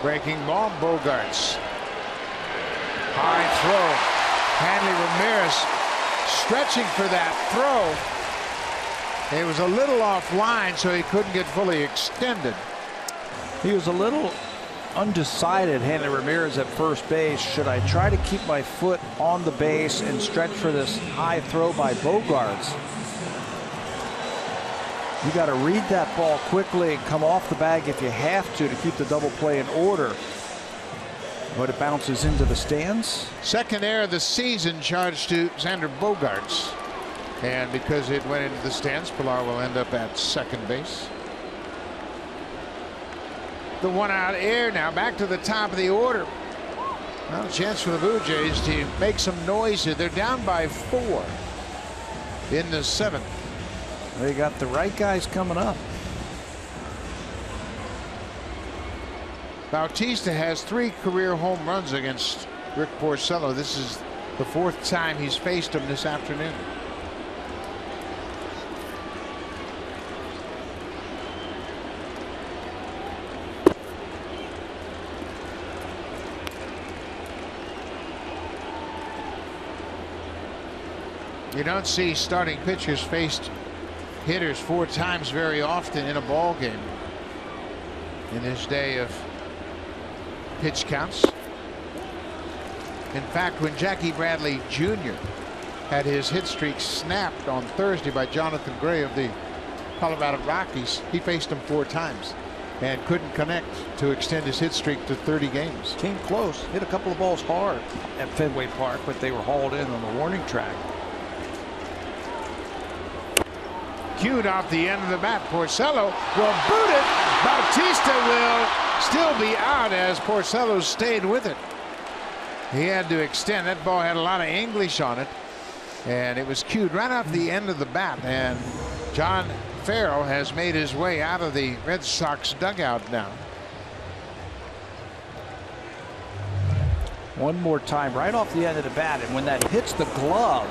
Breaking ball, Bogaerts. High throw. Hanley Ramirez stretching for that throw. It was a little offline, so he couldn't get fully extended. He was a little undecided, Hanley Ramirez, at first base. Should I try to keep my foot on the base and stretch for this high throw by Bogaerts? You got to read that ball quickly and come off the bag if you have to keep the double play in order. But it bounces into the stands. 2nd error of the season charged to Xander Bogaerts. And because it went into the stands, Pilar will end up at 2nd base. The 1-out error now back to the top of the order. Well, a chance for the Blue Jays to make some noise here. They're down by 4 in the 7th. They got the right guys coming up. Bautista has 3 career home runs against Rick Porcello. This is the 4th time he's faced him this afternoon. You don't see starting pitchers faced hitters 4 times very often in a ball game in this day of pitch counts. In fact, when Jackie Bradley Jr. had his hit streak snapped on Thursday by Jonathan Gray of the Colorado Rockies, he faced him 4 times and couldn't connect to extend his hit streak to 30 games. Came close, hit a couple of balls hard at Fenway Park, but they were hauled in on the warning track. cued off the end of the bat. Porcello will boot it. Bautista will still be out as Porcello stayed with it. He had to extend. That ball had a lot of English on it, and it was cued right off the end of the bat. And John Farrell has made his way out of the Red Sox dugout now. One more time, right off the end of the bat, and when that hits the glove,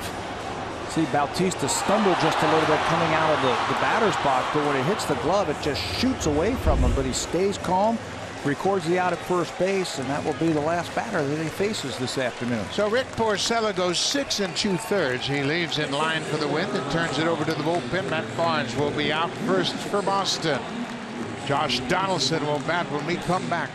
see Bautista stumbled just a little bit coming out of the batter's box, but when it hits the glove, it just shoots away from him, but he stays calm, records the out at first base, and that will be the last batter that he faces this afternoon. So Rick Porcello goes 6 2/3. He leaves in line for the win and turns it over to the bullpen. Matt Barnes will be out first for Boston. Josh Donaldson will bat when we come back.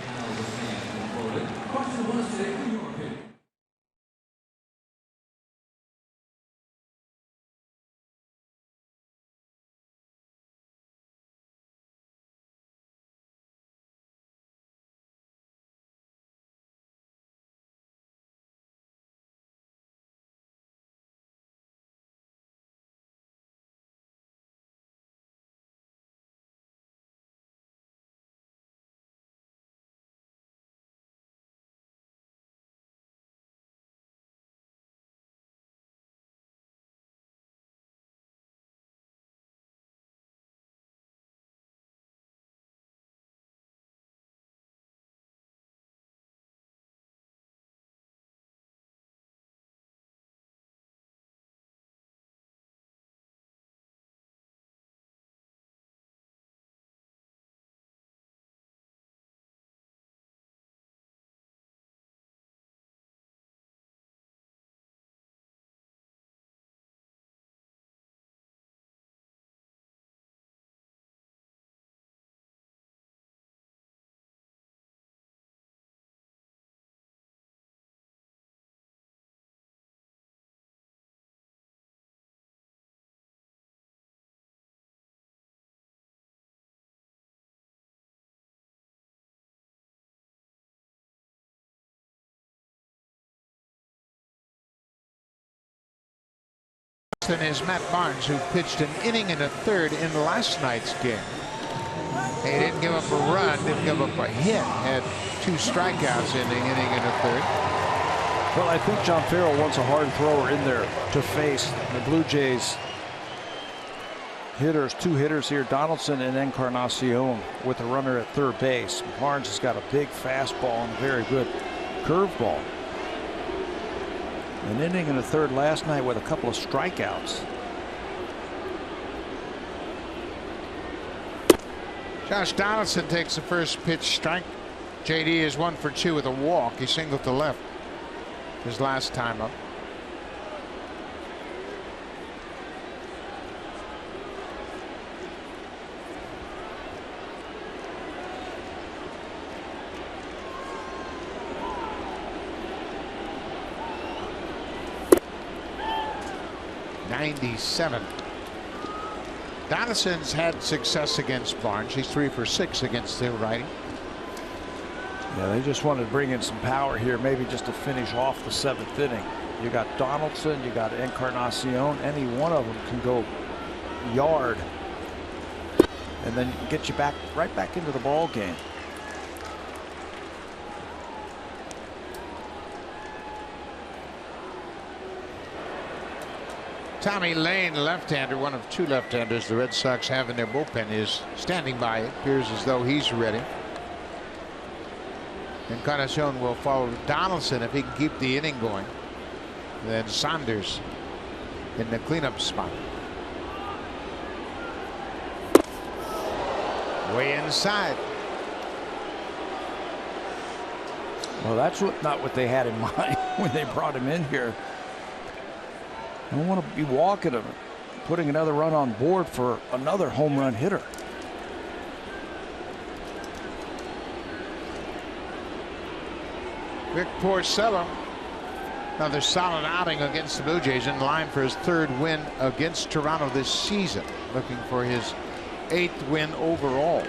Is Matt Barnes, who pitched an inning and a third in last night's game. He didn't give up a run, didn't give up a hit, had 2 strikeouts in the inning and a third. Well, I think John Farrell wants a hard thrower in there to face the Blue Jays hitters. 2 hitters here, Donaldson and Encarnacion, with a runner at third base. Barnes has got a big fastball and a very good curveball. An inning and a third last night with a couple of strikeouts. Josh Donaldson takes the first pitch strike. JD is 1 for 2 with a walk. He singled to left his last time up. .97. Donaldson's had success against Barnes. He's 3 for 6 against the righty. Yeah, they just wanted to bring in some power here, maybe just to finish off the 7th inning. You got Donaldson, you got Encarnacion. Any one of them can go yard and then get you back right back into the ball game. Tommy Lane, left-hander, one of 2 left-handers the Red Sox have in their bullpen, is standing by. It appears as though he's ready. Encarnacion will follow Donaldson if he can keep the inning going. Then Saunders in the cleanup spot. Way inside. Well, that's not what they had in mind when they brought him in here. I don't want to be walking him, putting another run on board for another home run hitter. Rick Porcello, another solid outing against the Blue Jays, in line for his 3rd win against Toronto this season, looking for his 8th win overall.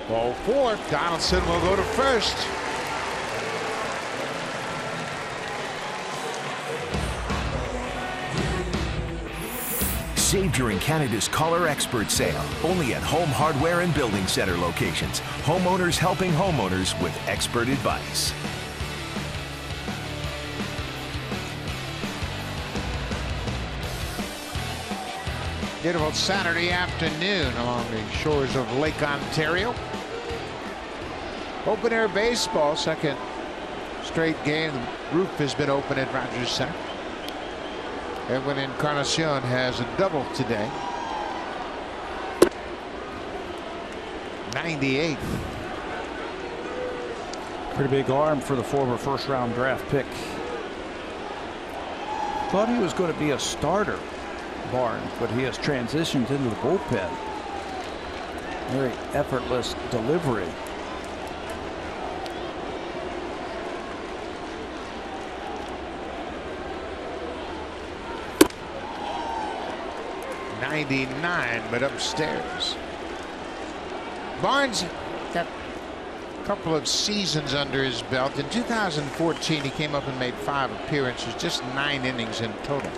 Ball 4. Donaldson will go to first. Save during Canada's Collar Expert Sale, only at Home Hardware and Building Center locations. Homeowners helping homeowners with expert advice. Beautiful Saturday afternoon along the shores of Lake Ontario. Open air baseball, second straight game. The roof has been open at Rogers Center. Edwin Encarnacion has a double today. 98. Pretty big arm for the former first-round draft pick. Thought he was going to be a starter, Barnes, but he has transitioned into the bullpen. Very effortless delivery. '99, but upstairs. Barnes got a couple of seasons under his belt. In 2014, he came up and made 5 appearances, just 9 innings in total.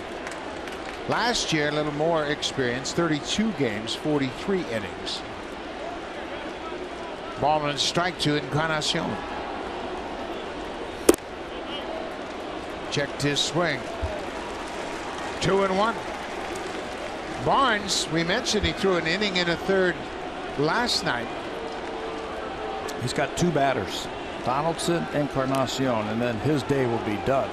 Last year, a little more experience, 32 games, 43 innings. Ball and strike to Encarnacion. Checked his swing. 2-1. Barnes, we mentioned he threw an inning in a third last night. He's got 2 batters, Donaldson and Encarnacion, and then his day will be done.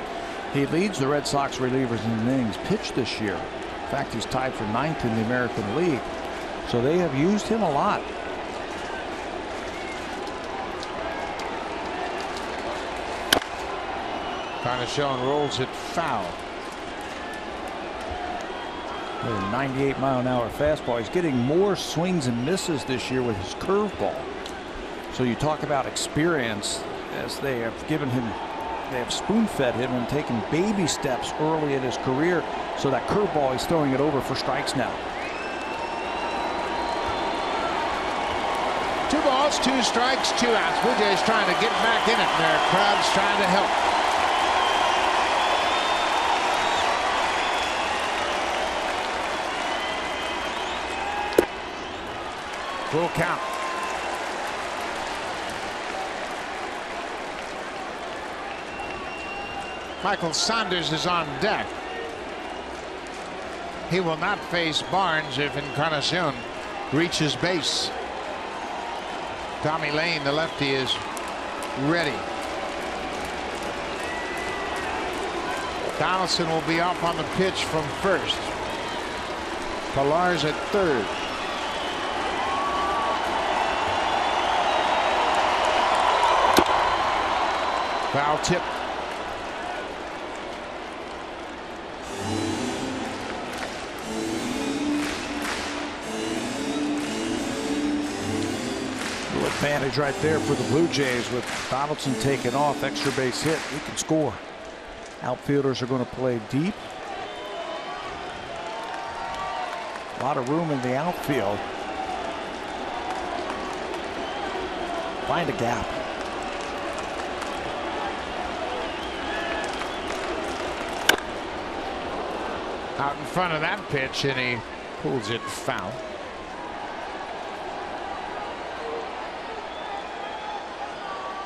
He leads the Red Sox relievers in innings pitched this year. In fact, he's tied for 9th in the American League. So they have used him a lot. Encarnacion rolls it foul. With a 98-mile-an-hour fastball. He's getting more swings and misses this year with his curveball. So you talk about experience, as they have given him, they have spoon-fed him and taken baby steps early in his career. So that curveball, he's throwing it over for strikes now. 2 balls, 2 strikes, 2 outs. Blue Jays trying to get back in it, and their crowd's trying to help. Full count. Michael Saunders is on deck. He will not face Barnes if Encarnacion reaches base. Tommy Lane, the lefty, is ready. Donaldson will be off on the pitch from first. Pillar's at third. Foul tip. Little advantage right there for the Blue Jays with Donaldson taking off. Extra base hit. He can score. Outfielders are going to play deep. A lot of room in the outfield. Find a gap. Out in front of that pitch, and he pulls it foul.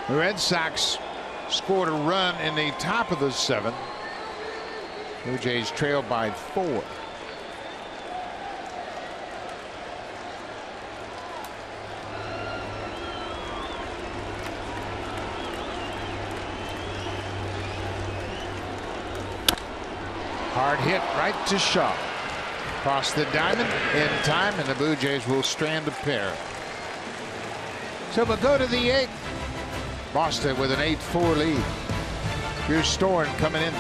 The Red Sox scored a run in the top of the 7th. Blue Jays trail by 4. Hard hit right to Shaw. Across the diamond in time, and the Blue Jays will strand a pair. So we'll go to the 8th. Boston with an 8-4 lead. Here's Storen coming in.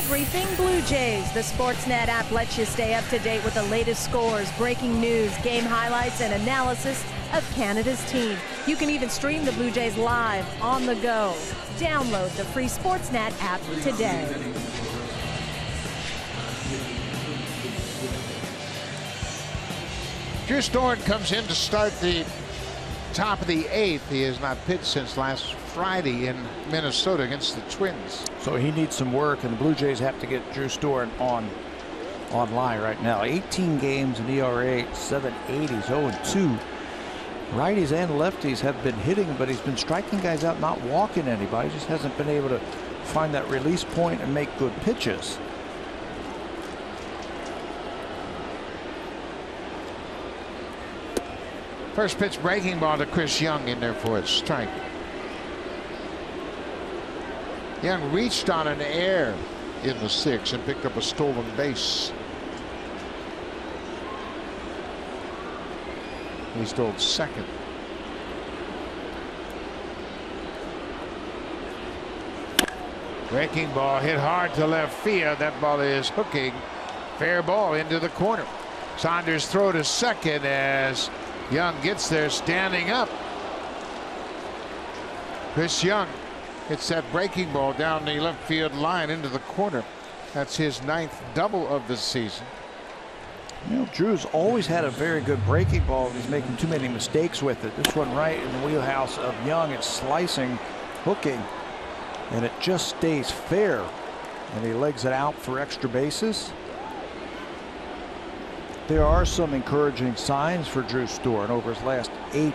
everything Blue Jays. The Sportsnet app lets you stay up to date with the latest scores, breaking news, game highlights, and analysis of Canada's team. You can even stream the Blue Jays live on the go. Download the free Sportsnet app today. Drew Storen comes in to start the top of the 8th. He has not pitched since last Friday in Minnesota against the Twins. So he needs some work, and the Blue Jays have to get Drew Storen online right now. 18 games in ERA, 7.80, 0-2. Righties and lefties have been hitting, but he's been striking guys out, not walking anybody. Just hasn't been able to find that release point and make good pitches. First pitch breaking ball to Chris Young in there for a strike. Young reached on an error in the 6th and picked up a stolen base. He stole second. Breaking ball hit hard to left field. That ball is hooking. Fair ball into the corner. Saunders throw to second as Young gets there standing up. Chris Young hits that breaking ball down the left field line into the corner. That's his 9th double of the season. You know, Drew's always had a very good breaking ball. He's making too many mistakes with it. This one right in the wheelhouse of Young. It's slicing, hooking, and it just stays fair. And he legs it out for extra bases. There are some encouraging signs for Drew Storen. Over his last 8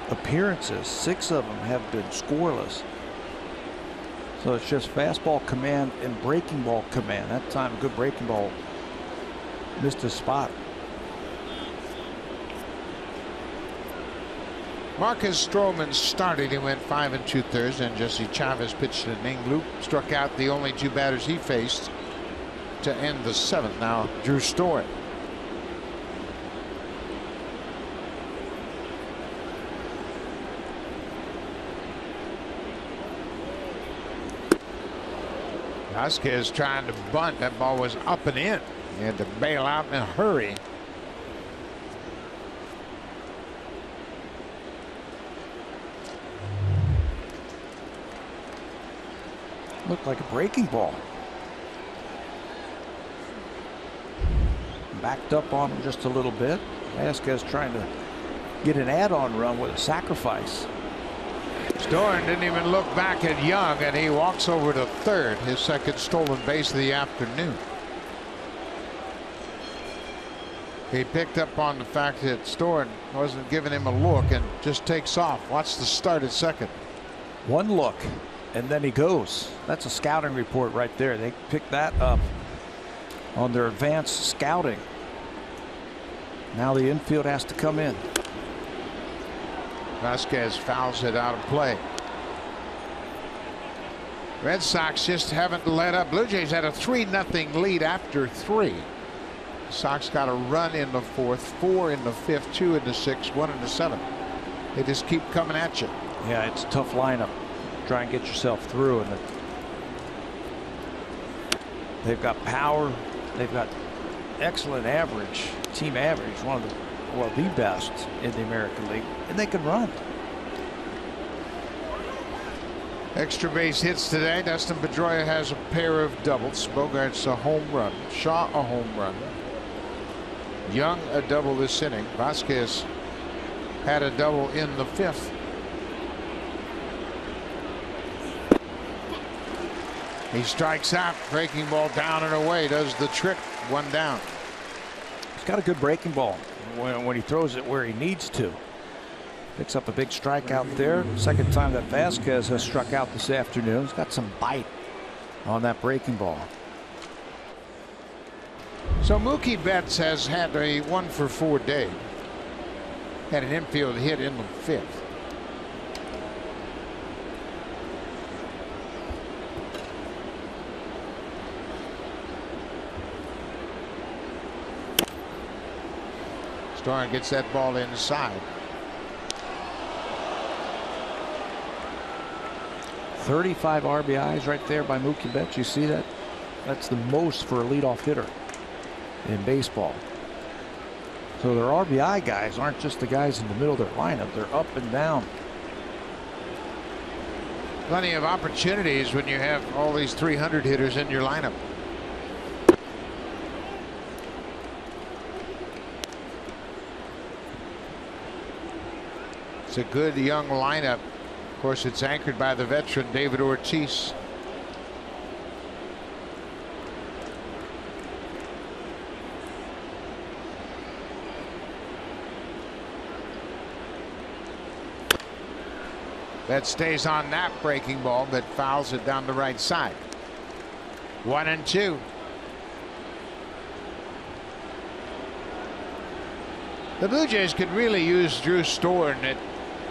appearances, 6 of them have been scoreless. So it's just fastball command and breaking ball command. That time, good breaking ball missed his spot. Marcus Stroman started. He went 5 2/3, and Jesse Chavez pitched an inning. Luke struck out the only 2 batters he faced to end the 7th. Now Drew Storen. Vasquez trying to bunt. That ball was up and in. He had to bail out in a hurry. Looked like a breaking ball. Backed up on him just a little bit. Vasquez trying to get an add-on run with a sacrifice. Storen didn't even look back at Young, and he walks over to third, his 2nd stolen base of the afternoon. He picked up on the fact that Storen wasn't giving him a look and just takes off. Watch the start at second. One look, and then he goes. That's a scouting report right there. They picked that up on their advanced scouting. Now the infield has to come in. Vasquez fouls it out of play. Red Sox just haven't let up. Blue Jays had a 3-0 lead after 3. The Sox got a run in the 4th, 4 in the 5th, 2 in the 6th, 1 in the 7th. They just keep coming at you. Yeah, it's a tough lineup. Try and get yourself through, and they've got power. They've got excellent average, team average, one of the the best in the American League, and they can run. Extra base hits today. Dustin Pedroia has a pair of doubles. Bogart's a home run. Shaw a home run. Young a double this inning. Vasquez had a double in the 5th. He strikes out. Breaking ball down and away. Does the trick. 1 down. He's got a good breaking ball when he throws it where he needs to. Picks up a big strikeout there. 2nd time that Vasquez has struck out this afternoon. He's got some bite on that breaking ball. So Mookie Betts has had a 1-for-4 day. Had an infield hit in the 5th. Storen gets that ball inside. 35 RBIs right there by Mookie Betts. You see that? That's the most for a leadoff hitter in baseball. So their RBI guys aren't just the guys in the middle of their lineup. They're up and down. Plenty of opportunities when you have all these 300 hitters in your lineup. It's a good young lineup. Of course, it's anchored by the veteran David Ortiz. That stays on that breaking ball, but fouls it down the right side. 1-2. The Blue Jays could really use Drew Storen at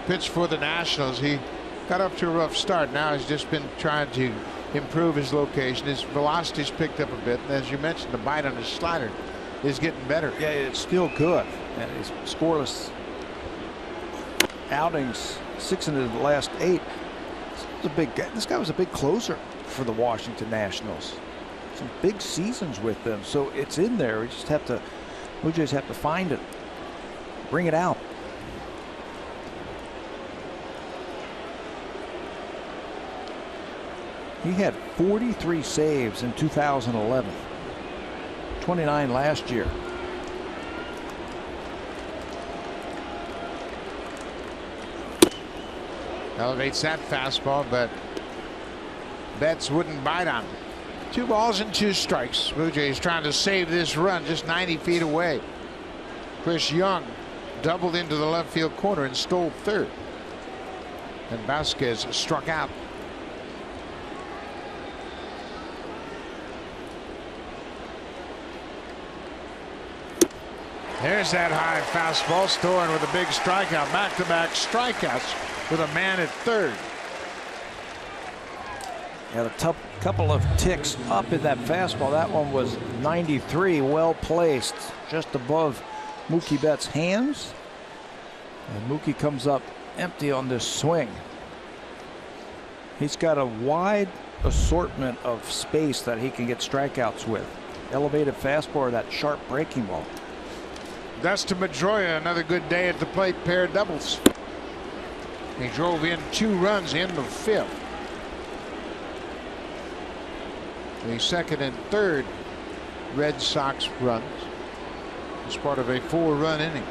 pitch for the Nationals. He got up to a rough start. Now he's just been trying to improve his location. His velocity's picked up a bit, and as you mentioned, the bite on his slider is getting better. Yeah, it's still good. And his scoreless outings, 6 into the last 8. This guy was a big closer for the Washington Nationals. Some big seasons with them, so it's in there. We just have to, Blue Jays have to find it, bring it out. He had 43 saves in 2011, 29 last year. Elevates that fastball, but Betts wouldn't bite on it. 2 balls and 2 strikes. Blue Jays trying to save this run just 90 feet away. Chris Young doubled into the left field corner and stole third. And Vasquez struck out. There's that high fastball. Storen with a big strikeout. Back-to-back strikeouts with a man at third. Had a couple of ticks up in that fastball. That one was 93, well placed, just above Mookie Betts' hands. And Mookie comes up empty on this swing. He's got a wide assortment of space that he can get strikeouts with. Elevated fastball or that sharp breaking ball. Dustin Pedroia, another good day at the plate, pair of doubles. He drove in 2 runs in the 5th. The second and third Red Sox runs as part of a 4-run inning.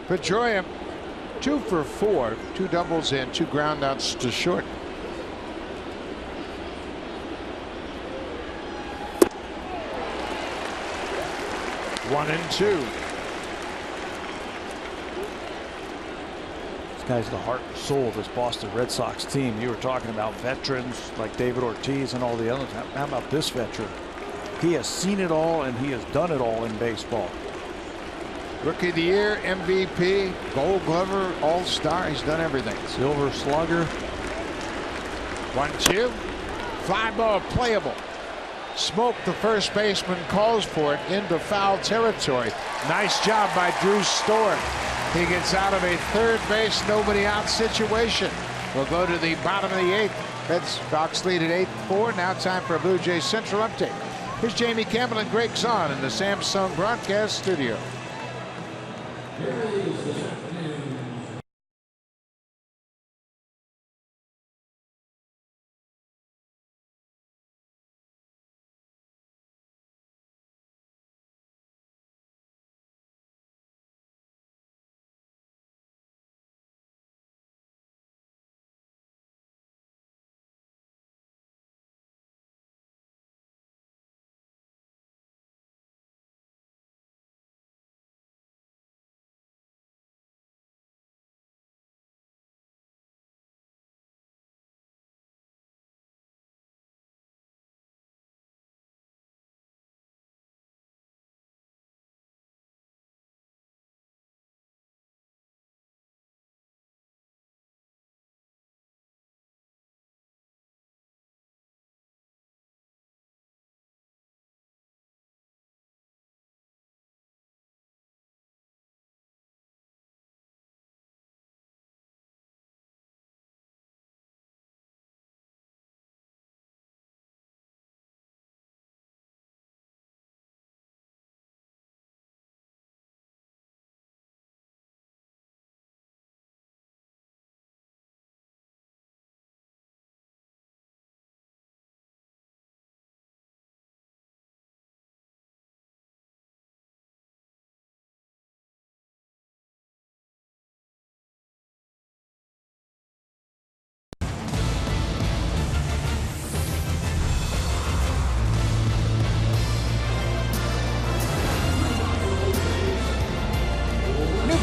Pedroia 2 for 4, 2 doubles and 2 groundouts to short. One and 2. This guy's the heart and soul of this Boston Red Sox team. You were talking about veterans like David Ortiz and all the others. How about this veteran? He has seen it all and he has done it all in baseball. Rookie of the Year, MVP, Gold Glover, All-Star. He's done everything. Silver Slugger. 1-2. Fly ball playable. Smoke, the first baseman, calls for it into foul territory. Nice job by Drew Storen. He gets out of a third base, nobody out situation. We'll go to the bottom of the 8th. Red Sox lead at 8-4. Now time for a Blue Jays Central update. Here's Jamie Campbell and Greg Zahn in the Samsung broadcast studio.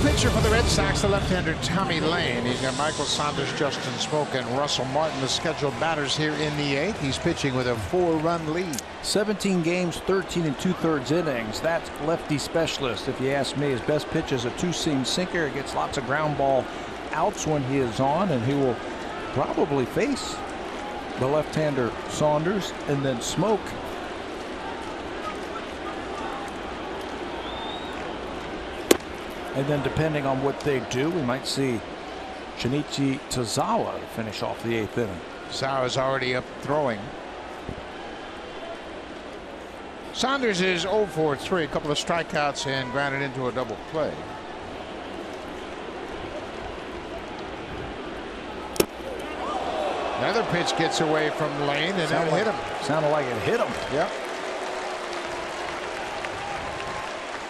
pitcher for the Red Sox, the left-hander Tommy Lane. He's got Michael Saunders, Justin Smoak, and Russell Martin, the scheduled batters here in the 8th. He's pitching with a 4-run lead. 17 games, 13 2/3 innings. That's lefty specialist. If you ask me, his best pitch is a two-seam sinker. He gets lots of ground ball outs when he is on, and he will probably face the left-hander Saunders and then Smoak. And then depending on what they do, we might see Shinichi Tozawa finish off the 8th inning. Tozawa's already up throwing. Saunders is 0 for 3, a couple of strikeouts and grounded into a double play. Another pitch gets away from Lane and then hit him. Sounded like it hit him. Yep.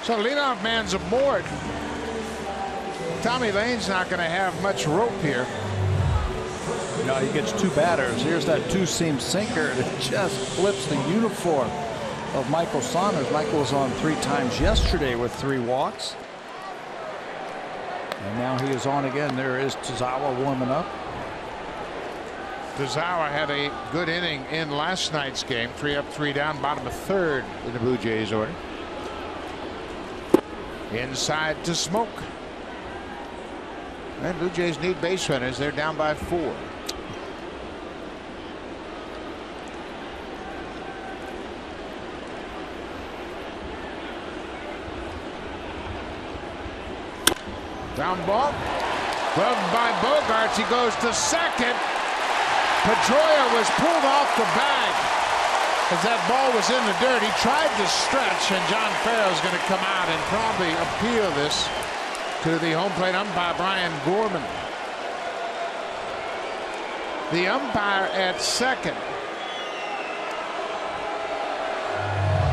So leadoff man's aboard. Tommy Lane's not going to have much rope here. No, he gets two batters. Here's that two-seam sinker, and it just flips the uniform of Michael Saunders. Michael was on 3 times yesterday with 3 walks. And now he is on again. There is Tozawa warming up. Tozawa had a good inning in last night's game. 3 up, 3 down, bottom of 3rd in the Blue Jays order. Inside to Smoak. And Blue Jays need base runners. They're down by 4. Ground ball. Gloved by Bogaerts. He goes to second. Pedroia was pulled off the bag as that ball was in the dirt. He tried to stretch, and John Farrell's going to come out and probably appeal this to the home plate umpire, Brian Gorman. The umpire at second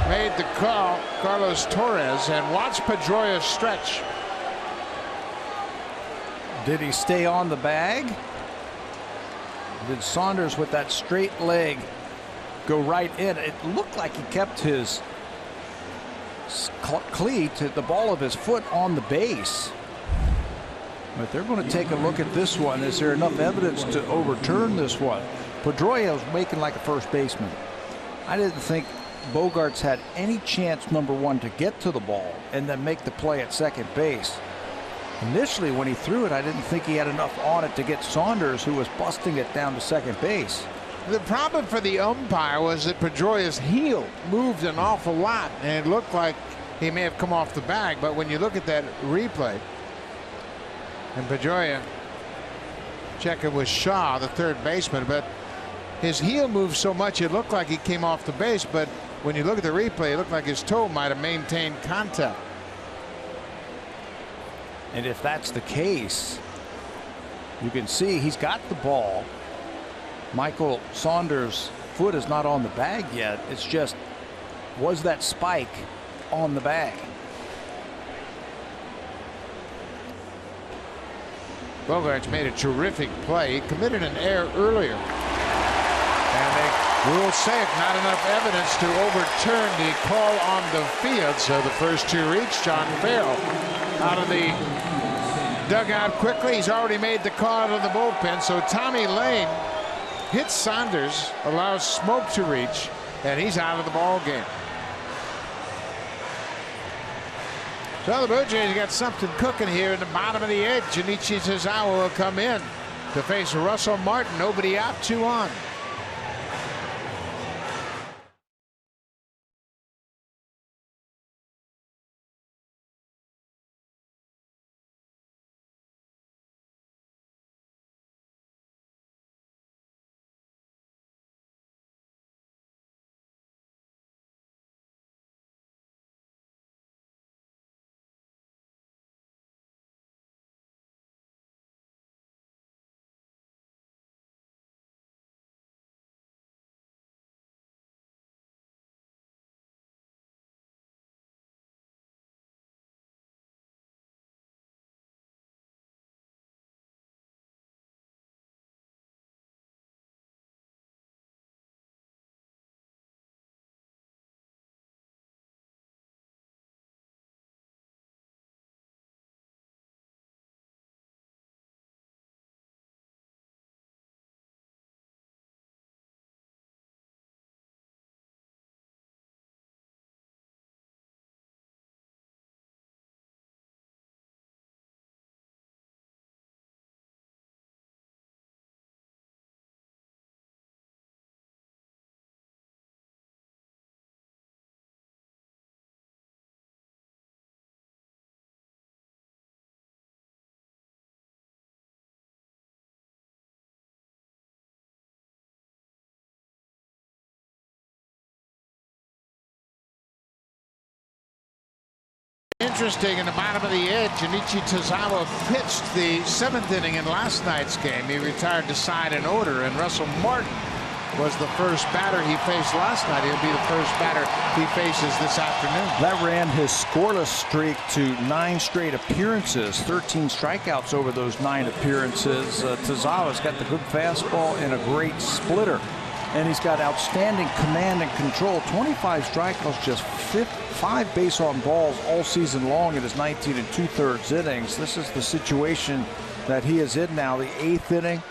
made the call, Carlos Torres, and watch Pedroia stretch. Did he stay on the bag? Did Saunders with that straight leg go right in? It looked like he kept his cleat, the ball of his foot, on the base. But they're going to take a look at this one. Is there enough evidence to overturn this one? Pedroia was making like a first baseman. I didn't think Bogaerts had any chance, number one, to get to the ball and then make the play at second base. Initially, when he threw it, I didn't think he had enough on it to get Saunders, who was busting it down to second base. The problem for the umpire was that Pedroia's heel moved an awful lot, and it looked like he may have come off the bag. But when you look at that replay, and Pedroia checking with Shaw, the third baseman, but his heel moved so much it looked like he came off the base. But when you look at the replay, it looked like his toe might have maintained contact. And if that's the case, you can see he's got the ball. Michael Saunders' foot is not on the bag yet. It's just, was that spike on the bag? Bogaerts made a terrific play. He committed an error earlier. And they rule safe. Not enough evidence to overturn the call on the field. So the first 2 reach. John Farrell out of the dugout quickly. He's already made the call out of the bullpen. So Tommy Lane hits Saunders, allows Smoak to reach, and he's out of the ball game. So the Blue Jays got something cooking here in the bottom of the 8th. Shinichi Tozawa will come in to face Russell Martin. Nobody out, 2 on. Interesting in the bottom of the eighth, Junichi Tozawa pitched the 7th inning in last night's game. He retired to side in order, and Russell Martin was the first batter he faced last night. He'll be the first batter he faces this afternoon. That ran his scoreless streak to 9 straight appearances, 13 strikeouts over those 9 appearances. Tozawa's got the good fastball and a great splitter, and he's got outstanding command and control. 25 strikeouts, just 5 base on balls all season long in his 19 2/3 innings. This is the situation that he is in now, the 8th inning.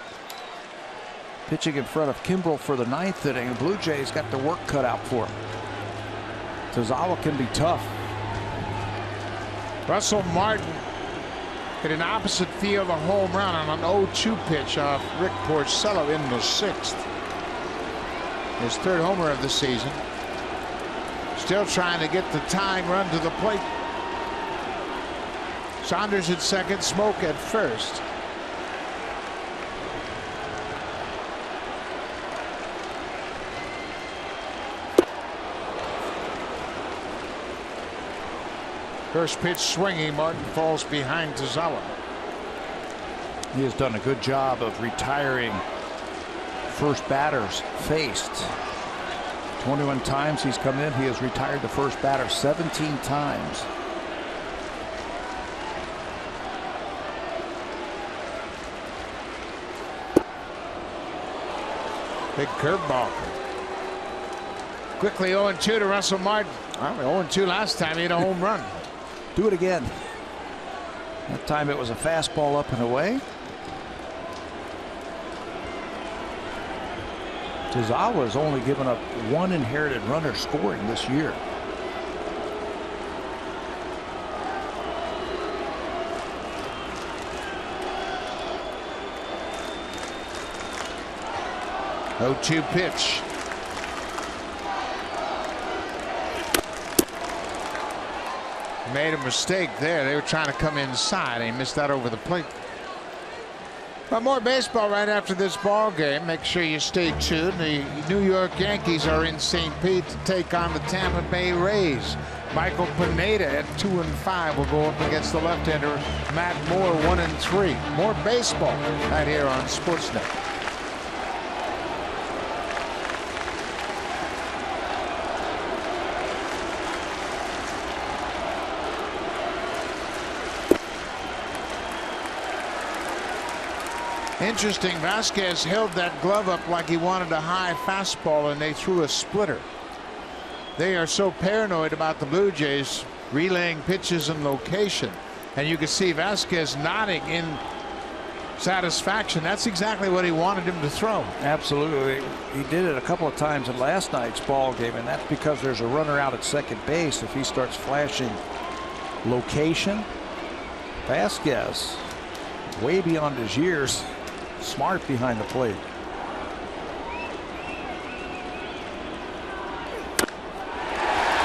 Pitching in front of Kimbrel for the 9th inning. The Blue Jays got their work cut out for him. Tozawa can be tough. Russell Martin hit an opposite field a home run on an 0-2 pitch off Rick Porcello in the 6th. His 3rd homer of the season. Still trying to get the tying run to the plate. Saunders at second, Smoke at first. First pitch swinging, Martin falls behind Tozawa. He has done a good job of retiring first batters faced. 21 times he's come in. He has retired the first batter 17 times. Big curveball. Quickly 0-2 to Russell Martin. Well, 0-2 last time. He had a home run. Do it again. That time it was a fastball up and away. Tozawa has only given up 1 inherited runner scoring this year. Oh, 2 pitch. Made a mistake there. They were trying to come inside, and he missed that over the plate. But more baseball right after this ball game. Make sure you stay tuned. The New York Yankees are in St. Pete to take on the Tampa Bay Rays. Michael Pineda at 2-5 will go up against the left-hander Matt Moore 1-3. More baseball right here on Sportsnet. Interesting, Vasquez held that glove up like he wanted a high fastball, and they threw a splitter. They are so paranoid about the Blue Jays relaying pitches and location, and you can see Vasquez nodding in satisfaction. That's exactly what he wanted him to throw. Absolutely. He did it a couple of times in last night's ball game, and that's because there's a runner out at second base. If he starts flashing location, Vasquez, way beyond his years, smart behind the plate.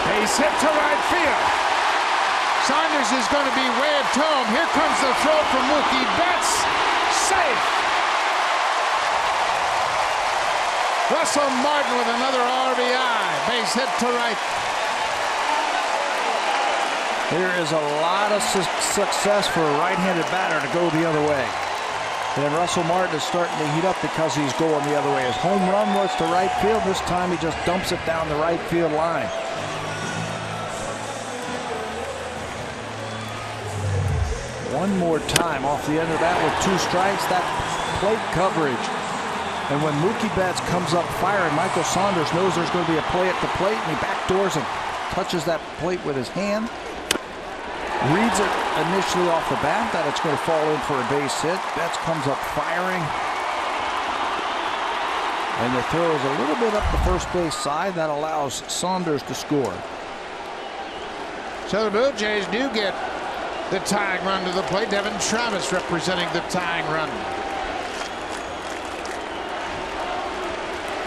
Base hit to right field. Saunders is going to be waved home. Here comes the throw from Mookie Betts. Safe. Russell Martin with another RBI. Base hit to right. There is a lot of success for a right-handed batter to go the other way. And Russell Martin is starting to heat up because he's going the other way. His home run was to right field. This time he just dumps it down the right field line. One more time off the end of that with 2 strikes. That plate coverage. And when Mookie Betts comes up firing, Michael Saunders knows there's going to be a play at the plate, and he backdoors and touches that plate with his hand. Reads it initially off the bat that it's going to fall in for a base hit. Betts comes up firing. And the throw is a little bit up the first base side. That allows Saunders to score. So the Blue Jays do get the tying run to the plate. Devin Travis representing the tying run.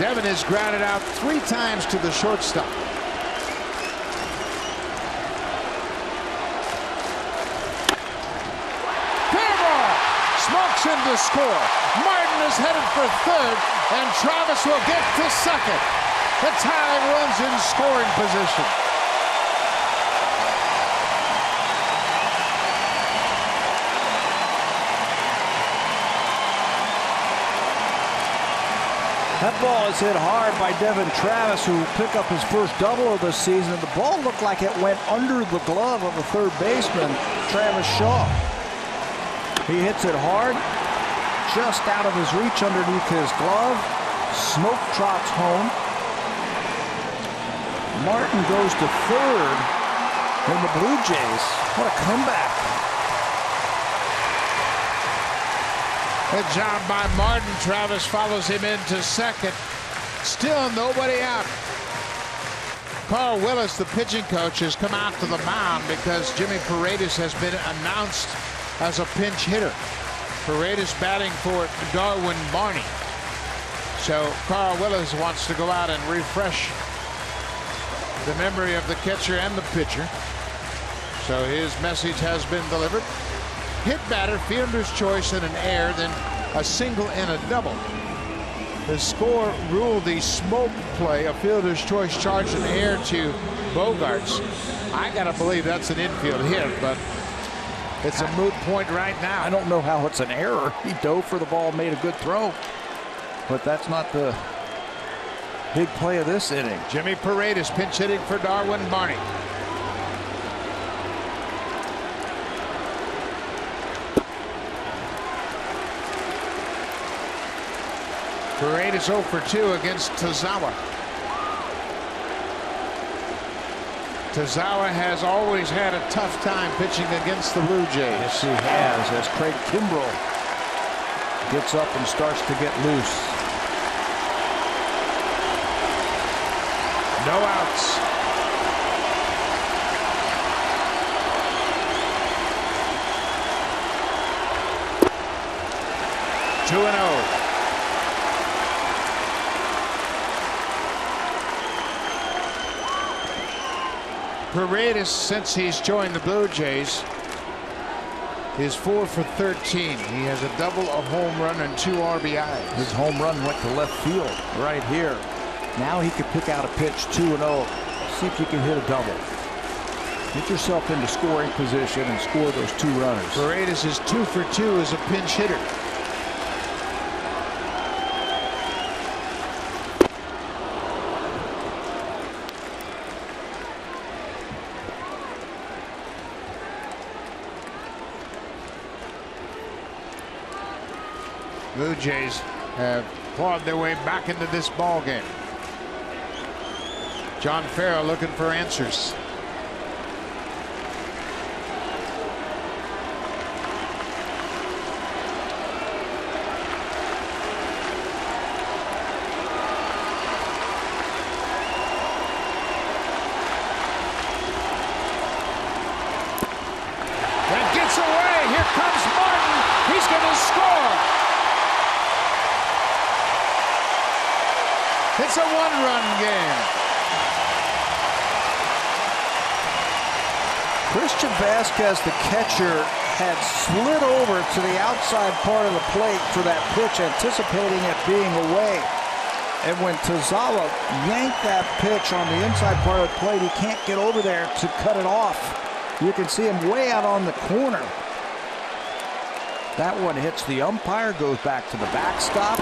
Devin is grounded out 3 times to the shortstop. Smokes in to score. Martin is headed for third, and Travis will get to second. The tying run's in scoring position. That ball is hit hard by Devin Travis, who picked up his first double of the season. The ball looked like it went under the glove of the third baseman, Travis Shaw. He hits it hard, just out of his reach underneath his glove. Smoke trots home. Martin goes to third, and the Blue Jays, what a comeback. Good job by Martin. Travis follows him into second. Still nobody out. Carl Willis, the pitching coach, has come out to the mound because Jimmy Paredes has been announced as a pinch hitter. Paredes batting for Darwin Barney. So Carl Willis wants to go out and refresh the memory of the catcher and the pitcher. So his message has been delivered. Hit batter, fielder's choice, and an error, then a single and a double. The score ruled the smoke play, a fielder's choice, charged an error to Bogaerts. I gotta believe that's an infield hit, but it's a moot point right now. I don't know how it's an error. He dove for the ball, made a good throw, but that's not the big play of this inning. Jimmy Paredes pinch hitting for Darwin Barney. Paredes 0 for 2 against Tazawa. Tazawa has always had a tough time pitching against the Blue Jays. Yes, he has, as Craig Kimbrell gets up and starts to get loose. No outs. Two and 0. Paredes, since he's joined the Blue Jays, is 4 for 13. He has a double, a home run, and 2 RBIs. His home run went to left field right here. Now he could pick out a pitch, 2-0. See if you can hit a double. Get yourself into scoring position and score those 2 runners. Paredes is 2 for 2 as a pinch hitter. Blue Jays have clawed their way back into this ball game. John Farrell looking for answers. That gets away. Here comes Martin. He's going to score. It's a 1-run game. Christian Vasquez, the catcher, had slid over to the outside part of the plate for that pitch, anticipating it being away. And when Tazawa yanked that pitch on the inside part of the plate, he can't get over there to cut it off. You can see him way out on the corner. That one hits the umpire, goes back to the backstop.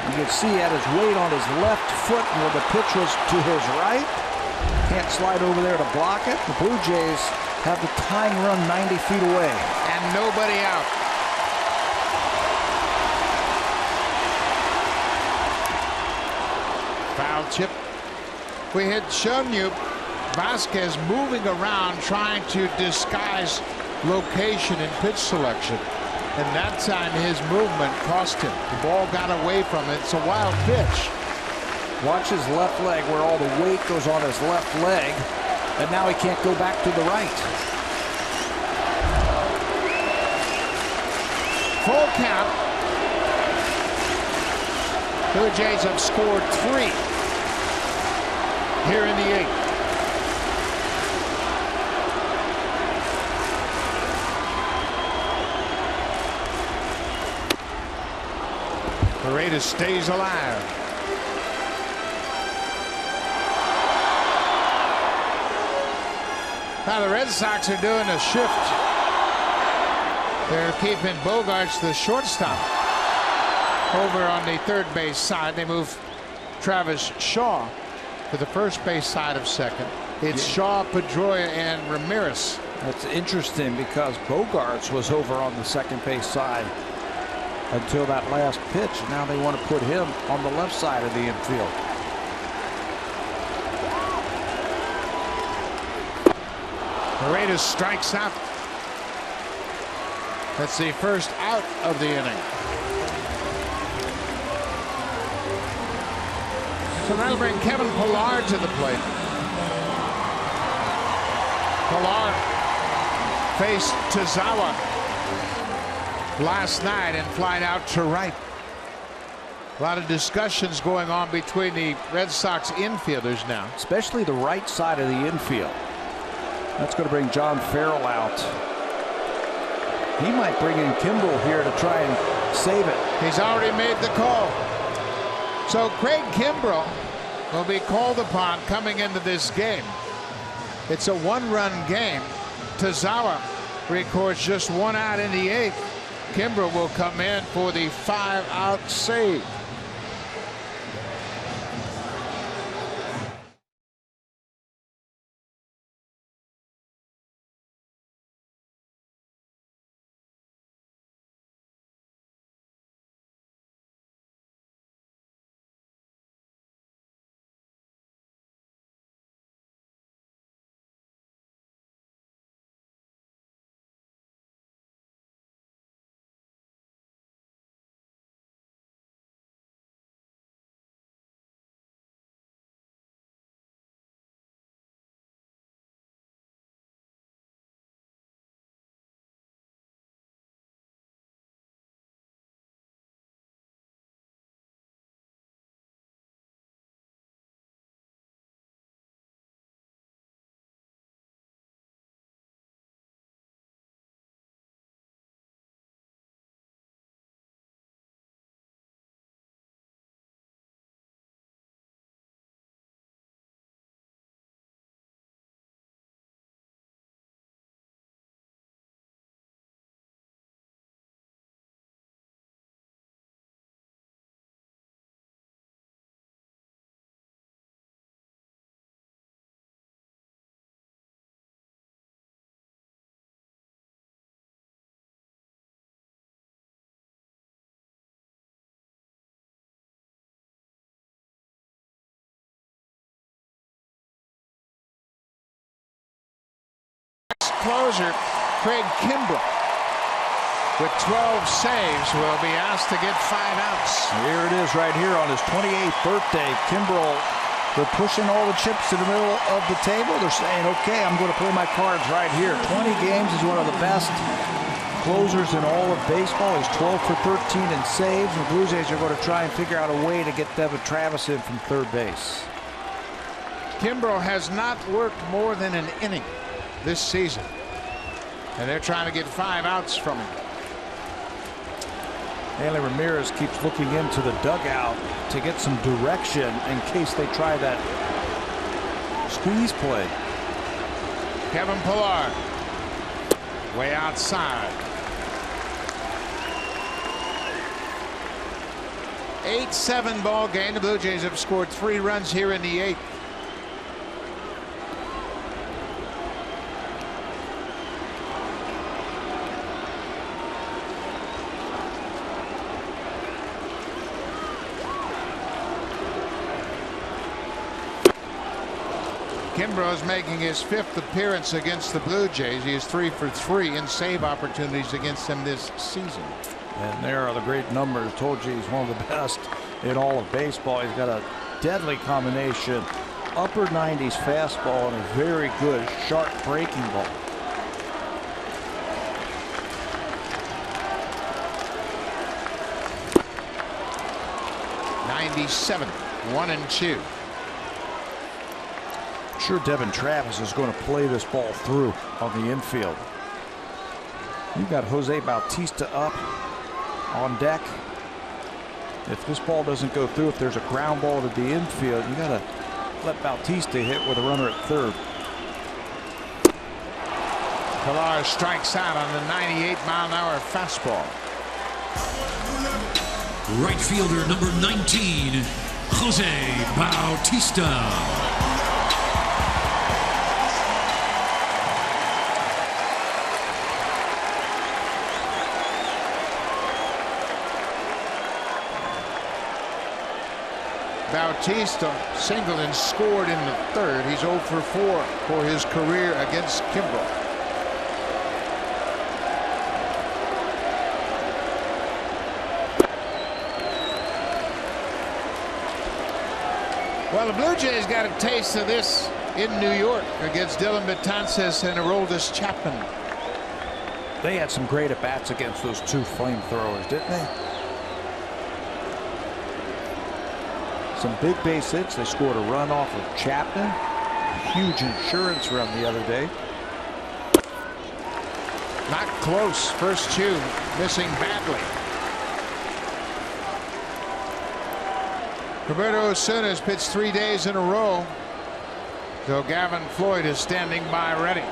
You can see at his weight on his left foot where the pitch was to his right. Can't slide over there to block it. The Blue Jays have the tying run 90 feet away. And nobody out. Foul chip. We had shown you Vasquez moving around trying to disguise location and pitch selection. And that time his movement cost him. The ball got away from it. It's a wild pitch. Watch his left leg where all the weight goes on his left leg. And now he can't go back to the right. Full count. Blue Jays have scored 3 here in the 8th. Paredes stays alive. Now the Red Sox are doing a shift. They're keeping Bogaerts, the shortstop, over on the third base side. They move Travis Shaw to the first base side of second. It's Shaw, Pedroia, and Ramirez. That's interesting because Bogaerts was over on the second base side until that last pitch. Now they want to put him on the left side of the infield. Paredes strikes out. That's the first out of the inning. So that'll bring Kevin Pillar to the plate. Pillar faced Tazawa last night and flying out to right. A lot of discussions going on between the Red Sox infielders now. Especially the right side of the infield. That's going to bring John Farrell out. He might bring in Kimbrel here to try and save it. He's already made the call. So Craig Kimbrel will be called upon coming into this game. It's a one-run game. Tazawa records just one out in the eighth. Kimbrel will come in for the 5-out save. Closer, Craig Kimbrel, with 12 saves, will be asked to get 5 outs. Here it is right here on his 28th birthday. Kimbrel, they're pushing all the chips to the middle of the table. They're saying, okay, I'm going to play my cards right here. 20 games. He's one of the best closers in all of baseball. He's 12 for 13 in saves. The Blue Jays are going to try and figure out a way to get Devin Travis in from third base. Kimbrel has not worked more than an inning this season, and they're trying to get 5 outs from him. Hanley Ramirez keeps looking into the dugout to get some direction in case they try that squeeze play. Kevin Pillar, way outside. 8-7 ball game. The Blue Jays have scored 3 runs here in the 8th. Kimbrel is making his 5th appearance against the Blue Jays. He is 3 for 3 in save opportunities against them this season. And there are the great numbers. Told you he's one of the best in all of baseball. He's got a deadly combination, upper 90s fastball and a very good sharp breaking ball. '97, 1-2. Sure, Devin Travis is going to play this ball through on the infield. You've got Jose Bautista up on deck. If this ball doesn't go through, if there's a ground ball to the infield, you got to let Bautista hit with a runner at third. Pillar strikes out on the 98-mile-an-hour fastball. Right fielder number 19, Jose Bautista. Bautista singled and scored in the third. He's 0 for 4 for his career against Kimbrel. Well, the Blue Jays got a taste of this in New York against Dellin Betances and Aroldis Chapman. They had some great at-bats against those two flamethrowers, didn't they? Some big base hits. They scored a run off of Chapman. Huge insurance run the other day. Not close. First two missing badly. Roberto Osuna has pitched 3 days in a row. So Gavin Floyd is standing by ready.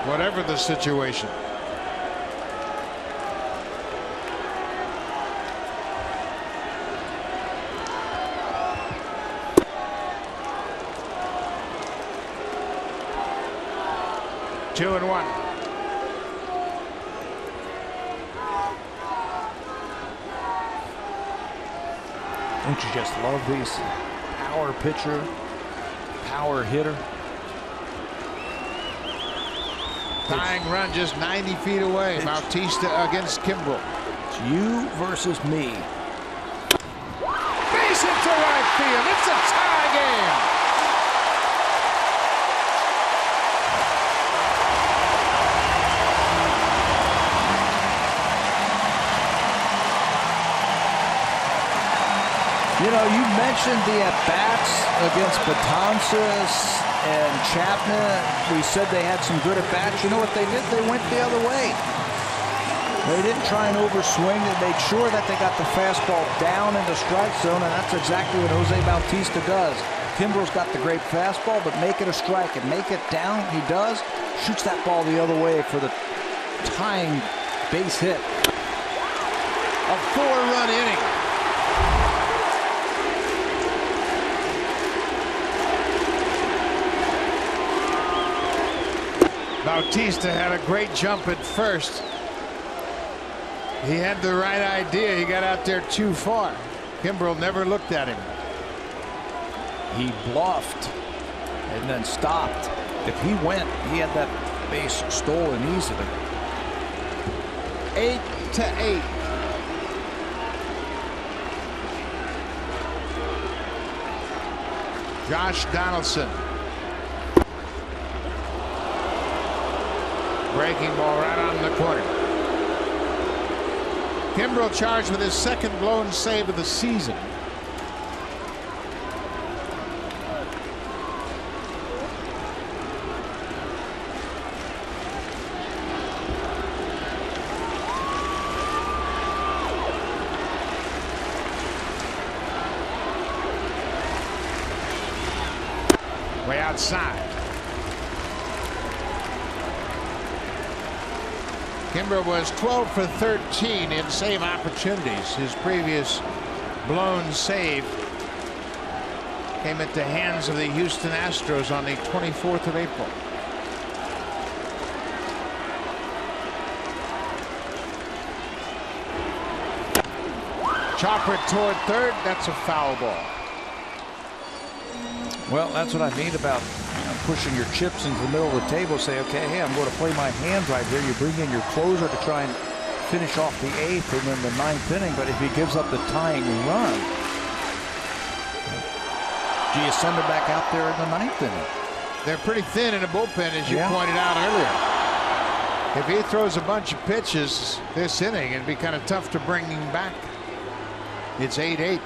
Whatever the situation. Two and one. Don't you just love these power pitcher, power hitter? Tying run just 90 feet away. Bautista against Kimbrel. It's you versus me. Base hit to right field. It's a tie game. You know, you mentioned the at-bats against Betances and Chapman. We said they had some good at-bats. You know what they did? They went the other way. They didn't try and overswing. They made sure that they got the fastball down in the strike zone, and that's exactly what Jose Bautista does. Kimbrel's got the great fastball, but make it a strike and make it down. He does. Shoots that ball the other way for the tying base hit. A 4-run inning. Bautista had a great jump at first. He had the right idea. He got out there too far. Kimbrel never looked at him. He bluffed and then stopped. If he went, he had that base stolen easily. 8-8. Josh Donaldson. Breaking ball right on the corner. Kimbrel charged with his second blown save of the season. Way outside. Kimbrel was 12 for 13 in save opportunities. His previous blown save came at the hands of the Houston Astros on the 24th of April. Chopper toward third. That's a foul ball. Well, that's what I mean about pushing your chips into the middle of the table. Say, okay, hey, I'm going to play my hand right here. You bring in your closer to try and finish off the 8th and then the 9th inning. But if he gives up the tying run, do you send him back out there in the 9th inning? They're pretty thin in the bullpen, as you pointed out earlier. If he throws a bunch of pitches this inning, it'd be kind of tough to bring him back. It's 8-8.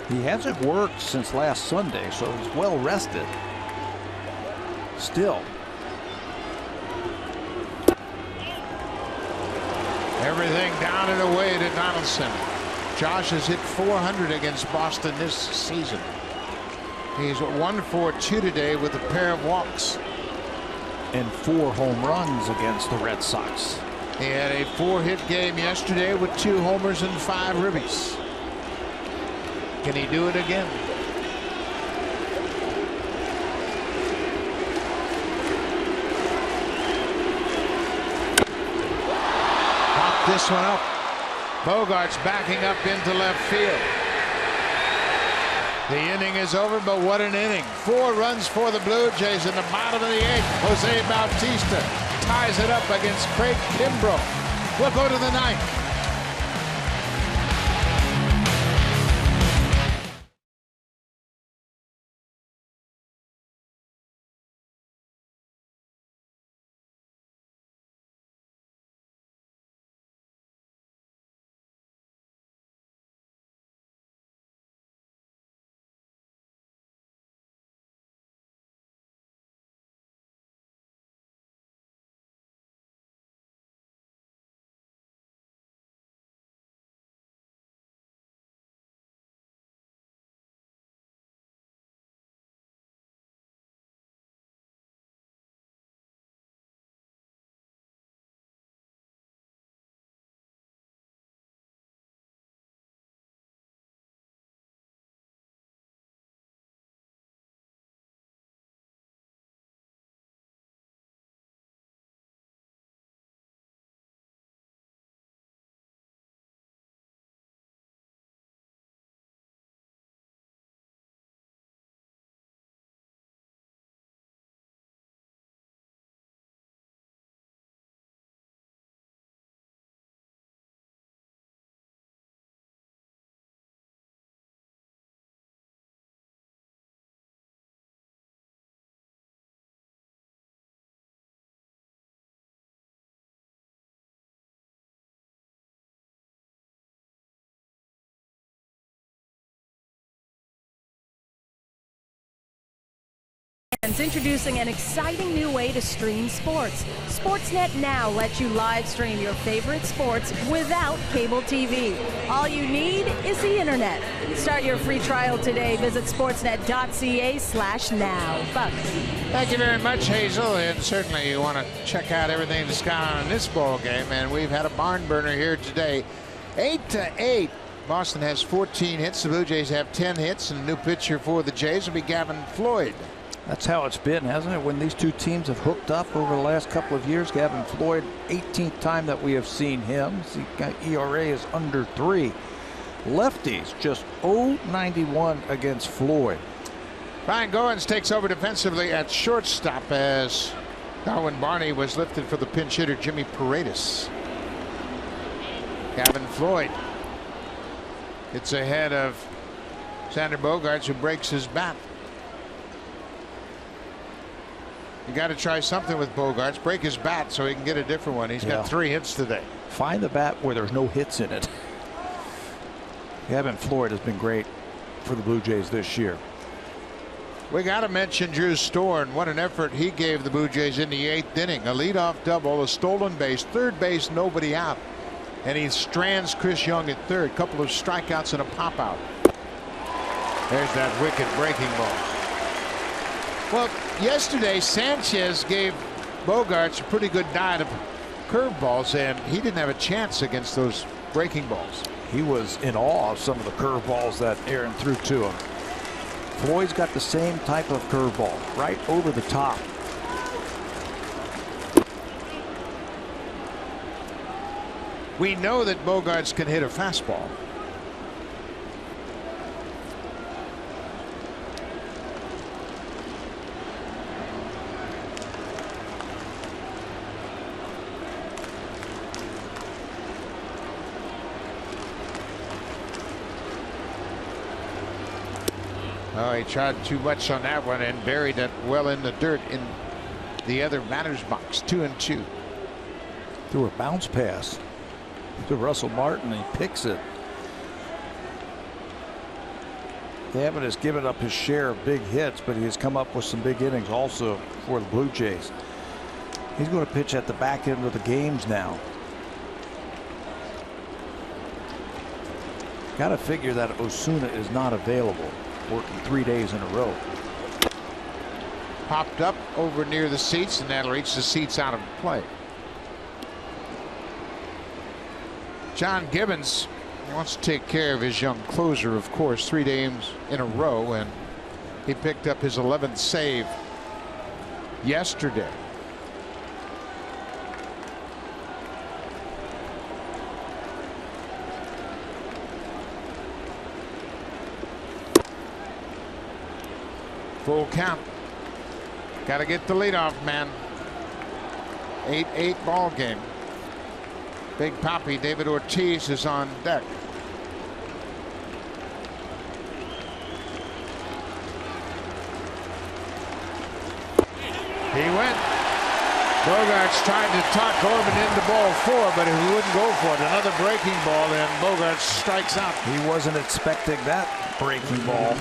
He hasn't worked since last Sunday, so he's well rested. Still. Everything down and away to Donaldson. Josh has hit 400 against Boston this season. He's 1 for 2 today with a pair of walks. And 4 home runs against the Red Sox. He had a 4-hit game yesterday with 2 homers and 5 ribbies. Can he do it again? Pop this one up. Bogaerts backing up into left field. The inning is over, but what an inning. 4 runs for the Blue Jays in the bottom of the 8th. Jose Bautista ties it up against Craig Kimbrel. We'll go to the 9th. Introducing an exciting new way to stream sports. Sportsnet now lets you live stream your favorite sports without cable TV. All you need is the internet. Start your free trial today. Visit sportsnet.ca/now. Buck. Thank you very much, Hazel. And certainly you want to check out everything that's gone on in this ball game. And we've had a barn burner here today. 8-8. Boston has 14 hits. The Blue Jays have 10 hits. And the new pitcher for the Jays will be Gavin Floyd. That's how it's been, hasn't it? When these two teams have hooked up over the last couple of years. Gavin Floyd, 18th time that we have seen him. ERA is under 3. Lefties just 0.91 against Floyd. Brian Goins takes over defensively at shortstop as Darwin Barney was lifted for the pinch hitter Jimmy Paredes. Gavin Floyd gets ahead of Xander Bogaerts, who breaks his bat. You got to try something with Bogaerts. Break his bat so he can get a different one. He's got 3 hits today. Find the bat where there's no hits in it. Gavin Floyd has been great for the Blue Jays this year. We got to mention Drew Storn. What an effort he gave the Blue Jays in the 8th inning. A leadoff double, a stolen base, third base, nobody out. And he strands Chris Young at third. Couple of strikeouts and a pop out. There's that wicked breaking ball. Well, yesterday Sanchez gave Bogaerts a pretty good diet of curveballs, and he didn't have a chance against those breaking balls. He was in awe of some of the curveballs that Aaron threw to him. Floyd's got the same type of curveball, right over the top. We know that Bogaerts can hit a fastball. Oh, he tried too much on that one and buried it well in the dirt in the other batter's box. 2-2. Threw a bounce pass to Russell Martin. He picks it. Gavin has given up his share of big hits, but he has come up with some big innings also for the Blue Jays. He's going to pitch at the back end of the games now. Got to figure that Osuna is not available, working 3 days in a row. Popped up over near the seats, and that'll reach the seats out of play. John Gibbons He wants to take care of his young closer, of course, 3 games in a row, and he picked up his 11th save yesterday. Full count. Got to get the leadoff man. 8-8 ball game. Big Papi David Ortiz is on deck. He went. Bogaerts tried to talk Corbin into ball 4, but he wouldn't go for it. Another breaking ball, and Bogaerts strikes out. He wasn't expecting that breaking ball.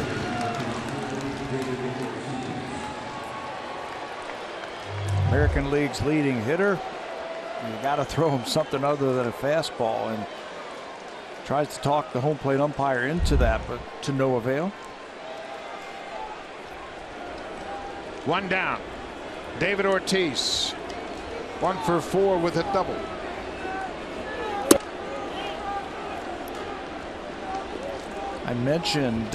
American League's leading hitter. You got to throw him something other than a fastball, and tries to talk the home plate umpire into that, but to no avail. 1 down. David Ortiz. 1 for 4 with a double. I mentioned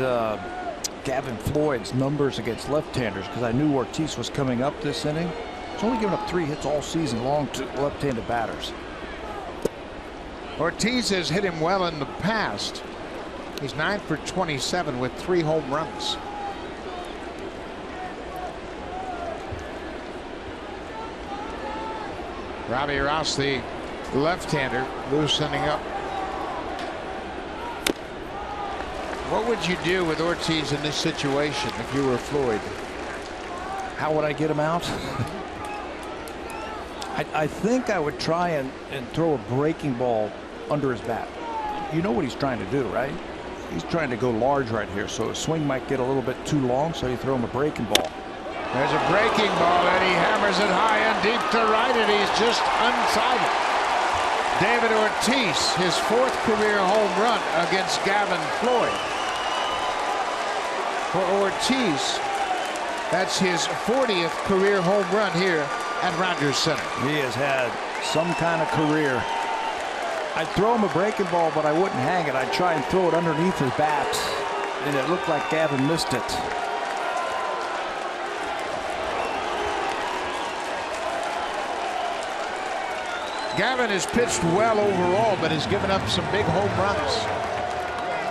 Gavin Floyd's numbers against left-handers because I knew Ortiz was coming up this inning. He's only given up 3 hits all season long to left-handed batters. Ortiz has hit him well in the past. He's 9 for 27 with 3 home runs. Robbie Ross, the left-hander, loosening up. What would you do with Ortiz in this situation if you were Floyd? How would I get him out? I think I would try and throw a breaking ball under his bat. You know what he's trying to do, right? He's trying to go large right here, so his swing might get a little bit too long, so you throw him a breaking ball. There's a breaking ball, and he hammers it high and deep to right, and he's just untied it. David Ortiz, his 4th career home run against Gavin Floyd. For Ortiz, that's his 40th career home run here at Rogers Center. He has had some kind of career. I'd throw him a breaking ball, but I wouldn't hang it. I'd try and throw it underneath his bat, and it looked like Gavin missed it. Gavin has pitched well overall, but has given up some big home runs.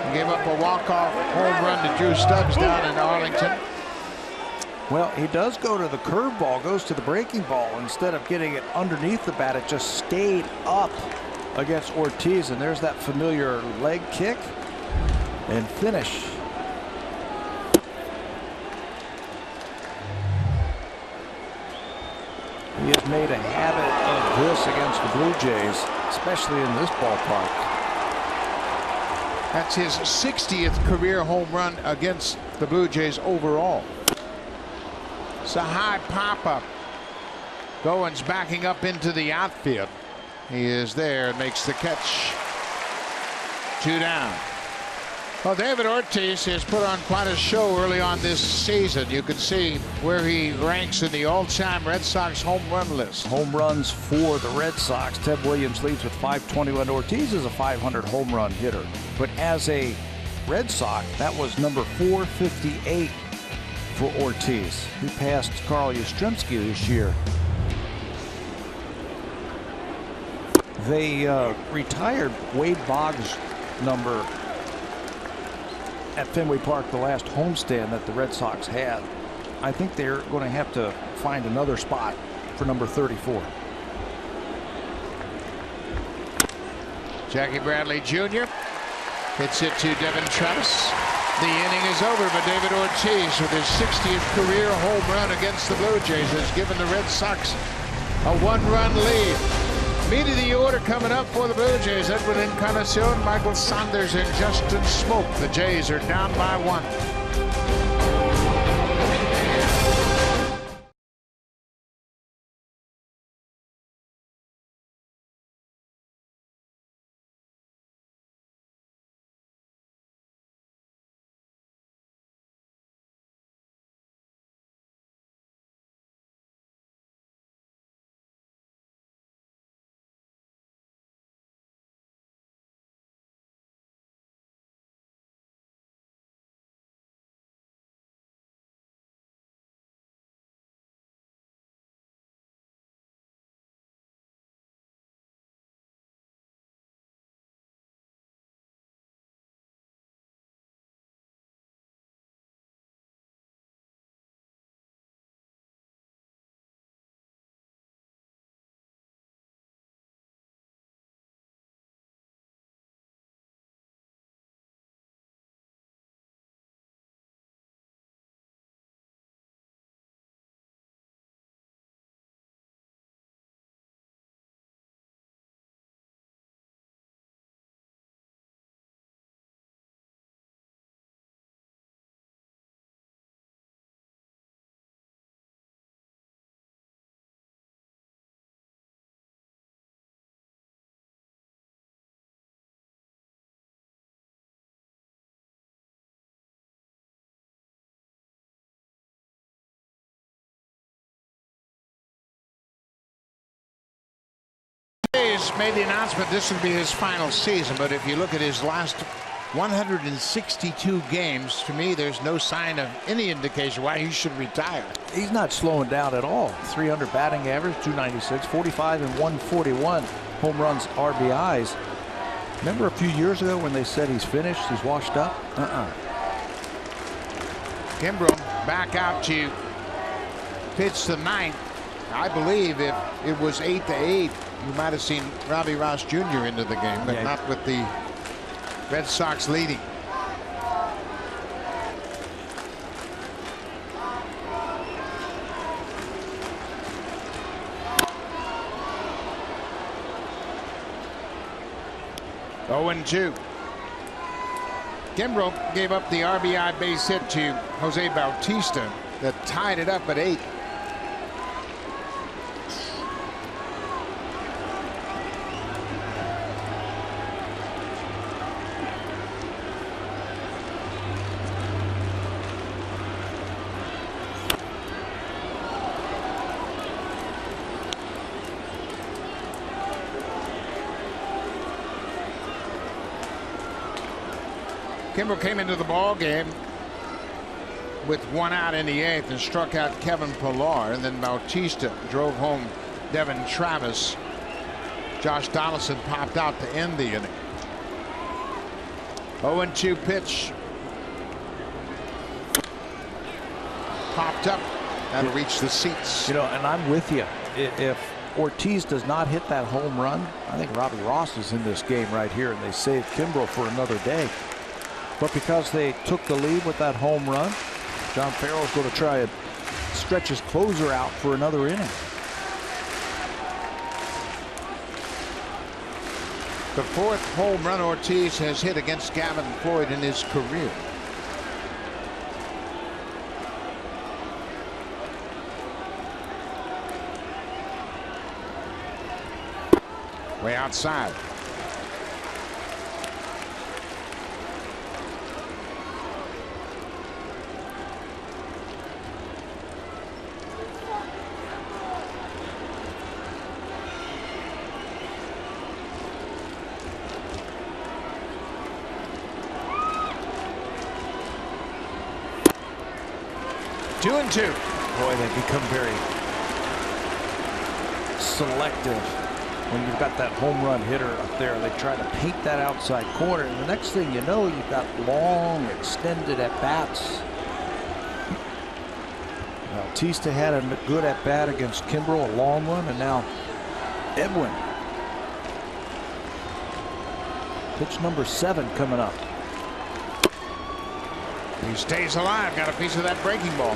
He gave up a walk-off home run to Drew Stubbs down in Arlington. Well, he does go to the curveball, goes to the breaking ball. Instead of getting it underneath the bat, it just stayed up against Ortiz, and there's that familiar leg kick and finish. He has made a habit of this against the Blue Jays, especially in this ballpark. That's his 60th career home run against the Blue Jays overall. It's a high pop-up. Goins backing up into the outfield. He is there and makes the catch. 2 down. Well, David Ortiz has put on quite a show early on this season. You can see where he ranks in the all-time Red Sox home run list. Home runs for the Red Sox. Ted Williams leads with 521. Ortiz is a 500 home run hitter. But as a Red Sox, that was number 458 for Ortiz. He passed Carl Yastrzemski this year. They retired Wade Boggs' number at Fenway Park, the last homestand that the Red Sox had. I think they're going to have to find another spot for number 34. Jackie Bradley Jr. hits it to Devin Travis. The inning is over, but David Ortiz, with his 60th career home run against the Blue Jays, has given the Red Sox a 1-run lead. Meat of the order coming up for the Blue Jays. Edwin Encarnacion, Michael Saunders, and Justin Smoak. The Jays are down by 1. Ross made the announcement this would be his final season, but if you look at his last 162 games, to me, there's no sign of any indication why he should retire. He's not slowing down at all. 300 batting average, 296, 45 and 141 home runs, RBIs. Remember a few years ago when they said he's finished, he's washed up? Kimbrel back out to pitch the ninth. I believe if it was 8-8, you might have seen Robbie Ross Jr. into the game, but not with the Red Sox leading. Oh, 0-2. Kimbrel gave up the RBI base hit to Jose Bautista that tied it up at 8. Kimbrel came into the ball game with 1 out in the 8th and struck out Kevin Pillar, and then Bautista drove home Devin Travis. Josh Donaldson popped out to end the inning. 0-2 pitch. Popped up. That'll reach the seats. You know, and I'm with you. If Ortiz does not hit that home run, I think Robbie Ross is in this game right here, and they saved Kimbrel for another day. But because they took the lead with that home run, John Farrell's going to try and stretch his closer out for another inning. The 4th home run Ortiz has hit against Gavin Floyd in his career. Way outside. Two and two. Boy, they become very selective when you've got that home run hitter up there. They try to paint that outside corner, and the next thing you know, you've got long, extended at-bats. Bautista had a good at-bat against Kimbrel, a long one, and now Edwin. Pitch number 7 coming up. He stays alive. Got a piece of that breaking ball.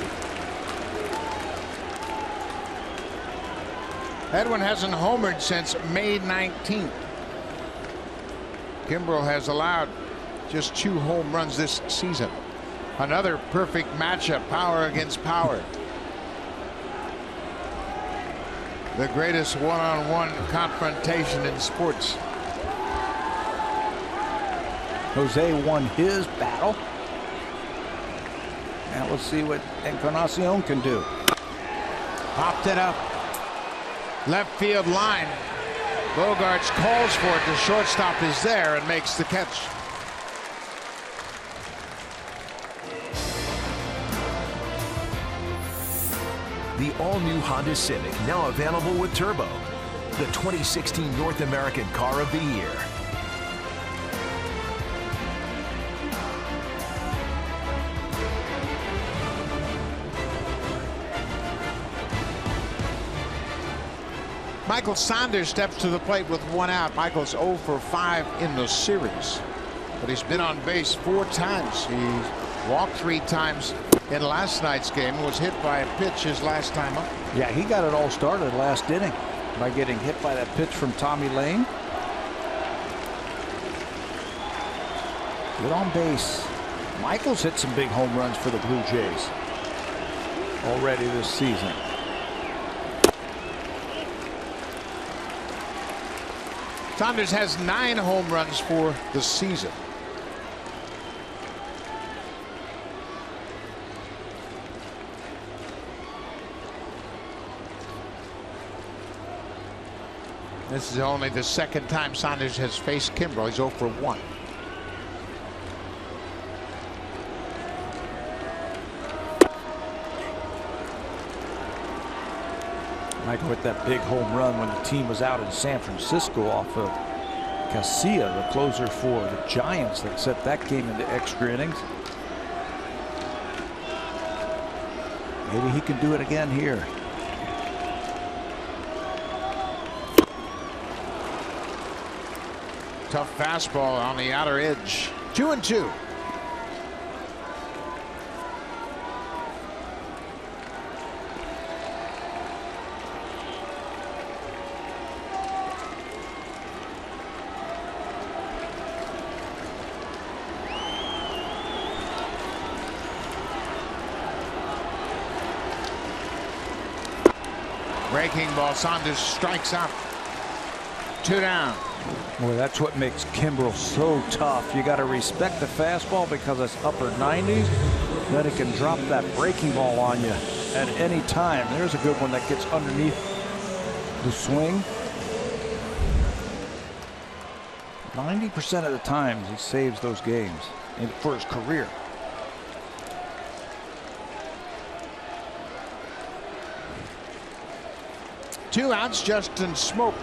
Edwin hasn't homered since May 19th. Kimbrel has allowed just 2 home runs this season. Another perfect matchup, power against power. The greatest one-on-one confrontation in sports. Jose won his battle. Now let's see what Encarnacion can do. Popped it up. Left field line. Bogarts calls for it. The shortstop is there and makes the catch. The all-new Honda Civic, now available with Turbo, the 2016 North American Car of the Year. Michael Saunders steps to the plate with 1 out. Michael's 0 for 5 in the series, but he's been on base 4 times. He walked 3 times in last night's game and was hit by a pitch his last time up. Yeah, he got it all started last inning by getting hit by that pitch from Tommy Lane. Good on base. Michael's hit some big home runs for the Blue Jays already this season. Saunders has 9 home runs for the season. This is only the second time Saunders has faced Kimbrel. He's 0 for 1. Like with that big home run when the team was out in San Francisco off of Casilla, the closer for the Giants, that set that game into extra innings. Maybe he can do it again here. Tough fastball on the outer edge. 2-2. Breaking ball. Saunders strikes out. 2 down. Boy, that's what makes Kimbrel so tough. You got to respect the fastball because it's upper 90s. Then it can drop that breaking ball on you at any time. There's a good one that gets underneath the swing. 90% of the times he saves those games for his career. Two outs. Justin Smoak.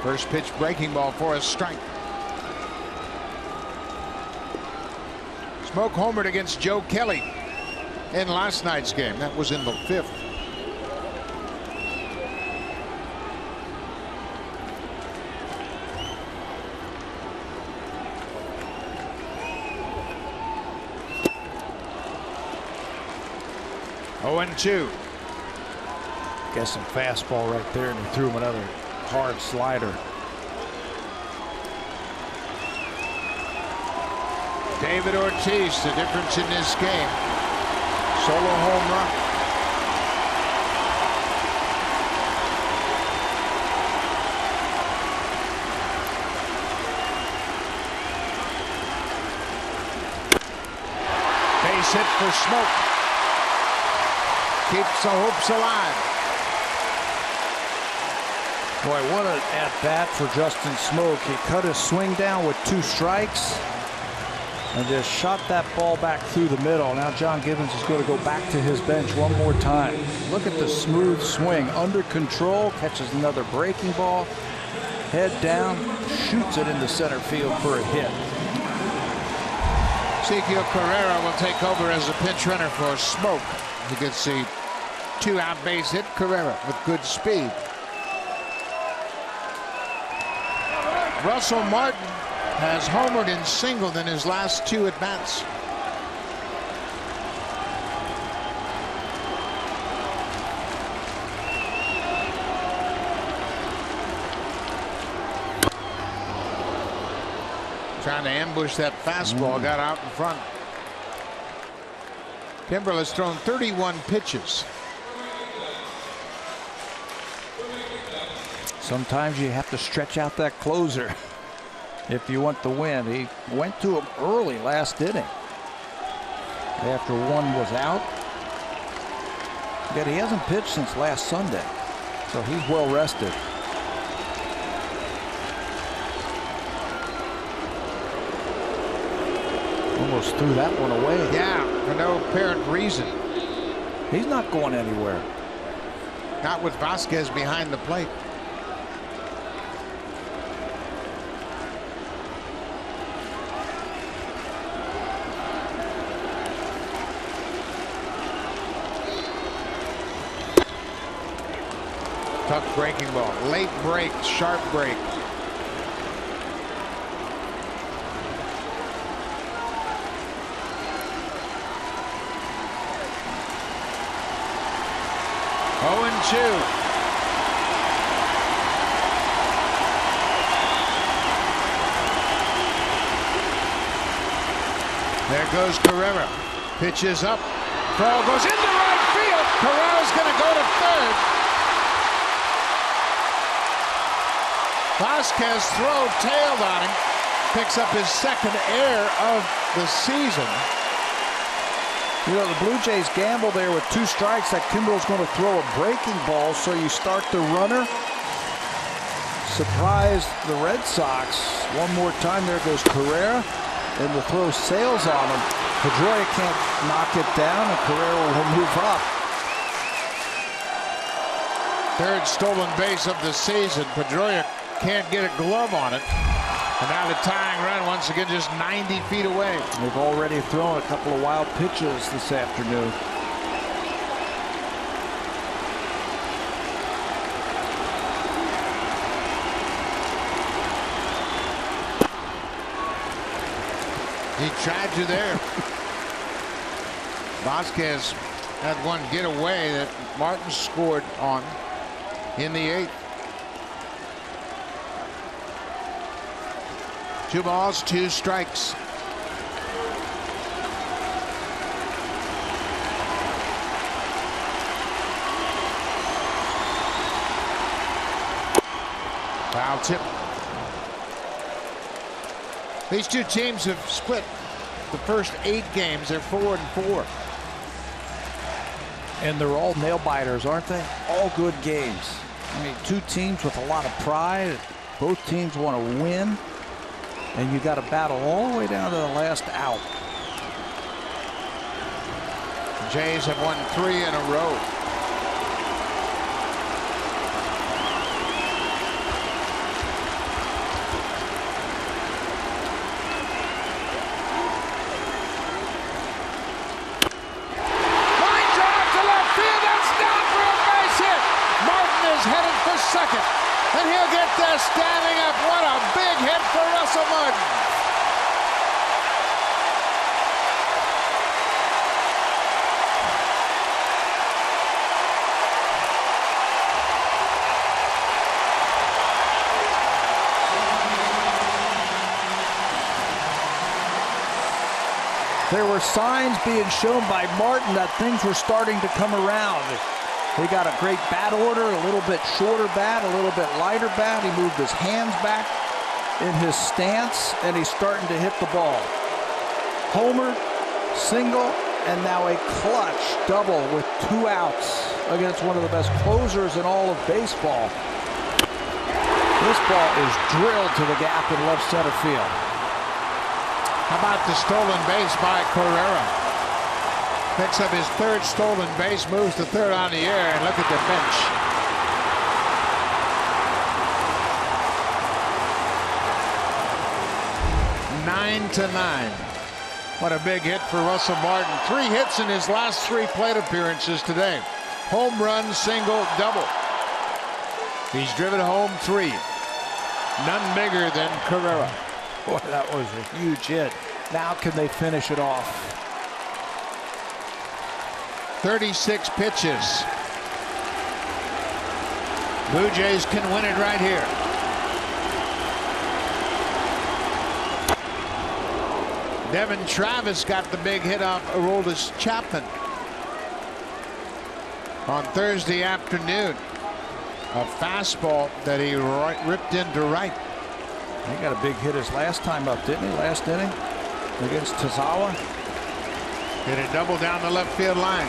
First pitch breaking ball for a strike. Smoak homered against Joe Kelly in last night's game. That was in the 5th. Oh, 0-2. Guess some fastball right there, and he threw him another hard slider. David Ortiz, the difference in this game. Solo home run. Base hit for Smoak. Keeps the hopes alive. Boy, what an at-bat for Justin Smoak. He cut his swing down with 2 strikes and just shot that ball back through the middle. Now John Givens is going to go back to his bench one more time. Look at the smooth swing. Under control, catches another breaking ball. Head down, shoots it into center field for a hit. Ezequiel Carrera will take over as a pinch runner for Smoak. He gets the 2-out base hit. Carrera with good speed. Russell Martin has homered and singled in his last 2 at-bats. Trying to ambush that fastball, got out in front. Kimbrel has thrown 31 pitches. Sometimes you have to stretch out that closer if you want the win. He went to him early last inning after 1 was out. Yet he hasn't pitched since last Sunday, so he's well rested. Almost threw that one away. Yeah, for no apparent reason. He's not going anywhere. Not with Vasquez behind the plate. Tough breaking ball. Late break, sharp break. Oh, 0-2. There goes Carrera. Pitches up. Ball goes into right field. Carrera's going to go to third. Vasquez throw tailed on him. Picks up his 2nd error of the season. You know, the Blue Jays gamble there with 2 strikes that Kimbrel's going to throw a breaking ball, so you start the runner. Surprise the Red Sox. One more time, there goes Carrera, and the throw sails on him. Pedroia can't knock it down, and Carrera will move up. 3rd stolen base of the season. Pedroia can't get a glove on it. And now the tying run once again just 90 feet away. They've already thrown a couple of wild pitches this afternoon. He tried to there. Vasquez had one get away that Martin scored on in the 8th. 2 balls, 2 strikes. Foul tip. These 2 teams have split the first 8 games. They're 4-4. And they're all nail biters, aren't they? All good games. I mean, 2 teams with a lot of pride. Both teams want to win. And you got to battle all the way down to the last out. The Jays have won 3 in a row. Line drive to left field. That's down for a base hit. Martin is headed for second. And he'll get there standing up. What a big hit for Russell Martin. There were signs being shown by Martin that things were starting to come around. He got a great bat order, a little bit shorter bat, a little bit lighter bat. He moved his hands back in his stance, and he's starting to hit the ball. Homer, single, and now a clutch double with 2 outs against one of the best closers in all of baseball. This ball is drilled to the gap in left center field. How about the stolen base by Carrera? Picks up his 3rd stolen base, moves to 3rd on the air, and look at the bench. Nine to 9. What a big hit for Russell Martin. 3 hits in his last 3 plate appearances today. Home run, single, double. He's driven home 3. None bigger than Carrera. Boy, that was a huge hit. Now can they finish it off? 36 pitches. Blue Jays can win it right here. Devin Travis got the big hit off Aroldis Chapman on Thursday afternoon. A fastball that he ripped into right. He got a big hit his last time up, didn't he? Last inning against Tazawa. Hit a double down the left field line.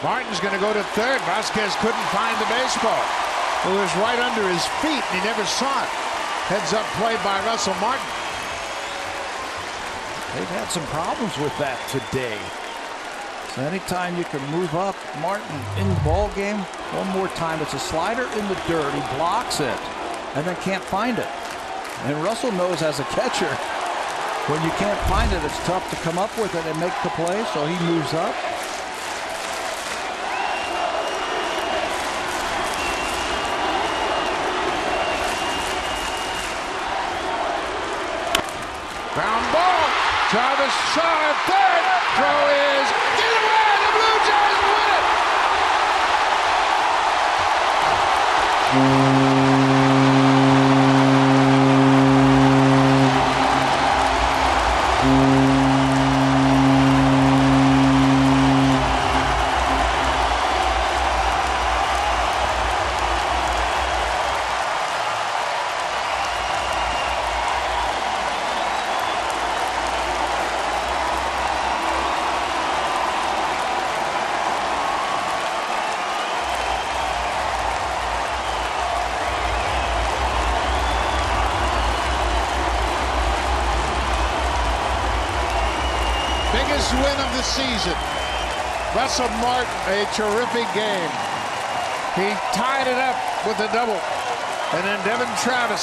Martin's going to go to 3rd. Vasquez couldn't find the baseball. It was right under his feet, and he never saw it. Heads up play by Russell Martin. They've had some problems with that today. So anytime you can move up Martin in the ball game, one more time, it's a slider in the dirt. He blocks it and then can't find it. And Russell knows as a catcher, when you can't find it, it's tough to come up with it and make the play, so he moves up. Ground ball. Travis Shaw at 3rd. Throw is get away. The Blue Jays win it. first win of the season. Russell Martin, a terrific game. He tied it up with a double. And then Devin Travis